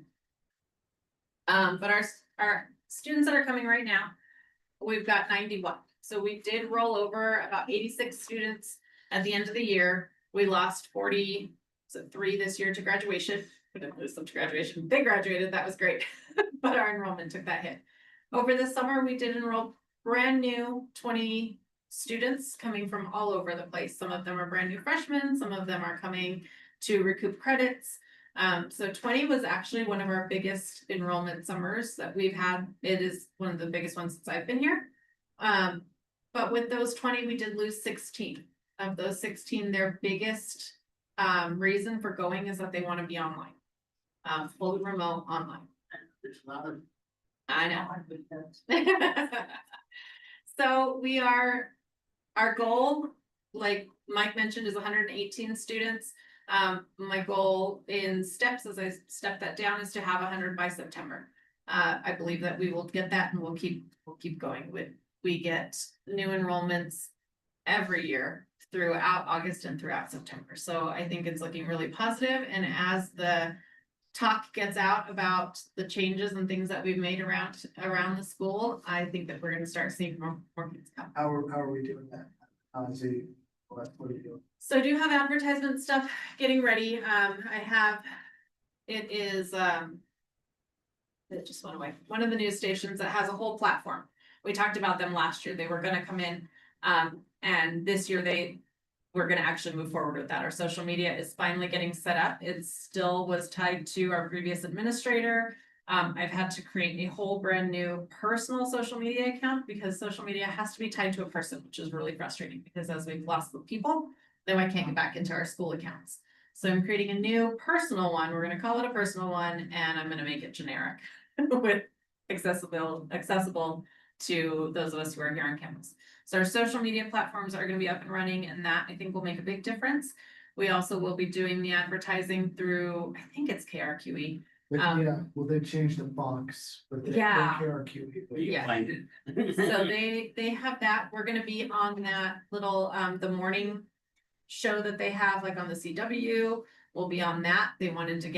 But our students that are coming right now, we've got 91. So we did roll over about 86 students at the end of the year. We lost 43 this year to graduation. We didn't lose them to graduation. They graduated, that was great. But our enrollment took that hit. Over the summer, we did enroll brand new 20 students coming from all over the place. Some of them are brand new freshmen, some of them are coming to recoup credits. So 20 was actually one of our biggest enrollment summers that we've had. It is one of the biggest ones since I've been here. But with those 20, we did lose 16. Of those 16, their biggest reason for going is that they want to be online. Fully remote online. There's a lot of. I know. So our goal, like Mike mentioned, is 118 students. My goal in steps, as I step that down, is to have 100 by September. I believe that we will get that, and we'll keep going with. We get new enrollments every year throughout August and throughout September. So I think it's looking really positive. And as the talk gets out about the changes and things that we've made around the school, I think that we're going to start seeing more kids come. How are we doing that? What are you doing? So I do have advertisement stuff getting ready. It is, it just went away. One of the news stations that has a whole platform. We talked about them last year. They were going to come in, and this year we're going to actually move forward with that. Our social media is finally getting set up. It still was tied to our previous administrator. I've had to create a whole brand new personal social media account because social media has to be tied to a person, which is really frustrating because as we've lost the people, then I can't get back into our school accounts. So I'm creating a new personal one. We're going to call it a personal one, and I'm going to make it generic with accessible to those of us who are here on campus. So our social media platforms are going to be up and running, and that I think will make a big difference. We also will be doing the advertising through, I think it's KRQE. Yeah, well, they changed the box, but they Yeah. KRQ. Yeah. Find it. So they have that. We're gonna be on that little the morning show that they have like on the CW. We'll be on that. We wanted to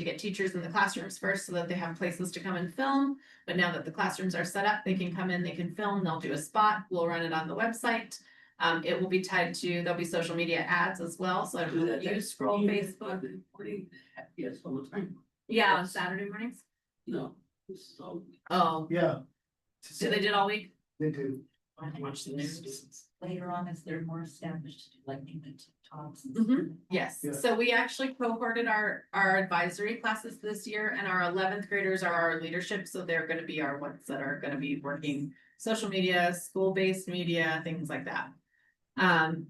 get teachers in the classrooms first so that they have places to come and film. But now that the classrooms are set up, they can come in, they can film, they'll do a spot, we'll run it on the website. It will be tied to, there'll be social media ads as well. So you scroll Facebook. Yes, all the time. Yeah, on Saturday mornings. No. So Oh, Yeah. so they did all week? They do. I have to watch the news. Later on, as they're more established, like the TikToks. Yes, Yeah. so we actually cohorted our advisory classes this year, and our 11th graders are our leadership, so they're gonna be our ones that are gonna be working social media, school-based media, things like that.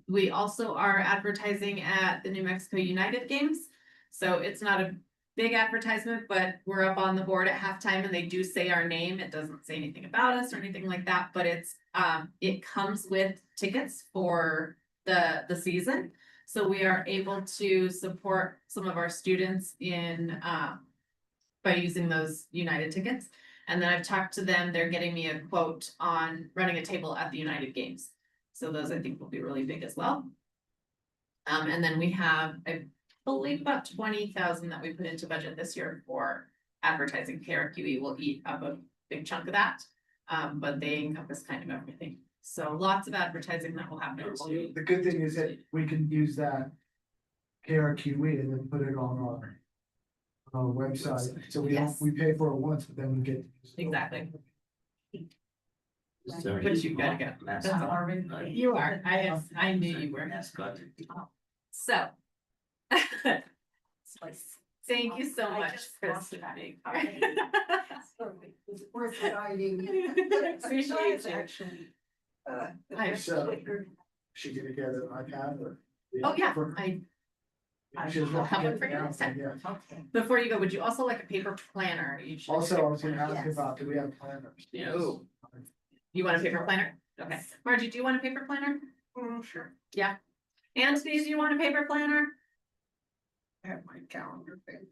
We also are advertising at the New Mexico United games, so it's not a big advertisement, but we're up on the board at halftime and they do say our name. It doesn't say anything about us or anything like that, but it comes with tickets for the season. So we are able to support some of our students in by using those United tickets. And then I've talked to them, they're getting me a quote on running a table at the United games. So those I think will be really big as well. And then we have, I believe about 20,000 that we put into budget this year for advertising. KRQE will eat up a big chunk of that. But they encompass kind of everything. So lots of advertising that will happen. The good thing is that we can use that KRQE and then put it on our website. So we pay for it once, but then we get. Exactly. Sorry. But you gotta go. That's all. You are. I knew you were. So. Thank you so much, Chris. It's worth guiding. Appreciate it. Actually. She gonna get an iPad or? Oh, yeah, She'll have get it for you the next time. yeah. Before you go, would you also like a paper planner? You should. Also, I was gonna ask about, do we have planners? Yes. Ooh. You want a paper planner? Okay. Margie, do you want a paper planner? Sure. Yeah. Anthony, do you want a paper planner? I have my calendar thing.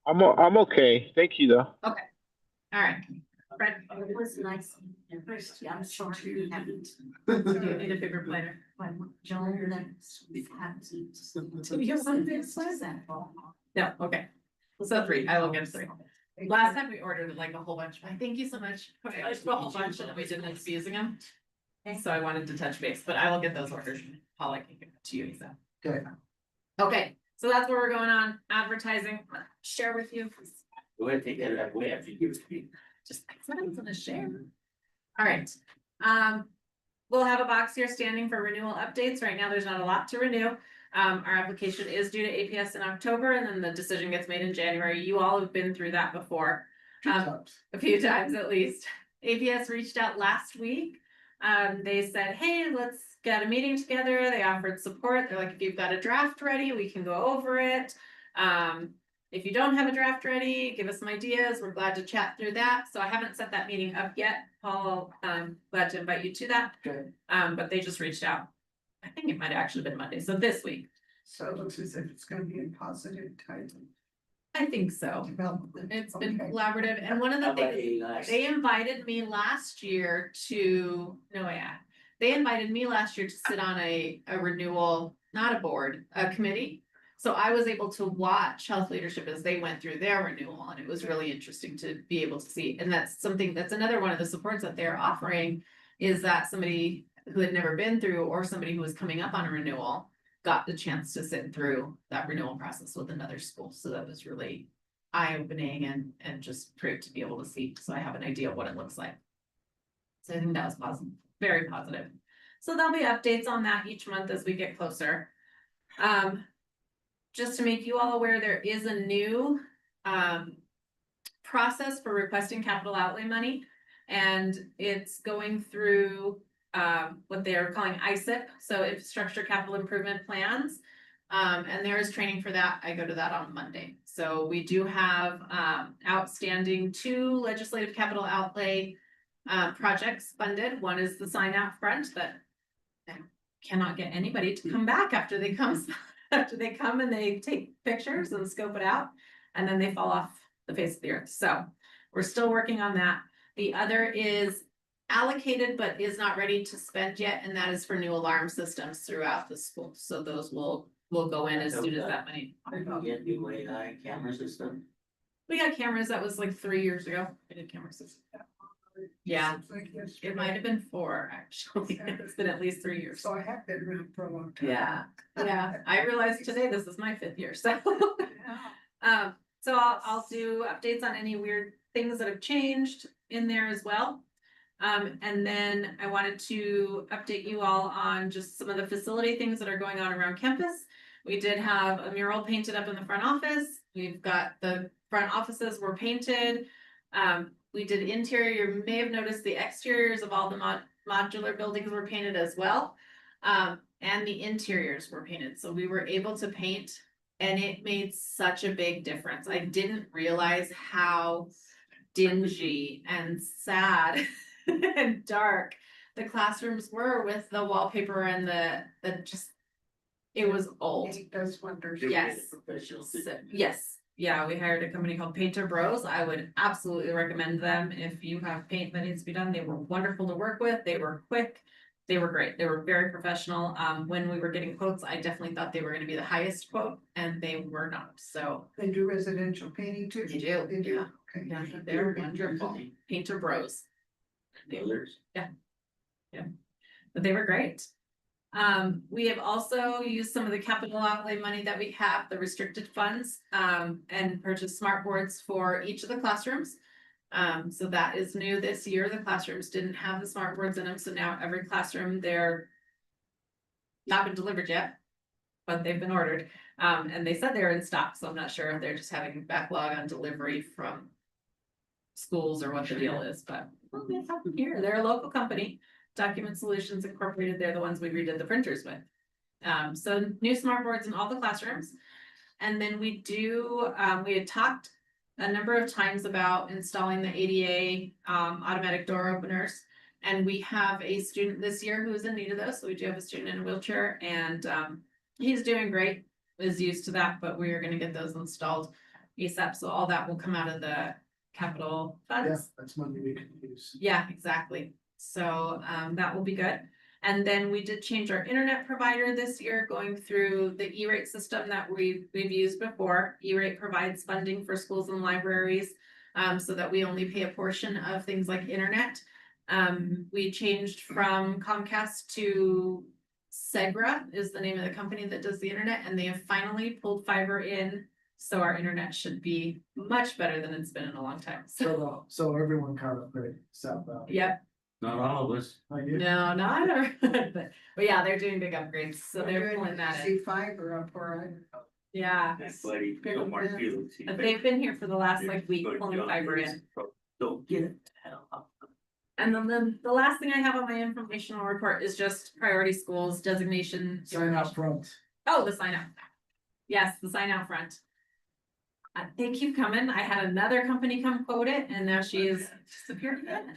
I'm okay. Thank you though. Okay. All right. Fred, It was nice. First, yeah, I'm sorry you haven't. do you need a paper planner? Joan, that's. Do you want a paper planner? No, okay. So 3, I will get 3. Last time we ordered like a whole bunch. Thank you so much. Okay, I just bought a whole bunch and we didn't end up using them. So I wanted to touch base, but I will get those orders. Paul, I can give it to you, so. Okay. Okay, so that's where we're going on advertising. Share with you. Go ahead, take that away after you give it to me. Just, I'm gonna share. All right, we'll have a box here standing for renewal updates. Right now, there's not a lot to renew. Our application is due to APS in October and then the decision gets made in January. You all have been through that before. A few times at least. APS reached out last week. They said, hey, let's get a meeting together. They offered support. They're like, if you've got a draft ready, we can go over it. if you don't have a draft ready, give us some ideas. We're glad to chat through that. So I haven't set that meeting up yet. Paul, glad to invite you to that. Good. But they just reached out. I think it might have actually been Monday, so this week. So it looks as if it's gonna be a positive type I think so. of development. It's been Okay. collaborative, and one of the things, they invited me last year to, they invited me last year to sit on a renewal, not a board, a committee. So I was able to watch health leadership as they went through their renewal, and it was really interesting to be able to see. And that's another one of the supports that they're offering, is that somebody who had never been through, or somebody who was coming up on a renewal, got the chance to sit through that renewal process with another school. So that was really eye-opening and just great to be able to see. So I have an idea of what it looks like. So I think that was positive, very positive. So there'll be updates on that each month as we get closer. Just to make you all aware, there is a new process for requesting capital outlay money, and it's going through what they are calling ISIP, so Infrastructure Capital Improvement Plans. And there is training for that. I go to that on Monday. So we do have outstanding 2 legislative capital outlay projects funded. One is the sign out front that cannot get anybody to come back after they come and they take pictures and scope it out, and then they fall off the face of the earth. So we're still working on that. The other is allocated but is not ready to spend yet, and that is for new alarm systems throughout the school. So those will go in as soon as that money. Get new AI camera system. We got cameras. That was like 3 years ago. I did camera systems. Yeah, it might have been 4 actually. It's been at least 3 years. So I have been around for a long time. Yeah. I realized today this is my 5th year. So, so I'll do updates on any weird things that have changed in there as well. And then I wanted to update you all on just some of the facility things that are going on around campus. We did have a mural painted up in the front office. We've got the front offices were painted. We did interior. You may have noticed the exteriors of all the modular buildings were painted as well. And the interiors were painted. So we were able to paint, and it made such a big difference. I didn't realize how dingy and sad and dark the classrooms were with the wallpaper and the just, it was old. It does wonders. Yes. Yes. Yeah, we hired a company called Painter Bros. I would absolutely recommend them if you have paint that needs to be done. They were wonderful to work with. They were quick. They were great. They were very professional. When we were getting quotes, I definitely thought they were going to be the highest quote, and they were not. So They do residential painting too? they do. They do, Yeah. okay. Yeah, they're wonderful. Painter Bros. Yeah. But they were great. We have also used some of the capital outlay money that we have, the restricted funds, and purchased smart boards for each of the classrooms. So that is new this year. The classrooms didn't have the smart boards in them, so now every classroom, they're not been delivered yet, but they've been ordered. And they said they're in stock, so I'm not sure if they're just having backlog on delivery from schools or what the deal is, but well, they have them here. They're a local company, Document Solutions Incorporated. They're the ones we redid the printers with. So new smart boards in all the classrooms. And then we had talked a number of times about installing the ADA automatic door openers. And we have a student this year who's in need of those. So we do have a student in a wheelchair, and he's doing great, is used to that, but we are going to get those installed ASAP. So all that will come out of the capital funds. Yeah, that's money we can use. Yeah, exactly. So that will be good. And then we did change our internet provider this year, going through the E-rate system that we've used before. E-rate provides funding for schools and libraries, so that we only pay a portion of things like internet. We changed from Comcast to Segra is the name of the company that does the internet, and they have finally pulled fiber in. So our internet should be much better than it's been in a long time. So everyone kind of upgrade South Valley. Yep. Not all of us. No, not everyone, but yeah, they're doing big upgrades, so they're pulling that in. See fiber up where Yeah. Buddy, no more feelings. But they've been here for the last like week pulling fiber in. Don't get it the hell up. And then the last thing I have on my informational report is just priority schools designation. Sign out front. Oh, the sign out. Yes, the sign out front. They keep coming. I had another company come quote it and now she is disappeared again.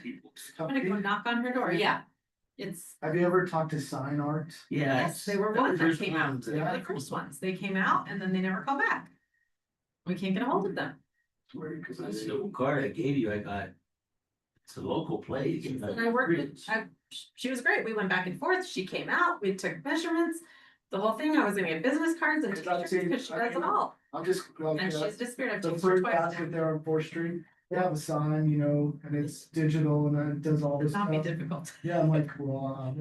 I'm gonna go knock on her door. Yeah. It's, Have you ever talked to Sign Art? yes, they were one that First came out. ones, They were the first ones. They came out and then they never call back. We can't get a hold of them. Because I said, the card I gave you, I got, it's a local place. And I worked with, she was great. We went back and forth. She came out, we took measurements. The whole thing, I was gonna get business cards and t-shirts because she does it all. I'm just. And she's disappeared. I've The changed her fruit twice basket now. there on Fourth Street, they have a sign, you know, and it's digital and then it does all this Not be stuff. difficult. Yeah, I'm like, well,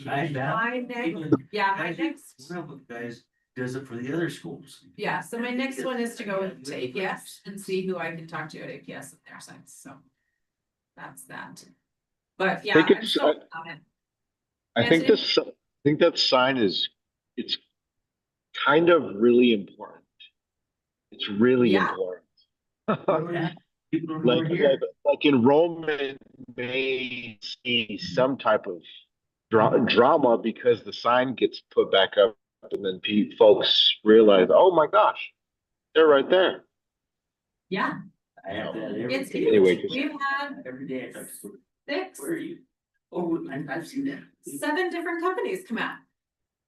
My next, yeah, my next, One of the guys does it for the other schools. yeah, so my next one is to go to APS and see who I can talk to at APS at their sites, so. That's that. But yeah, think I'm it's, still on it. I think Anthony? I think that sign is, it's kind of really important. It's really Yeah. important. Yeah. People don't know Like, we're here. like enrollment may see some type of drama because the sign gets put back up and then folks realize, oh my gosh, they're right there. Yeah, I have that every it's day. huge. Anyway, just- We've had Every day I talk to someone, 6, where are you? Oh, I've seen that. 7 different companies come out,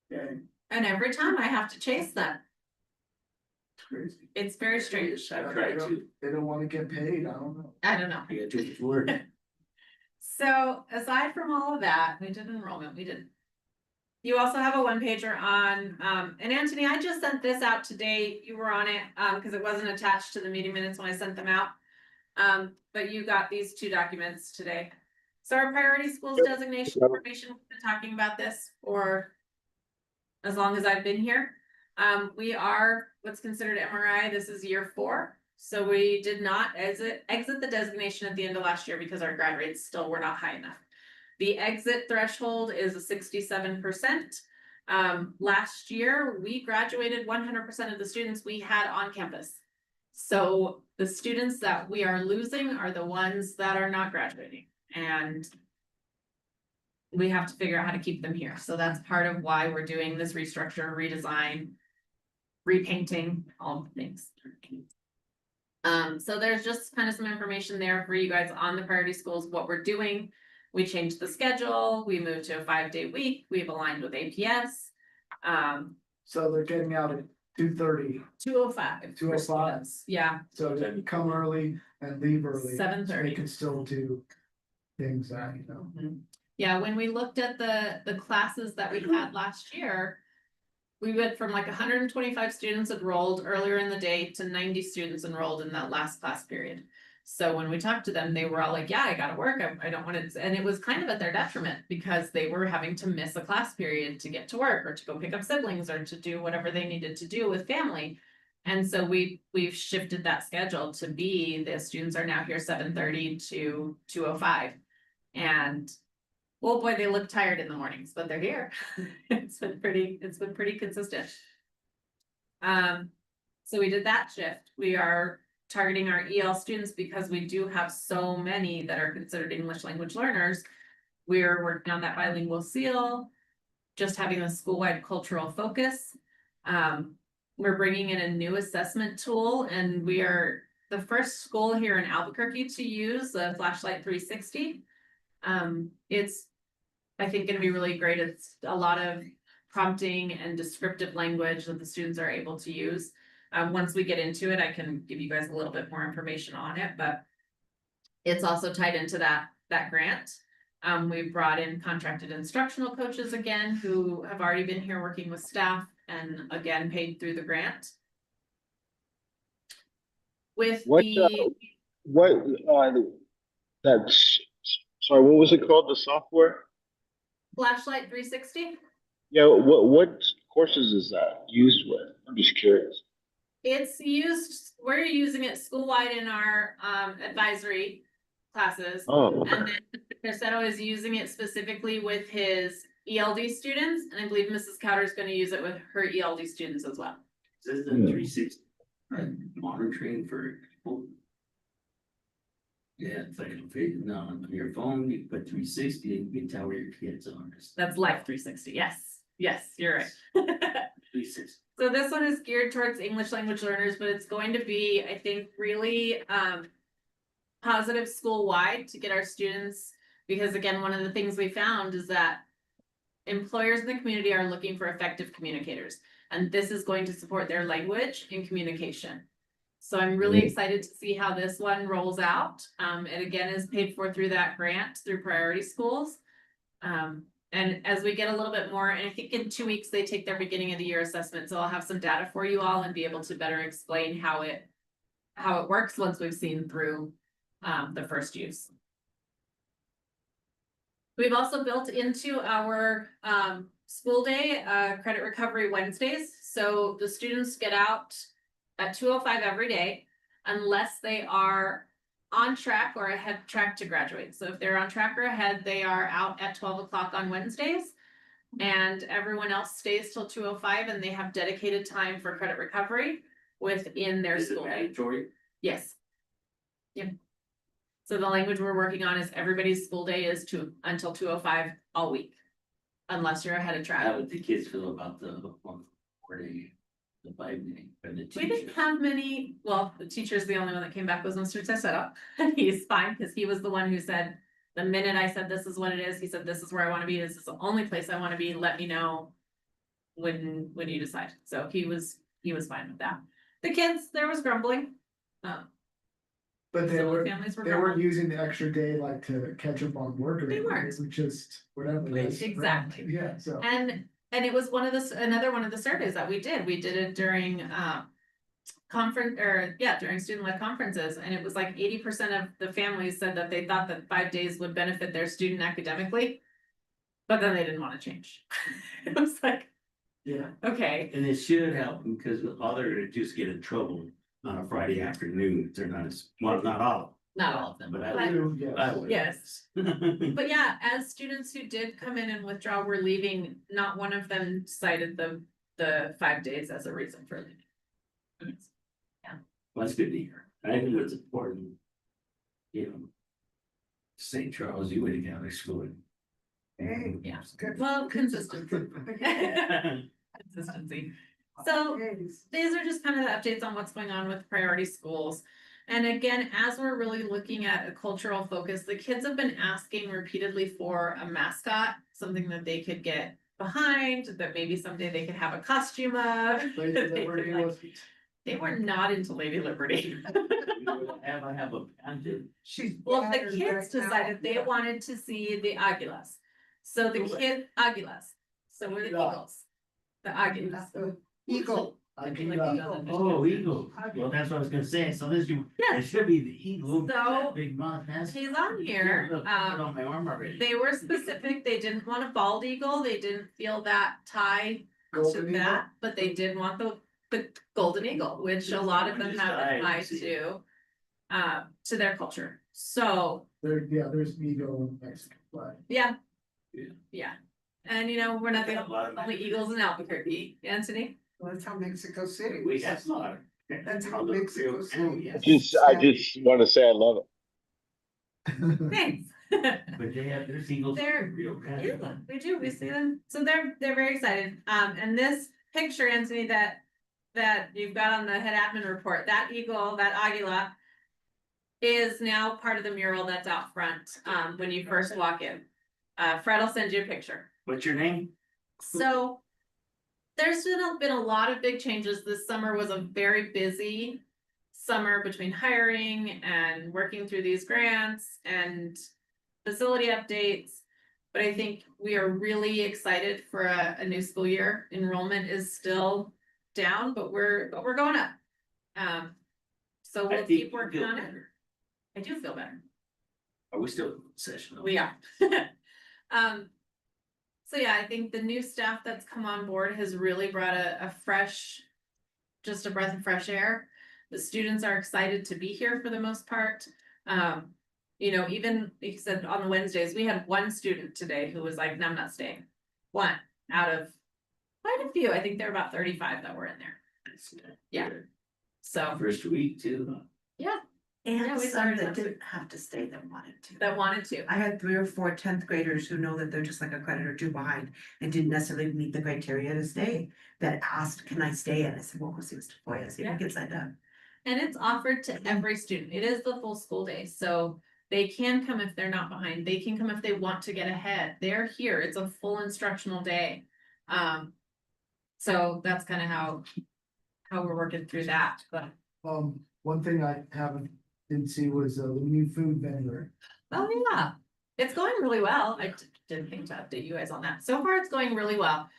Yeah, and every time I have to chase them. it's crazy. It's very strange. I've tried to. They don't wanna get paid, I don't know. I don't know. I got too much work. So aside from all of that, we did enrollment, we did. You also have a one pager on, and Anthony, I just sent this out today. You were on it, because it wasn't attached to the meeting minutes when I sent them out. But you got these 2 documents today. So our priority schools designation information, we've been talking about this for as long as I've been here. We are what's considered MRI. This is year 4. So we did not exit the designation at the end of last year because our grad rates still were not high enough. The exit threshold is a 67%. Last year, we graduated 100% of the students we had on campus. So the students that we are losing are the ones that are not graduating. And we have to figure out how to keep them here. So that's part of why we're doing this restructure, redesign, repainting, all the things. So there's just kind of some information there for you guys on the priority schools, what we're doing. We changed the schedule, we moved to a 5-day week, we've aligned with APS. So they're getting out at 2:30, 2:05. 2:05. students. Yeah, so they come early and leave early. 7:30. So they can still do things that, you know. yeah, when we looked at the classes that we had last year. We went from like 125 students enrolled earlier in the day to 90 students enrolled in that last class period. So when we talked to them, they were all like, yeah, I gotta work, I don't want to, and it was kind of at their detriment because they were having to miss a class period to get to work or to go pick up siblings or to do whatever they needed to do with family. And so we've shifted that schedule to be, the students are now here 7:30 to 2:05. And oh boy, they look tired in the mornings, but they're here. It's been pretty consistent. So we did that shift. We are targeting our EL students because we do have so many that are considered English language learners. We're working on that bilingual seal, just having a school-wide cultural focus. We're bringing in a new assessment tool and we are the first school here in Albuquerque to use the Flashlight 360. It's, I think, gonna be really great. It's a lot of prompting and descriptive language that the students are able to use. Once we get into it, I can give you guys a little bit more information on it, but it's also tied into that grant. We've brought in contracted instructional coaches again, who have already been here working with staff and again, paid through the grant. With that's, sorry, what was it called, the software? Flashlight 360. Yeah, what courses is that used with? I'm just curious. It's used, we're using it school-wide in our advisory classes. Oh, okay. And then Tercero is using it specifically with his ELD students, and I believe Mrs. Cowder is gonna use it with her ELD students as well. This is a 360 monitoring for people. Yeah, it's like on your phone, you put 360 and you can tell where your kids are. That's Life 360, yes, you're right. Please. So this one is geared towards English language learners, but it's going to be, I think, really positive school-wide to get our students, because again, one of the things we found is that employers in the community are looking for effective communicators, and this is going to support their language and communication. So I'm really excited to see how this one rolls out. It again is paid for through that grant through Priority Schools. And as we get a little bit more, and I think in 2 weeks, they take their beginning of the year assessment. So I'll have some data for you all and be able to better explain how it works once we've seen through the first use. We've also built into our school day credit recovery Wednesdays. So the students get out at 2:05 every day, unless they are on track or ahead track to graduate. So if they're on track or ahead, they are out at 12 o'clock on Wednesdays, and everyone else stays till 2:05, and they have dedicated time for credit recovery within their school day. Yes. Yep. So the language we're working on is everybody's school day is until 2:05 all week, unless you're ahead of track. How would the kids feel about the 4-day, the 5-day, and the We didn't teachers? have many, well, the teacher's the only one that came back was Mr. Tessetto. He's fine, because he was the one who said, the minute I said this is what it is, he said, this is where I want to be, this is the only place I want to be, let me know when you decide. So he was fine with that. The kids, there was grumbling. But they Some of the were, families were they weren't grumbling. using the extra day like to catch up on work or They anything. weren't. It was just whatever. that's around. Exactly. Yeah, so. And it was another one of the surveys that we did. We did it during during student-led conferences, and it was like 80% of the families said that they thought that 5 days would benefit their student academically, but then they didn't want to change. It was like, yeah, okay. And it should help, because all they're gonna do is get in trouble on a Friday afternoon. They're not as, well, not all. Not all of them, But but I would. yes. But yeah, as students who did come in and withdraw were leaving, not one of them cited the 5 days as a reason for leaving. Well, that's good to hear. I think it's important. You know. St. Charles, you would have school. Hey, Yeah. it's good. Well, consistency. Consistency. So these are just kind of the updates on what's going on with priority schools. And again, as we're really looking at a cultural focus, the kids have been asking repeatedly for a mascot, something that they could get behind, that maybe someday they could have a costume of. They were not into Lady Liberty. Have a pageant. Well, the battered kids right now. decided they wanted to see the Aguilas. So the Aguilas. So we're the Eagles. The Aguilas. Eagle. Oh, eagle. Well, that's what I was gonna say. So this you, Yeah. it should be the eagle. So, Big mouth. he's on here. Look, I put it on my arm already. They were specific. They didn't want a bald eagle. They didn't feel that tie to Golden Eagle? that, but they did want the golden eagle, which a lot of them have a tie to their culture. So There's Eagle in Mexico, but. yeah. Yeah. Yeah. And we're not the A lot of only eagles in Albuquerque, Anthony. Well, that's how Mexico City. We was. have slaughter. That's how Mexico City. I just want to say I love it. Thanks. But they have their eagles. They're- Real kind. Yeah, we do. We see them. So they're very excited. And this picture, Anthony, that you've got on the head admin report, that eagle, that Aguila, is now part of the mural that's out front when you first walk in. Fred will send you a picture. What's your name? So there's been a lot of big changes. This summer was a very busy summer between hiring and working through these grants and facility updates. But I think we are really excited for a new school year. Enrollment is still down, but we're going up. So I we'll think keep you working feel on it. better. I do feel better. Are we still in session? We are. So yeah, I think the new staff that's come on board has really brought a fresh, just a breath of fresh air. The students are excited to be here for the most part. Even like you said, on the Wednesdays, we had one student today who was like, no, I'm not staying. One out of quite a few. I think there were about 35 that were in there. Yeah. So First week too. yeah. And Yeah, we some started that last week. didn't have to stay that wanted to. That wanted to. I had 3 or 4 10th graders who know that they're just like a credit or 2 behind and didn't necessarily meet the criteria to stay, that asked, can I stay? And I said, well, we'll see Mr. Foya, see if we get signed up. And it's offered to every student. It is the full school day, so they can come if they're not behind. They can come if they want to get ahead. They're here. It's a full instructional day. So that's kind of how we're working through that, but. One thing I didn't see was the new food vendor. Oh, yeah, it's going really well. I didn't think to update you guys on that. So far, it's going really well.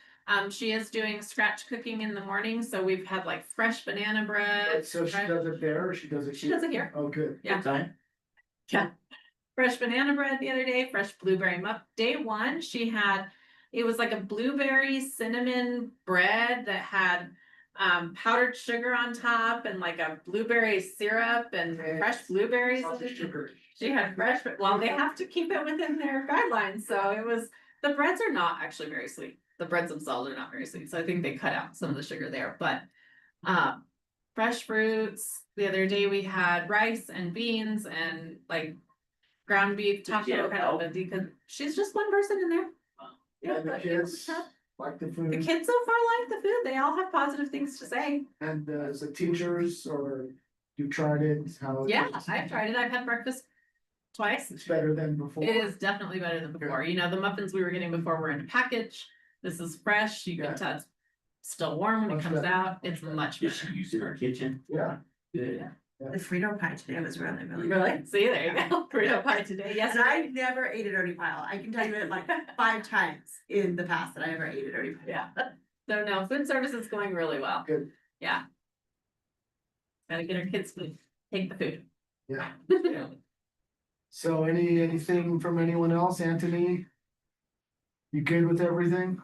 She is doing scratch cooking in the morning, so we've had like fresh banana bread. So she does it there or she does it? She does it here. Oh, good. Yeah. Yeah. Fresh banana bread the other day, fresh blueberry muff. Day one, it was like a blueberry cinnamon bread that had powdered sugar on top and like a blueberry syrup and fresh blueberries. She had fresh, well, they have to keep it within their guidelines. So the breads are not actually very sweet. The breads themselves are not very sweet. So I think they cut out some of the sugar there, but fresh fruits. The other day we had rice and beans and like ground beef taco kind of a because she's just one person in there. Yeah, the kids like the food. The kids so far like the food. They all have positive things to say. And as the teachers or you tried it, how? Yeah, I've tried it. I've had breakfast twice. It's better than before. It is definitely better than before. You know, the muffins we were getting before were in a package. This is fresh. You can tell it's still warm when it comes out. It's much better. She used in our kitchen. Yeah. Good. The Frito pie today was really, really good. Really? See, there you go. Burrito pie today. Yes, And I never ate a dirty pile. I can tell you it like 5 times in the past that I ever ate a dirty pile. Yeah. So no, food service is going really well. Good. Yeah. Gotta get our kids to take the food. Yeah. So anything from anyone else? Anthony? You good with everything?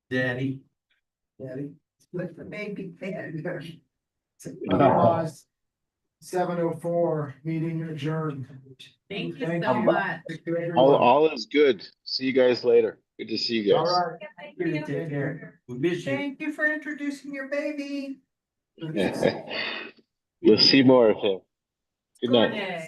Daddy. Daddy? Let the baby bed. Otherwise, 7:04, meeting adjourned. Thank you Thank so you. much. Thank you, everyone. All is good. See you guys later. Good to see you All guys. right. Thank you. Take care. We miss you. Thank you for introducing your baby. You'll see more of him. Good night. Gorgeous.